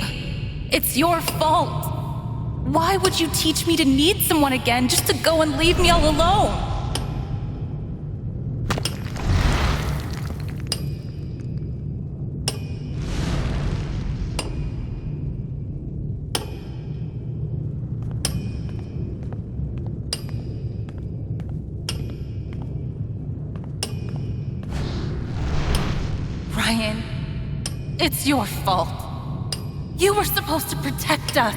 it's your fault. Why would you teach me to need someone again just to go and leave me all alone? Ryan, it's your fault. You were supposed to protect us.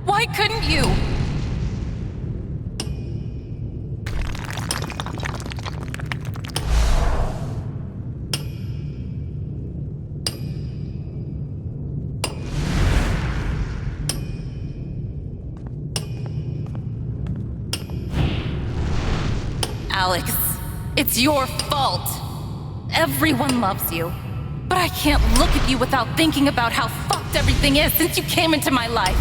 Why couldn't you? Alex, it's your fault. Everyone loves you. But I can't look at you without thinking about how fucked everything is since you came into my life.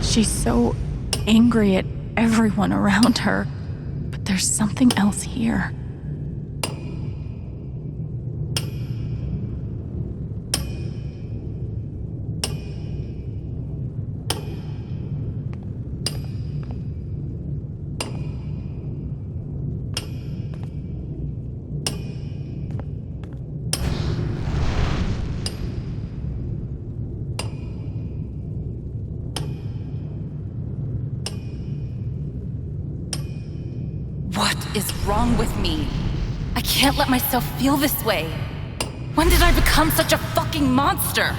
She's so angry at everyone around her, but there's something else here. What is wrong with me? I can't let myself feel this way. When did I become such a fucking monster?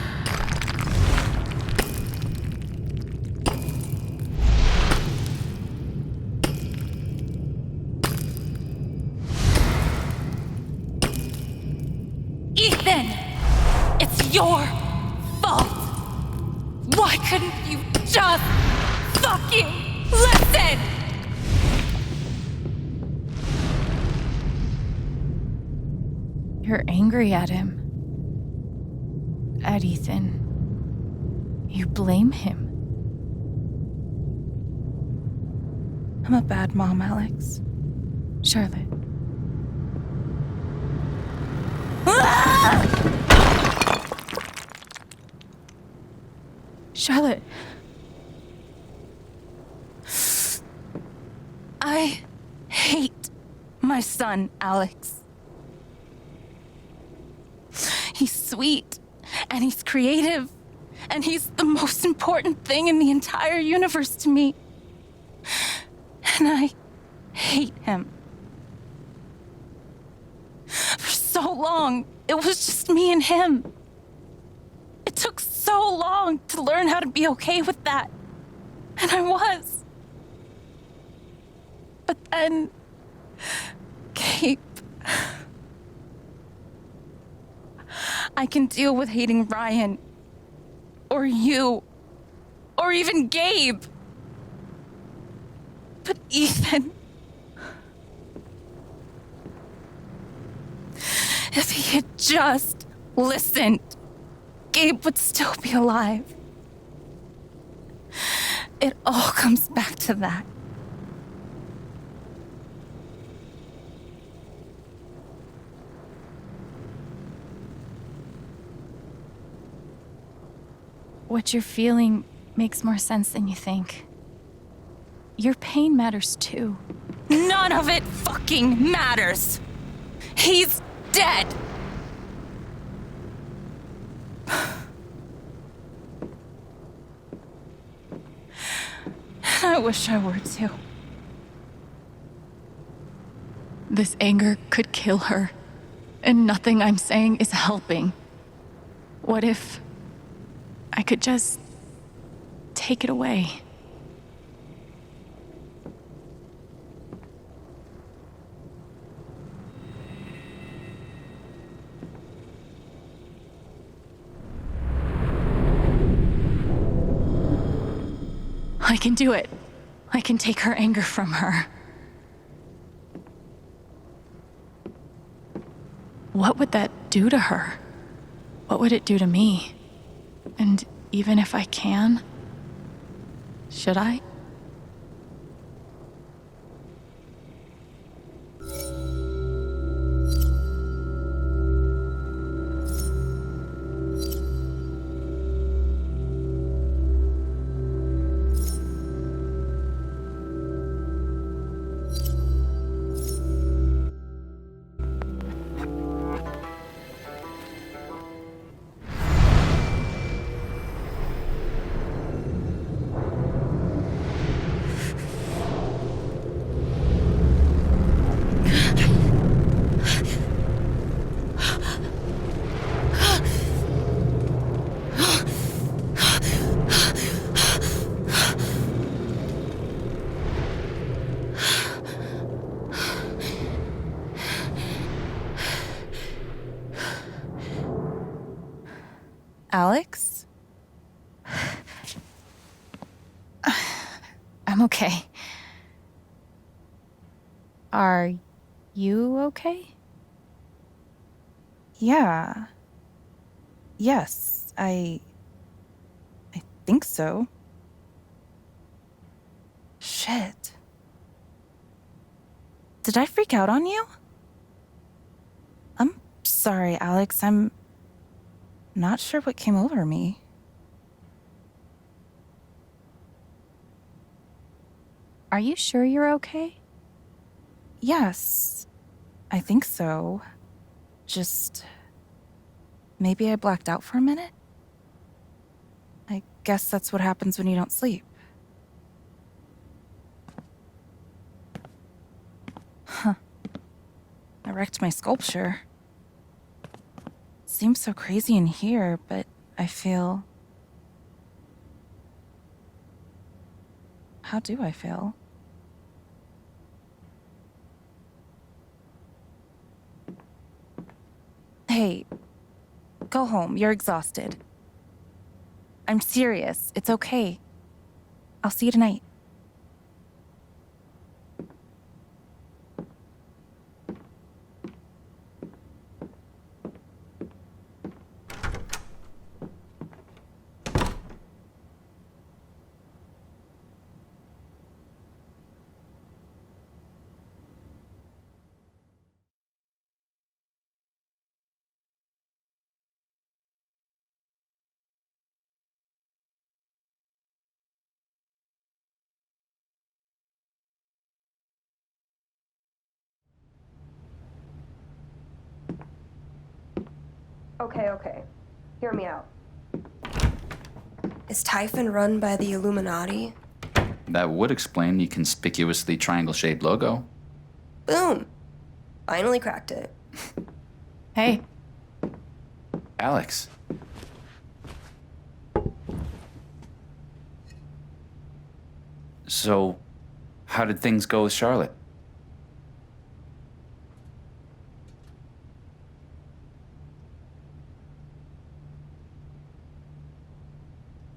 Ethan! It's your fault! Why couldn't you just fucking listen? You're angry at him. At Ethan. You blame him. I'm a bad mom, Alex. Charlotte. Charlotte. I hate my son, Alex. He's sweet, and he's creative, and he's the most important thing in the entire universe to me. And I hate him. For so long, it was just me and him. It took so long to learn how to be okay with that. And I was. But then, Gabe, I can deal with hating Ryan, or you, or even Gabe. But Ethan, if he had just listened, Gabe would still be alive. It all comes back to that. What you're feeling makes more sense than you think. Your pain matters too. None of it fucking matters. He's dead. I wish I were too. This anger could kill her, and nothing I'm saying is helping. What if I could just take it away? I can do it. I can take her anger from her. What would that do to her? What would it do to me? And even if I can, should I? Alex? I'm okay. Are you okay? Yeah. Yes, I think so. Shit. Did I freak out on you? I'm sorry, Alex. I'm not sure what came over me. Are you sure you're okay? Yes, I think so. Just maybe I blacked out for a minute? I guess that's what happens when you don't sleep. Huh. I wrecked my sculpture. Seems so crazy in here, but I feel... How do I feel? Hey, go home. You're exhausted. I'm serious. It's okay. I'll see you tonight. Okay. Hear me out. Is Typhon run by the Illuminati? That would explain the conspicuously triangle-shaped logo. Boom! Finally cracked it. Hey. Alex. So, how did things go with Charlotte?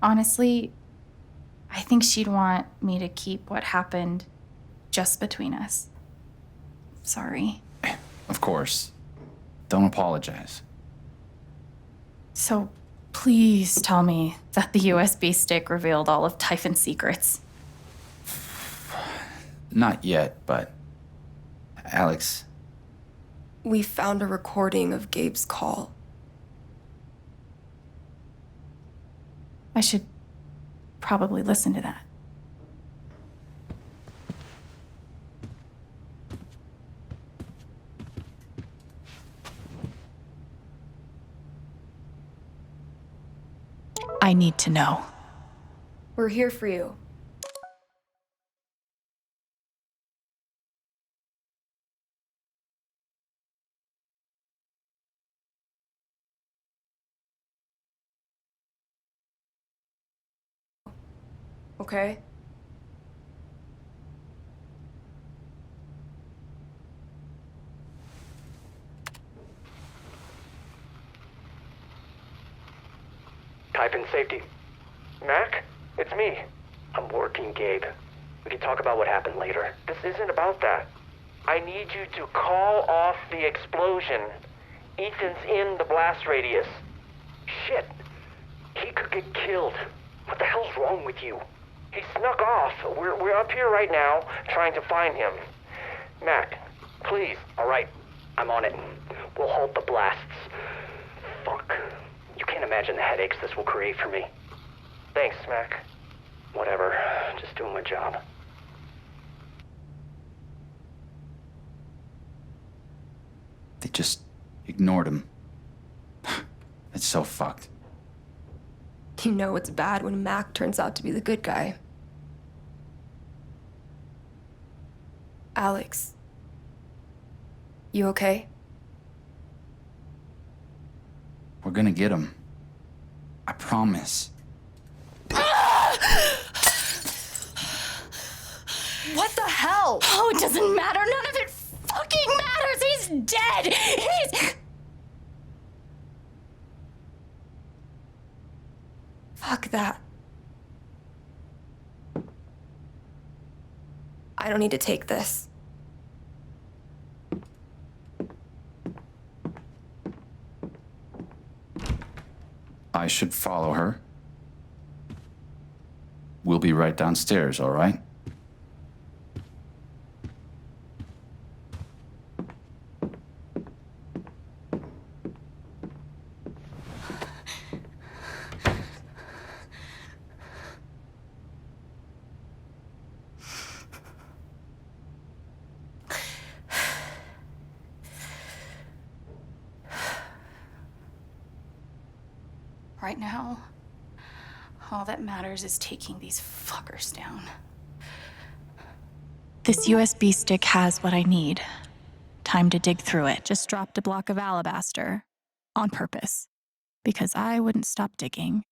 Honestly, I think she'd want me to keep what happened just between us. Sorry. Of course. Don't apologize. So please tell me that the USB stick revealed all of Typhon's secrets. Not yet, but... Alex... We found a recording of Gabe's call. I should probably listen to that. I need to know. We're here for you. Okay? Typhon safety. Mac? It's me. I'm working, Gabe. We can talk about what happened later. This isn't about that. I need you to call off the explosion. Ethan's in the blast radius. Shit! He could get killed. What the hell's wrong with you? He snuck off. We're up here right now, trying to find him. Mac, please. All right, I'm on it. We'll halt the blasts. Fuck. You can't imagine the headaches this will create for me. Thanks, Mac. Whatever. Just doing my job. They just ignored him. It's so fucked. You know it's bad when Mac turns out to be the good guy. Alex. You okay? We're gonna get him. I promise. What the hell? Oh, it doesn't matter. None of it fucking matters. He's dead. Fuck that. I don't need to take this. I should follow her. We'll be right downstairs, all right? Right now, all that matters is taking these fuckers down. This USB stick has what I need. Time to dig through it. Just dropped a block of alabaster. On purpose. Because I wouldn't stop digging.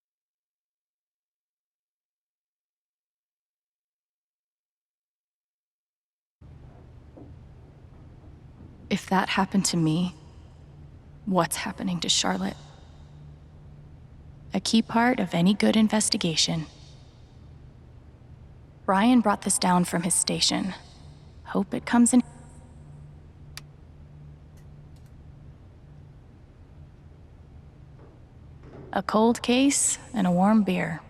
If that happened to me, what's happening to Charlotte? A key part of any good investigation. Ryan brought this down from his station. Hope it comes in. A cold case and a warm beer.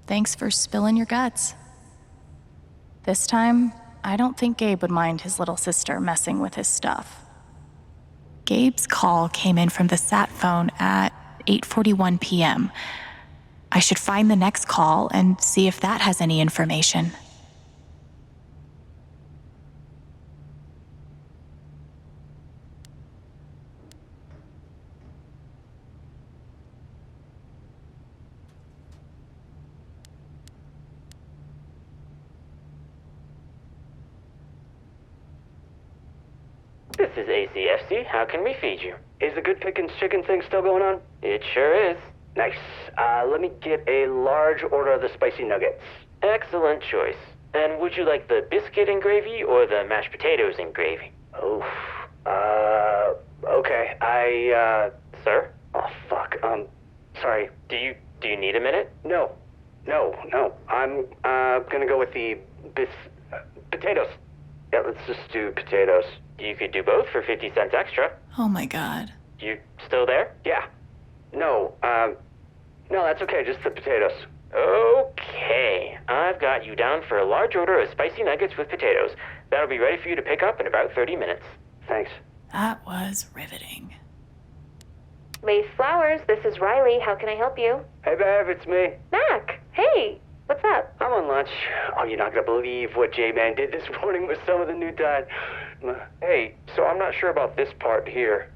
Thanks for spilling your guts. This time, I don't think Gabe would mind his little sister messing with his stuff. Gabe's call came in from the sat phone at 8:41 p.m. I should find the next call and see if that has any information. This is ACFC. How can we feed you? Is the Good Pickins chicken thing still going on? It sure is. Nice. Let me get a large order of the spicy nuggets. Excellent choice. And would you like the biscuit and gravy or the mashed potatoes and gravy? Oof. Okay. Sir? Oh, fuck. Sorry. Do you need a minute? No. I'm, gonna go with the potatoes. Yeah, let's just do potatoes. You could do both for 50 cents extra. Oh my god. You still there? Yeah. No, that's okay, just the potatoes. Okay. I've got you down for a large order of spicy nuggets with potatoes. That'll be ready for you to pick up in about 30 minutes. Thanks. That was riveting. Lace Flowers, this is Riley. How can I help you? Hey, babe, it's me. Mac, hey, what's up? I'm on lunch. Oh, you're not gonna believe what J-Man did this morning with some of the new tide. Hey, so I'm not sure about this part here.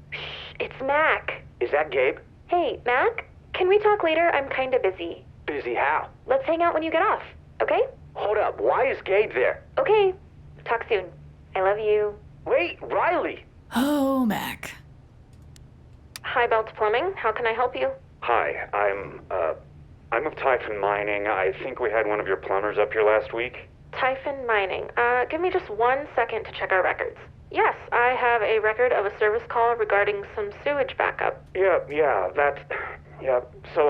It's Mac. Is that Gabe? Hey, Mac, can we talk later? I'm kinda busy. Busy how? Let's hang out when you get off, okay? Hold up, why is Gabe there? Okay, talk soon. I love you. Wait, Riley! Oh, Mac. Hi, Belt Plumbing. How can I help you? Hi, I'm of Typhon Mining. I think we had one of your plumbers up here last week. Typhon Mining. Give me just 1 second to check our records. Yes, I have a record of a service call regarding some sewage backup. Yeah, so,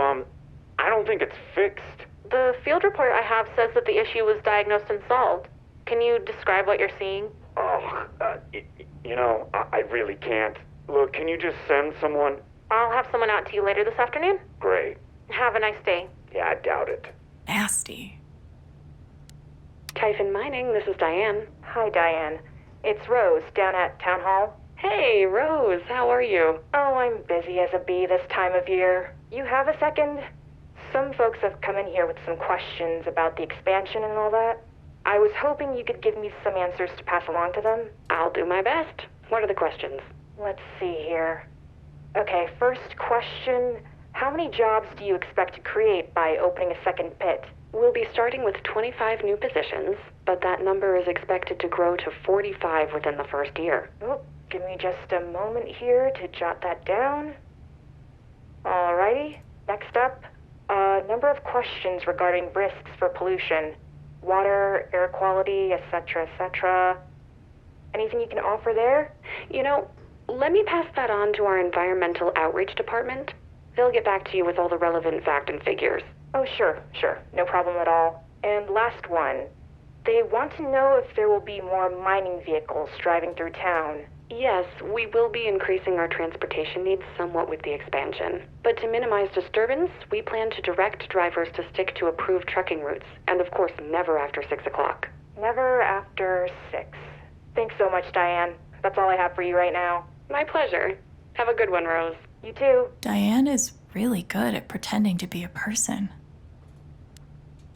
I don't think it's fixed. The field report I have says that the issue was diagnosed and solved. Can you describe what you're seeing? Oh, I really can't. Look, can you just send someone? I'll have someone out to you later this afternoon. Great. Have a nice day. Yeah, I doubt it. Nasty. Typhon Mining, this is Diane. Hi, Diane. It's Rose down at Town Hall. Hey, Rose, how are you? Oh, I'm busy as a bee this time of year. You have a second? Some folks have come in here with some questions about the expansion and all that. I was hoping you could give me some answers to pass along to them. I'll do my best. What are the questions? Let's see here. Okay, first question. How many jobs do you expect to create by opening a second pit? We'll be starting with 25 new positions, but that number is expected to grow to 45 within the first year. Oh, give me just a moment here to jot that down. Alrighty, next up, a number of questions regarding risks for pollution. Water, air quality, etc., etc. Anything you can offer there? You know, let me pass that on to our environmental outreach department. They'll get back to you with all the relevant fact and figures. Oh, sure. No problem at all. And last one. They want to know if there will be more mining vehicles driving through town. Yes, we will be increasing our transportation needs somewhat with the expansion. But to minimize disturbance, we plan to direct drivers to stick to approved trucking routes. And of course, never after 6 o'clock. Never after 6. Thanks so much, Diane. That's all I have for you right now. My pleasure. Have a good one, Rose. You too. Diane is really good at pretending to be a person.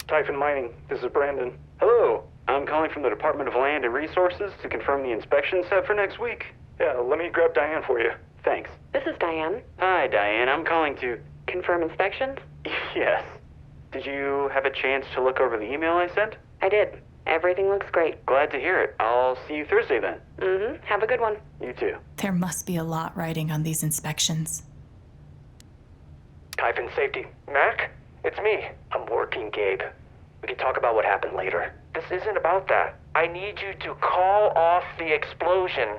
Typhon Mining, this is Brandon. Hello. I'm calling from the Department of Land and Resources to confirm the inspection set for next week. Yeah, let me grab Diane for you. Thanks. This is Diane. Hi, Diane. I'm calling to... Confirm inspections? Yes. Did you have a chance to look over the email I sent? I did. Everything looks great. Glad to hear it. I'll see you Thursday then. Mm-hmm. Have a good one. You too. There must be a lot riding on these inspections. Typhon Safety. Mac? It's me. I'm working, Gabe. We can talk about what happened later. This isn't about that. I need you to call off the explosion.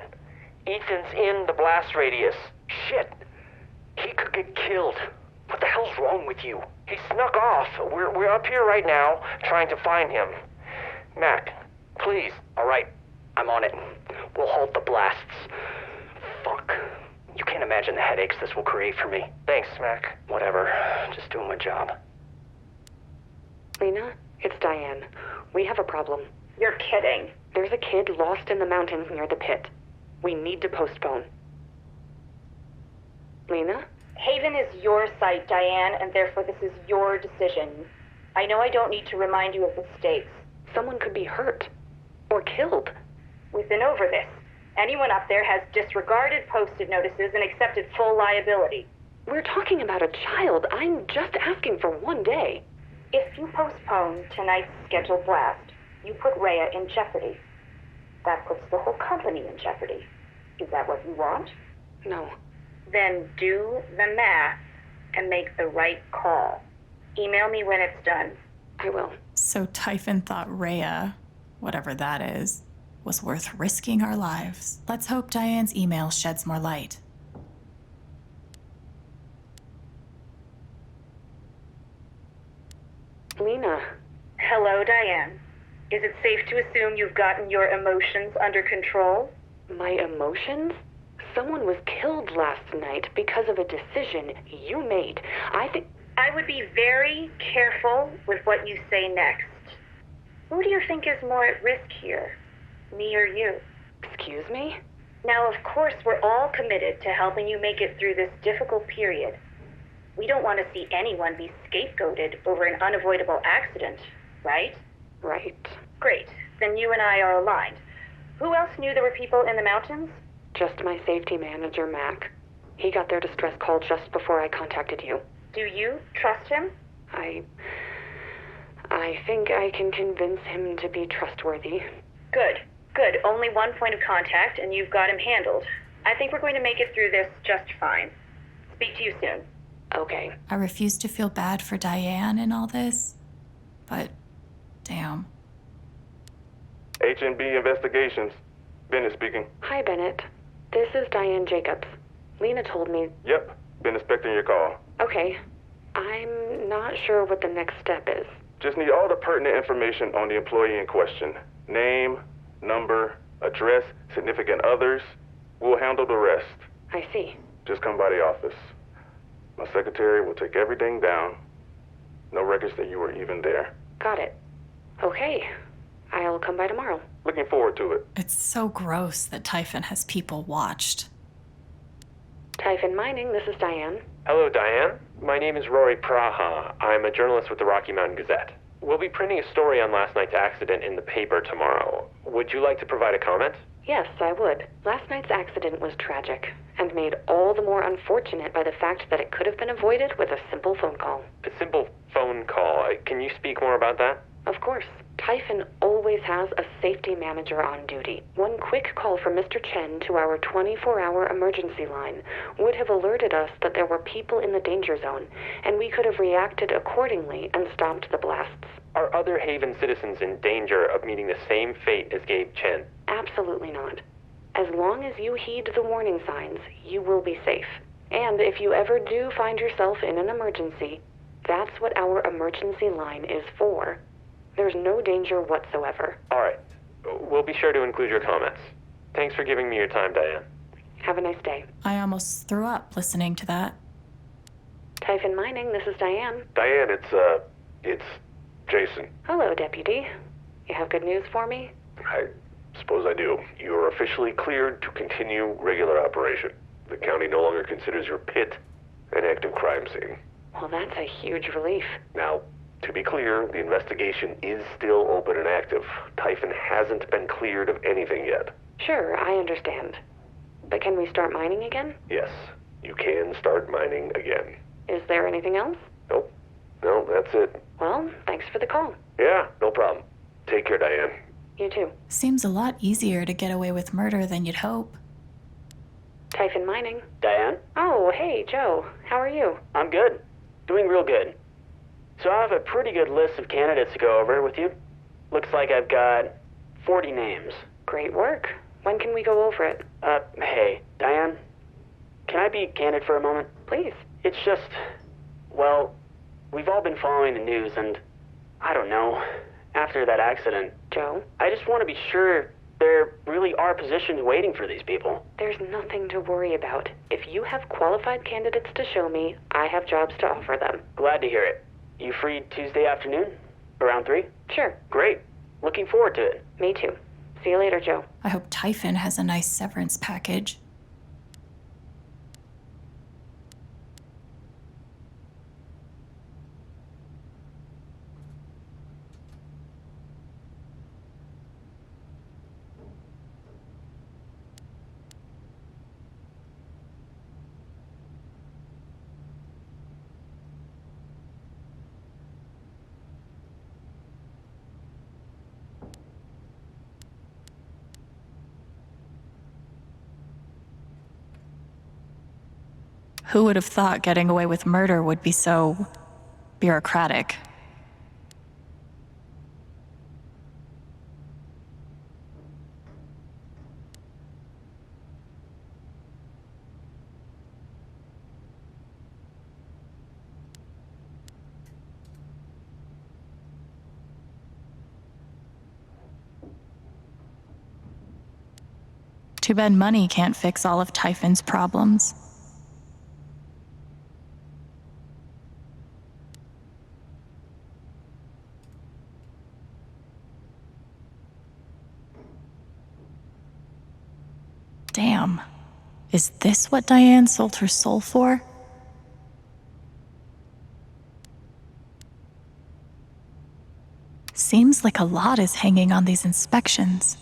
Ethan's in the blast radius. Shit. He could get killed. What the hell's wrong with you? He snuck off. We're up here right now trying to find him. Mac, please. All right. I'm on it. We'll halt the blasts. Fuck. You can't imagine the headaches this will create for me. Thanks, Mac. Whatever. Just doing my job. Lena, it's Diane. We have a problem. You're kidding. There's a kid lost in the mountains near the pit. We need to postpone. Lena? Haven is your site, Diane, and therefore this is your decision. I know I don't need to remind you of the stakes. Someone could be hurt. Or killed. We've been over this. Anyone up there has disregarded posted notices and accepted full liability. We're talking about a child. I'm just asking for one day. If you postpone tonight's scheduled blast, you put Rhea in jeopardy. That puts the whole company in jeopardy. Is that what you want? No. Then do the math and make the right call. Email me when it's done. I will. So Typhon thought Rhea, whatever that is, was worth risking our lives. Let's hope Diane's email sheds more light. Lena. Hello, Diane. Is it safe to assume you've gotten your emotions under control? My emotions? Someone was killed last night because of a decision you made. I would be very careful with what you say next. Who do you think is more at risk here? Me or you? Excuse me? Now, of course, we're all committed to helping you make it through this difficult period. We don't want to see anyone be scapegoated over an unavoidable accident, right? Right. Great. Then you and I are aligned. Who else knew there were people in the mountains? Just my safety manager, Mac. He got their distress call just before I contacted you. Do you trust him? I think I can convince him to be trustworthy. Good. Only one point of contact, and you've got him handled. I think we're going to make it through this just fine. Speak to you soon. Okay. I refuse to feel bad for Diane in all this, but damn. H&B Investigations. Bennett speaking. Hi, Bennett. This is Diane Jacobs. Lena told me... Yep. Been expecting your call. Okay. I'm not sure what the next step is. Just need all the pertinent information on the employee in question. Name, number, address, significant others. We'll handle the rest. I see. Just come by the office. My secretary will take everything down. No records that you were even there. Got it. Okay. I'll come by tomorrow. Looking forward to it. It's so gross that Typhon has people watched. Typhon Mining, this is Diane. Hello, Diane. My name is Rory Praha. I'm a journalist with the Rocky Mountain Gazette. We'll be printing a story on last night's accident in the paper tomorrow. Would you like to provide a comment? Yes, I would. Last night's accident was tragic, and made all the more unfortunate by the fact that it could have been avoided with a simple phone call. A simple phone call. Can you speak more about that? Of course. Typhon always has a safety manager on duty. One quick call from Mr. Chen to our 24-hour emergency line would have alerted us that there were people in the danger zone, and we could have reacted accordingly and stopped the blasts. Are other Haven citizens in danger of meeting the same fate as Gabe Chen? Absolutely not. As long as you heed the warning signs, you will be safe. And if you ever do find yourself in an emergency, that's what our emergency line is for. There's no danger whatsoever. All right. We'll be sure to include your comments. Thanks for giving me your time, Diane. Have a nice day. I almost threw up listening to that. Typhon Mining, this is Diane. Diane, it's Jason. Hello, Deputy. You have good news for me? I suppose I do. You are officially cleared to continue regular operation. The county no longer considers your pit an active crime scene. Well, that's a huge relief. Now, to be clear, the investigation is still open and active. Typhon hasn't been cleared of anything yet. Sure, I understand. But can we start mining again? Yes, you can start mining again. Is there anything else? Nope. No, that's it. Well, thanks for the call. Yeah, no problem. Take care, Diane. You too. Seems a lot easier to get away with murder than you'd hope. Typhon Mining. Diane? Oh, hey, Joe. How are you? I'm good. Doing real good. So I have a pretty good list of candidates to go over with you. Looks like I've got 40 names. Great work. When can we go over it? Hey, Diane, can I be candid for a moment? Please. It's just, well, we've all been following the news and, I don't know, after that accident. Joe? I just want to be sure there really are positions waiting for these people. There's nothing to worry about. If you have qualified candidates to show me, I have jobs to offer them. Glad to hear it. You free Tuesday afternoon? Around 3? Sure. Great. Looking forward to it. Me too. See you later, Joe. I hope Typhon has a nice severance package. Who would have thought getting away with murder would be so bureaucratic? Too bad money can't fix all of Typhon's problems. Damn. Is this what Diane sold her soul for? Seems like a lot is hanging on these inspections.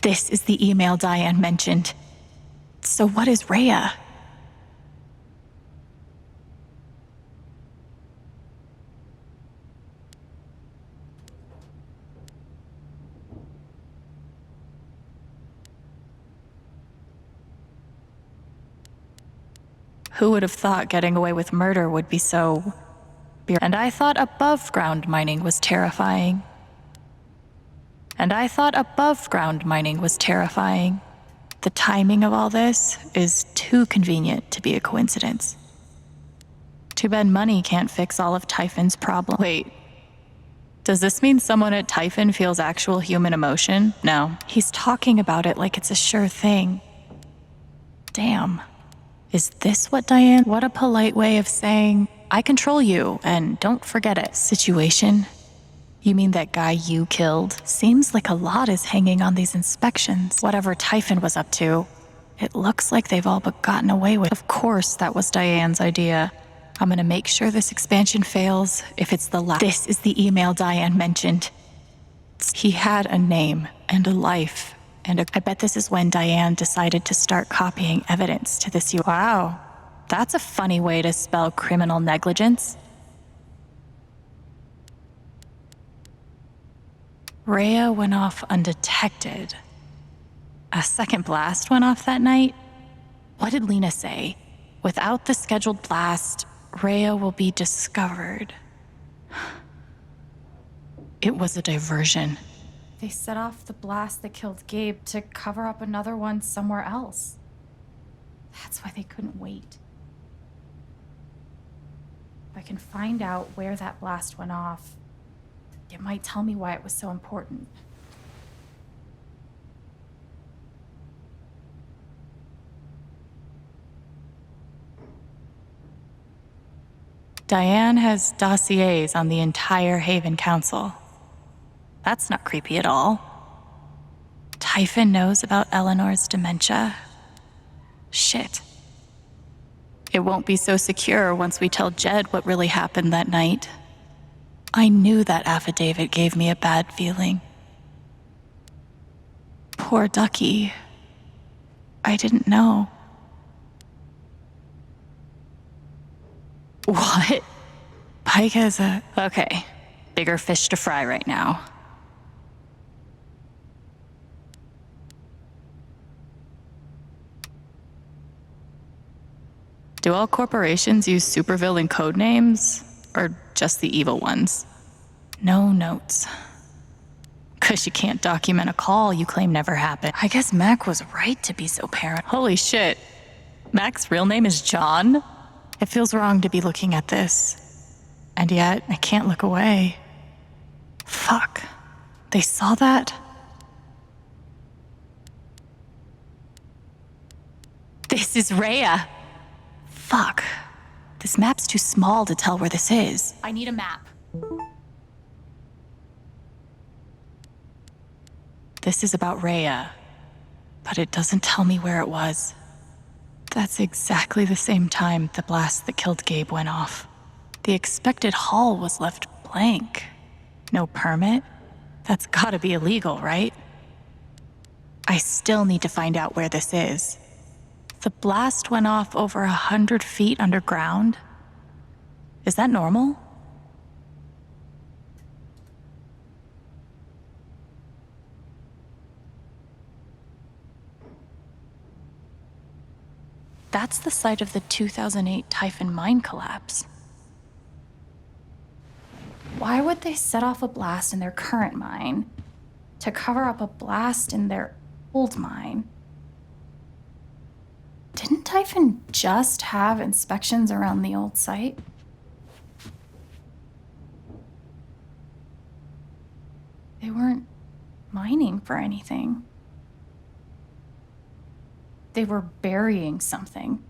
This is the email Diane mentioned. So what is Rhea? Who would have thought getting away with murder would be so... And I thought above-ground mining was terrifying. And I thought above-ground mining was terrifying. The timing of all this is too convenient to be a coincidence. Too bad money can't fix all of Typhon's problems. Wait, Does this mean someone at Typhon feels actual human emotion? No. He's talking about it like it's a sure thing. Damn. Is this what Diane? What a polite way of saying, I control you, and don't forget it. Situation? You mean that guy you killed? Seems like a lot is hanging on these inspections. Whatever Typhon was up to, it looks like they've all but gotten away with. Of course, that was Diane's idea. I'm gonna make sure this expansion fails if it's the last. This is the email Diane mentioned. He had a name and a life, and I bet this is when Diane decided to start copying evidence to this. Wow, that's a funny way to spell criminal negligence. Rhea went off undetected. A second blast went off that night? What did Lena say? Without the scheduled blast, Rhea will be discovered. It was a diversion. They set off the blast that killed Gabe to cover up another one somewhere else. That's why they couldn't wait. If I can find out where that blast went off, it might tell me why it was so important. Diane has dossiers on the entire Haven Council. That's not creepy at all. Typhon knows about Eleanor's dementia. Shit. It won't be so secure once we tell Jed what really happened that night. I knew that affidavit gave me a bad feeling. Poor Ducky. I didn't know. What? Pike has a... Okay. Bigger fish to fry right now. Do all corporations use supervillain code names? Or just the evil ones? No notes. 'Cause you can't document a call you claim never happened. I guess Mac was right to be so paranoid. Holy shit. Mac's real name is John? It feels wrong to be looking at this. And yet, I can't look away. Fuck. They saw that? This is Rhea. Fuck. This map's too small to tell where this is. I need a map. This is about Rhea, but it doesn't tell me where it was. That's exactly the same time the blast that killed Gabe went off. The expected haul was left blank. No permit? That's gotta be illegal, right? I still need to find out where this is. The blast went off over 100 feet underground. Is that normal? That's the site of the 2008 Typhon mine collapse. Why would they set off a blast in their current mine to cover up a blast in their old mine? Didn't Typhon just have inspections around the old site? They weren't mining for anything. They were burying something.